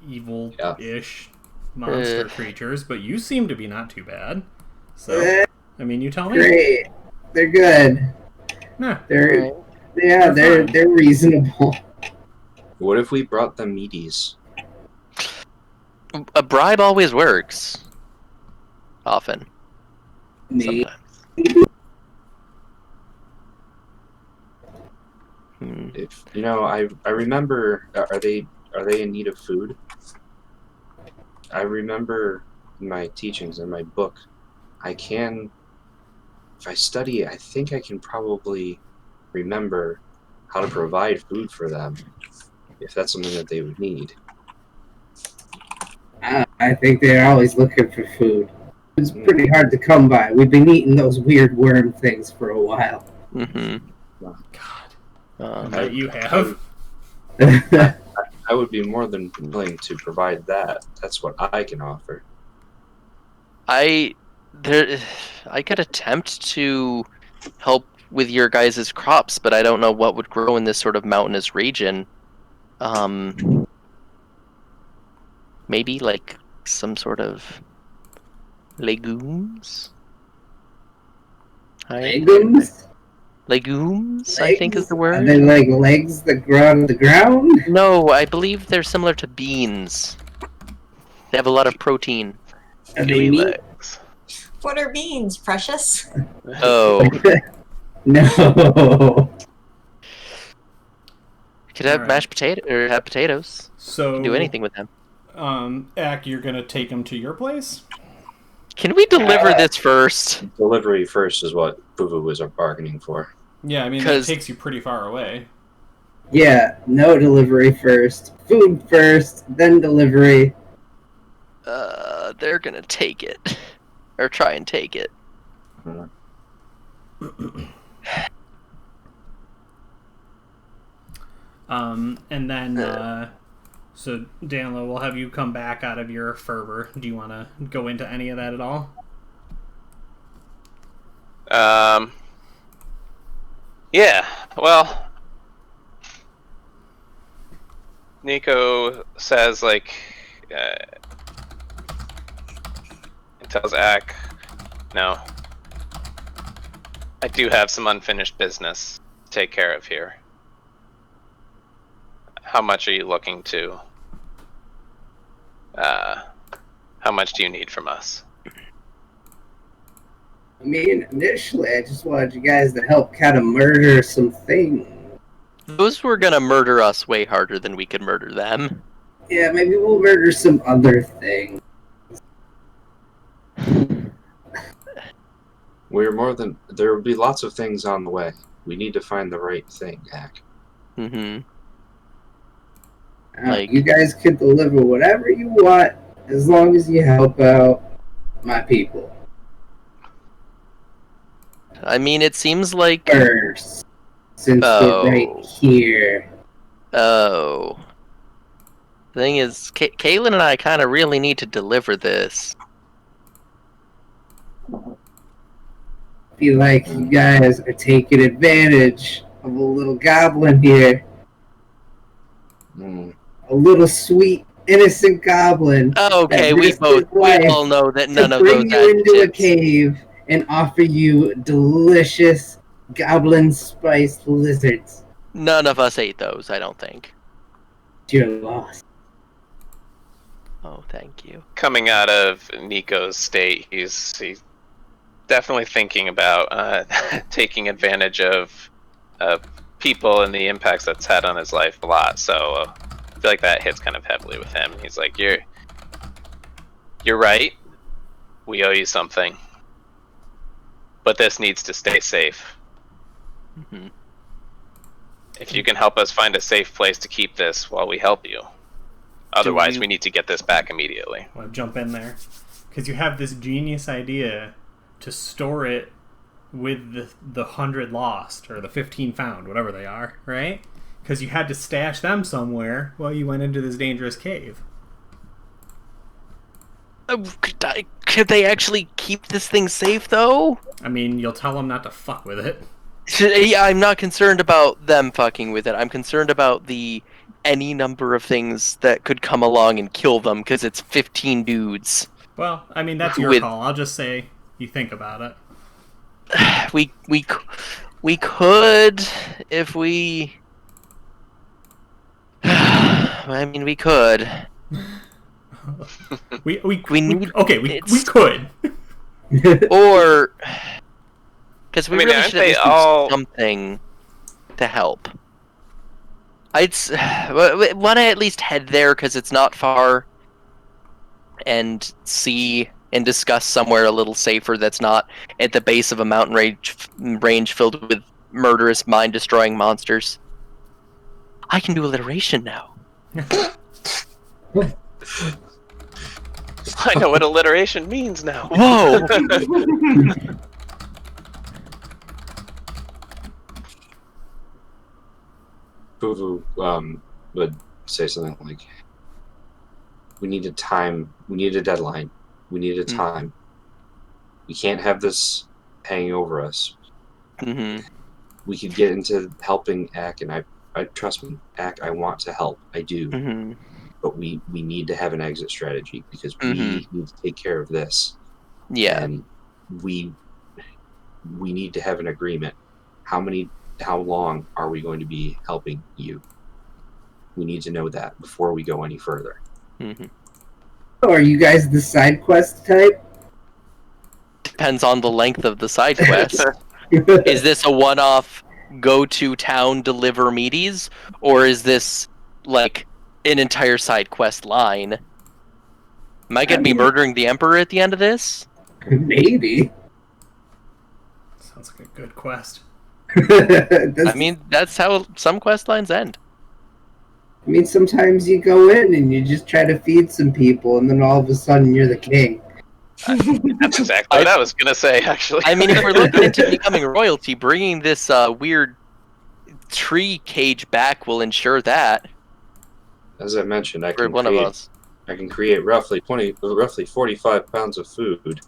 evil-ish monster creatures, but you seem to be not too bad. So, I mean, you tell me. Great. They're good. Nah. They're they're reasonable. What if we brought them meaties? A bribe always works. Often. Maybe. Sometimes. If you know, I remember. Are they in need of food? I remember in my teachings in my book. I can, if I study it, I think I can probably remember how to provide food for them, if that's something that they would need. I think they're always looking for food. It's pretty hard to come by. We've been eating those weird worm things for a while. Mm-hmm. God. That you have. I would be more than willing to provide that. That's what I can offer. I could attempt to help with your guys' crops, but I don't know what would grow in this sort of mountainous region. Maybe like some sort of legumes. Legumes? legumes, I think is the Are word. they like legs that grow out of the ground? No, I believe they're similar to beans. They have a lot of protein. Are they Gooey meat? legs. What are beans, Precious? Oh, No. could have Alright. mashed potato or have potatoes. So You can do anything with them. Ak, you're gonna take him to your place? Can we deliver this first? Delivery first is what Fufu was bargaining for. Yeah, I mean that takes you pretty far away. Yeah, no delivery first. Food first, then delivery. They're gonna take it. Or try and take it. And then, so Danlo, we'll have you come back out of your fervor. Do you want to go into any of that at all? Yeah, well, Nico says, like, it tells Ak, no, I do have some unfinished business to take care of here. How much are you looking to, how much do you need from us? I mean, initially, I just wanted you guys to help kind of murder some things. Those were gonna murder us way harder than we could murder them. Yeah, maybe we'll murder some other thing. We're more than... There will be lots of things on the way. We need to find the right thing, Ak. Mm-hmm. You guys can deliver whatever you want as long as you help out my people. I mean, it seems like... First, since we're right here. Oh. The thing is, Kaylin and I kind of really need to deliver this. Feel like you guys are taking advantage of a little goblin here. A little sweet, innocent goblin. Okay, we all know that none of those bring you into a cave and offer you delicious goblin spiced lizards. None of us ate those, I don't think. You're lost. Oh, thank you. Coming out of Nico's state, he's definitely thinking about taking advantage of people and the impacts that's had on his life a lot. So I feel like that hits kind of heavily with him. He's like, "You're right. We owe you something, but this needs to stay safe. Mm-hmm. If you can help us find a safe place to keep this while we help you. Otherwise, we need to get this back immediately." I want to jump in there because you have this genius idea to store it with the 100 lost or the 15 found, whatever they are, right? Because you had to stash them somewhere while you went into this dangerous cave. Could they actually keep this thing safe, though? I mean, you'll tell them not to fuck with it. Yeah, I'm not concerned about them fucking with it. I'm concerned about any number of things that could come along and kill them, because it's 15 dudes. Well, I mean, that's your call. I'll just say you think about it. We could if we... I mean, we could. we could. Or... Because we really should at least do something to help. I'd want to at least head there because it's not far, and see and discuss somewhere a little safer that's not at the base of a mountain range filled with murderous, mind-destroying monsters. I can do alliteration now. I know what alliteration means now. Whoa! Fufu would say something like, we need a deadline. We need a time. We can't have this hanging over us. Mm-hmm. We could get into helping Ak, and I trust me, Ak, I want to help. I do. Mm-hmm. But we need to have an exit strategy because we need to take care of this. Yeah. And we need to have an agreement. how long are we going to be helping you? We need to know that before we go any further. Mm-hmm. Oh, are you guys the side quest type? Depends on the length of the side quest. Is this a one-off, go to town, deliver meaties, or is this like an entire side quest line? Am I going to be murdering the Emperor at the end of this? Maybe. Sounds like a good quest. I mean, that's how some quest lines end. I mean, sometimes you go in and you just try to feed some people, and then all of a sudden you're the king. That's exactly what I was gonna say, actually. I mean, if we're looking into becoming royalty, bringing this weird tree cage back will ensure that. As I mentioned, I For can one of us. I can create roughly 45 pounds of food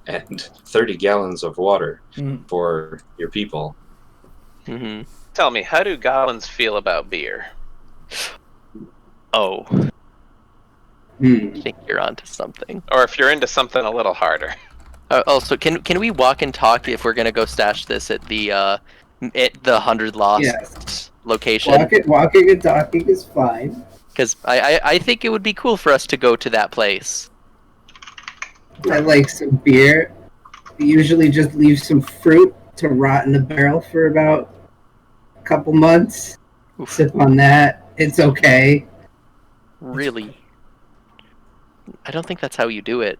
and 30 gallons of water for your people. Mm-hmm. Tell me, how do goblins feel about beer? Oh. I think you're onto something. Or if you're into something a little harder. Also, can we walk and talk if we're gonna go stash this at the 100 Lost location? Walking and talking is fine. Because I think it would be cool for us to go to that place. I like some beer. We usually just leave some fruit to rot in a barrel for about a couple months. Oof. Sip on that. It's okay. Really? I don't think that's how you do it.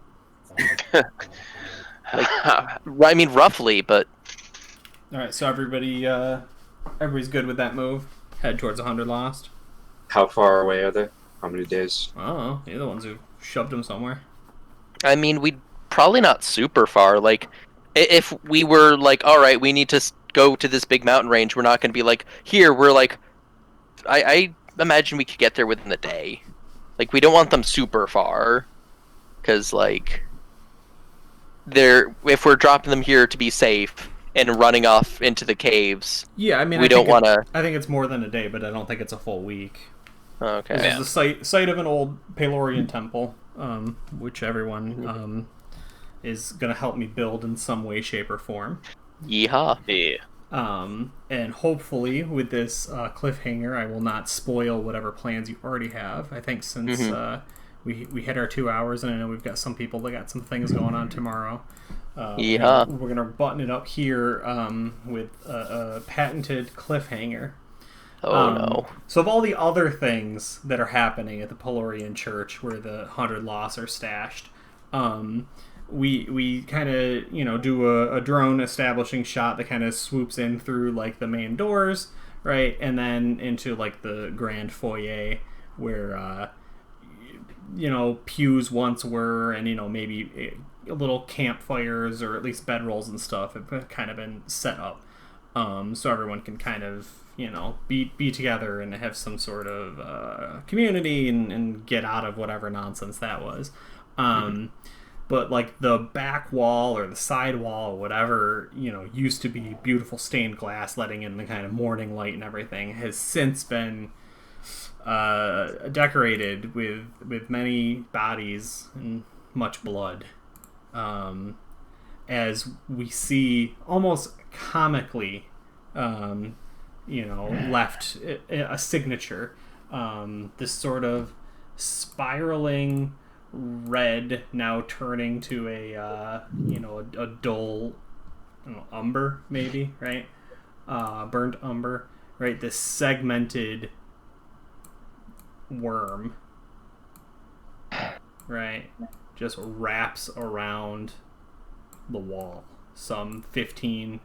I mean, roughly, but... Alright, so everybody's good with that move? Head towards 100 Lost? How far away are they? How many days? I don't know. You're the ones who shoved them somewhere. I mean, we'd probably not super far. Like, if we were like, alright, we need to go to this big mountain range, we're not going to be like, here, we're like... I imagine we could get there within the day. Like, we don't want them super far. Because, like... if we're dropping them here to be safe and running off into the caves, yeah, I mean, we don't want to. I think it's more than a day, but I don't think it's a full week. Okay. This is the site of an old Pelorian temple, which everyone is going to help me build in some way, shape, or form. Yeehaw. Yeah. And hopefully, with this cliffhanger, I will not spoil whatever plans you already have. I think since we hit our 2 hours, and I know we've got some people that got some things going on tomorrow. We're gonna button it up here with a patented cliffhanger. Oh no! So of all the other things that are happening at the Pelorian Church, where the 100 Lost are stashed, we kind of do a drone establishing shot that kind of swoops in through like the main doors, right, and then into like the grand foyer where pews once were, and maybe a little campfires or at least bedrolls and stuff have kind of been set up, so everyone can kind of be together and have some sort of community and get out of whatever nonsense that was. But like the back wall or the side wall or whatever used to be beautiful stained glass letting in the kind of morning light and everything, has since been decorated with many bodies and much blood, as we see almost comically left a signature, this sort of spiraling red, now turning to a dull umber, maybe, right? Burnt umber, right? This segmented worm, right, just wraps around the wall, some 15-20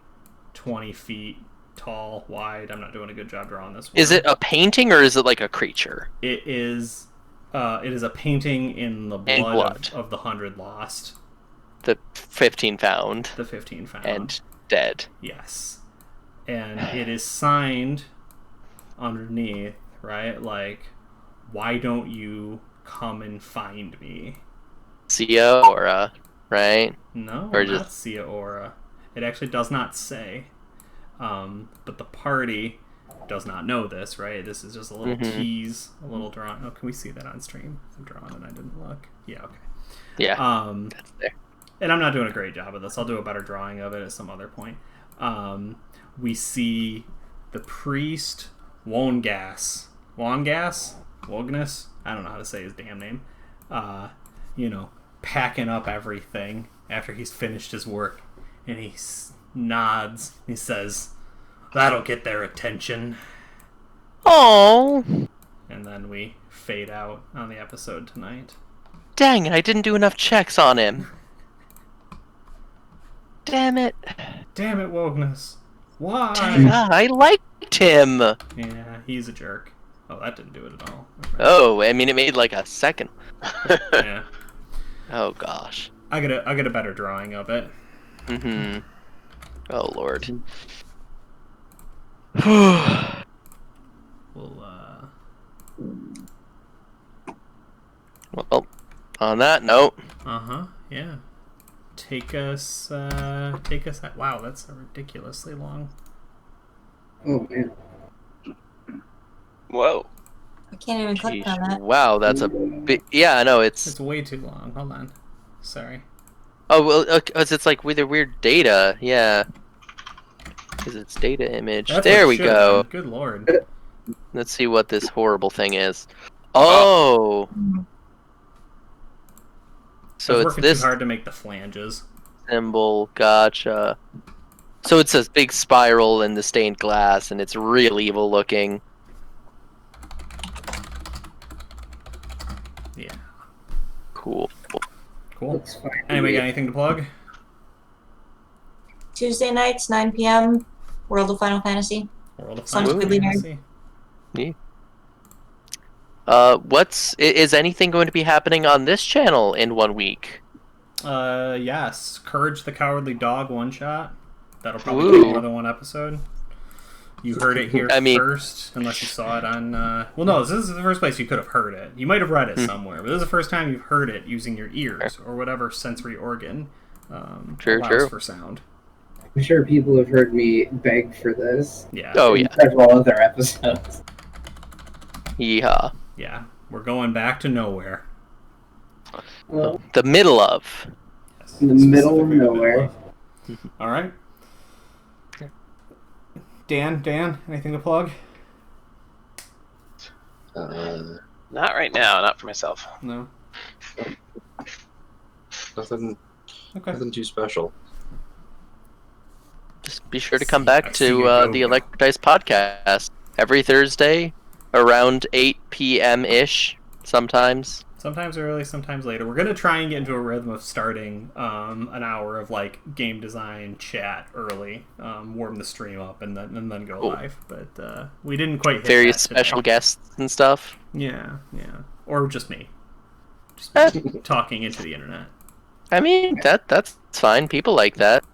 feet tall, wide. I'm not doing a good job drawing this one. Is it a painting or is it like a creature? It is a painting in the blood. Of the 100 Lost. The 15 found. The 15 found. And dead. Yes. And it is signed underneath, right? Like, why don't you come and find me? Sia Aura, right? No, or not just Sia Aura. It actually does not say. But the party does not know this, right? This is just a little tease, a little drawing. Oh, can we see that on stream? I'm drawing and I didn't look. Yeah, okay. Yeah, that's there. And I'm not doing a great job of this. I'll do a better drawing of it at some other point. we see the priest Wognus, I don't know how to say his damn name. Packing up everything after he's finished his work, and he nods. He says, "That'll get their attention." Oh, And then we fade out on the episode tonight. dang it! I didn't do enough checks on him. Damn it! Damn it, Wognus. Why? Dang, I liked him. Yeah, he's a jerk. Oh, that didn't do it at all. Oh, I mean, it made like a second. Yeah. Oh gosh. I get a better drawing of it. Mm-hmm. Oh lord. Well, on that note. Yeah. Take us. Wow, that's a ridiculously long. Oh man. Whoa. I can't even click on that. Wow, that's a bit. Yeah, I know it's. It's way too long. Hold on. Sorry. Oh well, it's like with a weird data. Yeah. Because it's data image. That's there what we should go. have been. Good lord. Let's see what this horrible thing is. Oh. So it's working this too hard to make the flanges. symbol. Gotcha. So it's a big spiral in the stained glass, and it's real evil looking. Yeah. Cool. Cool. Looks fine. Anybody got anything to plug? Tuesday nights, 9 p.m. World of Final Fantasy. World of Sounds Final really Fantasy. Is anything going to be happening on this channel in 1 week? Yes. Courage the Cowardly Dog one shot. That'll probably be more than one episode. You heard it here first, unless you saw it on... Well, no, this is the first place you could have heard it. You might have read it somewhere, but this is the first time you've heard it using your ears, or whatever sensory organ allows for sound. I'm sure people have heard me beg for this. Yeah. Oh, in yeah. several other episodes. Yeehaw. Yeah. We're going back to nowhere. Well, The middle of. Yes, in the middle of specifically the nowhere. of. All right. Dan, anything to plug? Not right now, not for myself. No. Nothing Okay. too special. Just be sure to come back I see you to go. the Electric Dice podcast every Thursday around 8 p.m.-ish sometimes. Sometimes early, sometimes later. We're gonna try and get into a rhythm of starting an hour of like game design chat early, warm the stream up, and then go live. But we didn't quite hit Various that special today. guests and stuff. Yeah, or just me, just talking into the internet. I mean, that's fine. People like that.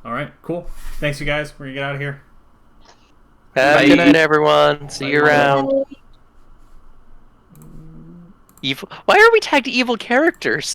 All right, cool. Thanks, you guys. We're gonna get out of here. Have a Bye. good night, everyone. See you Bye. around. Evil. Why are we tagged evil characters?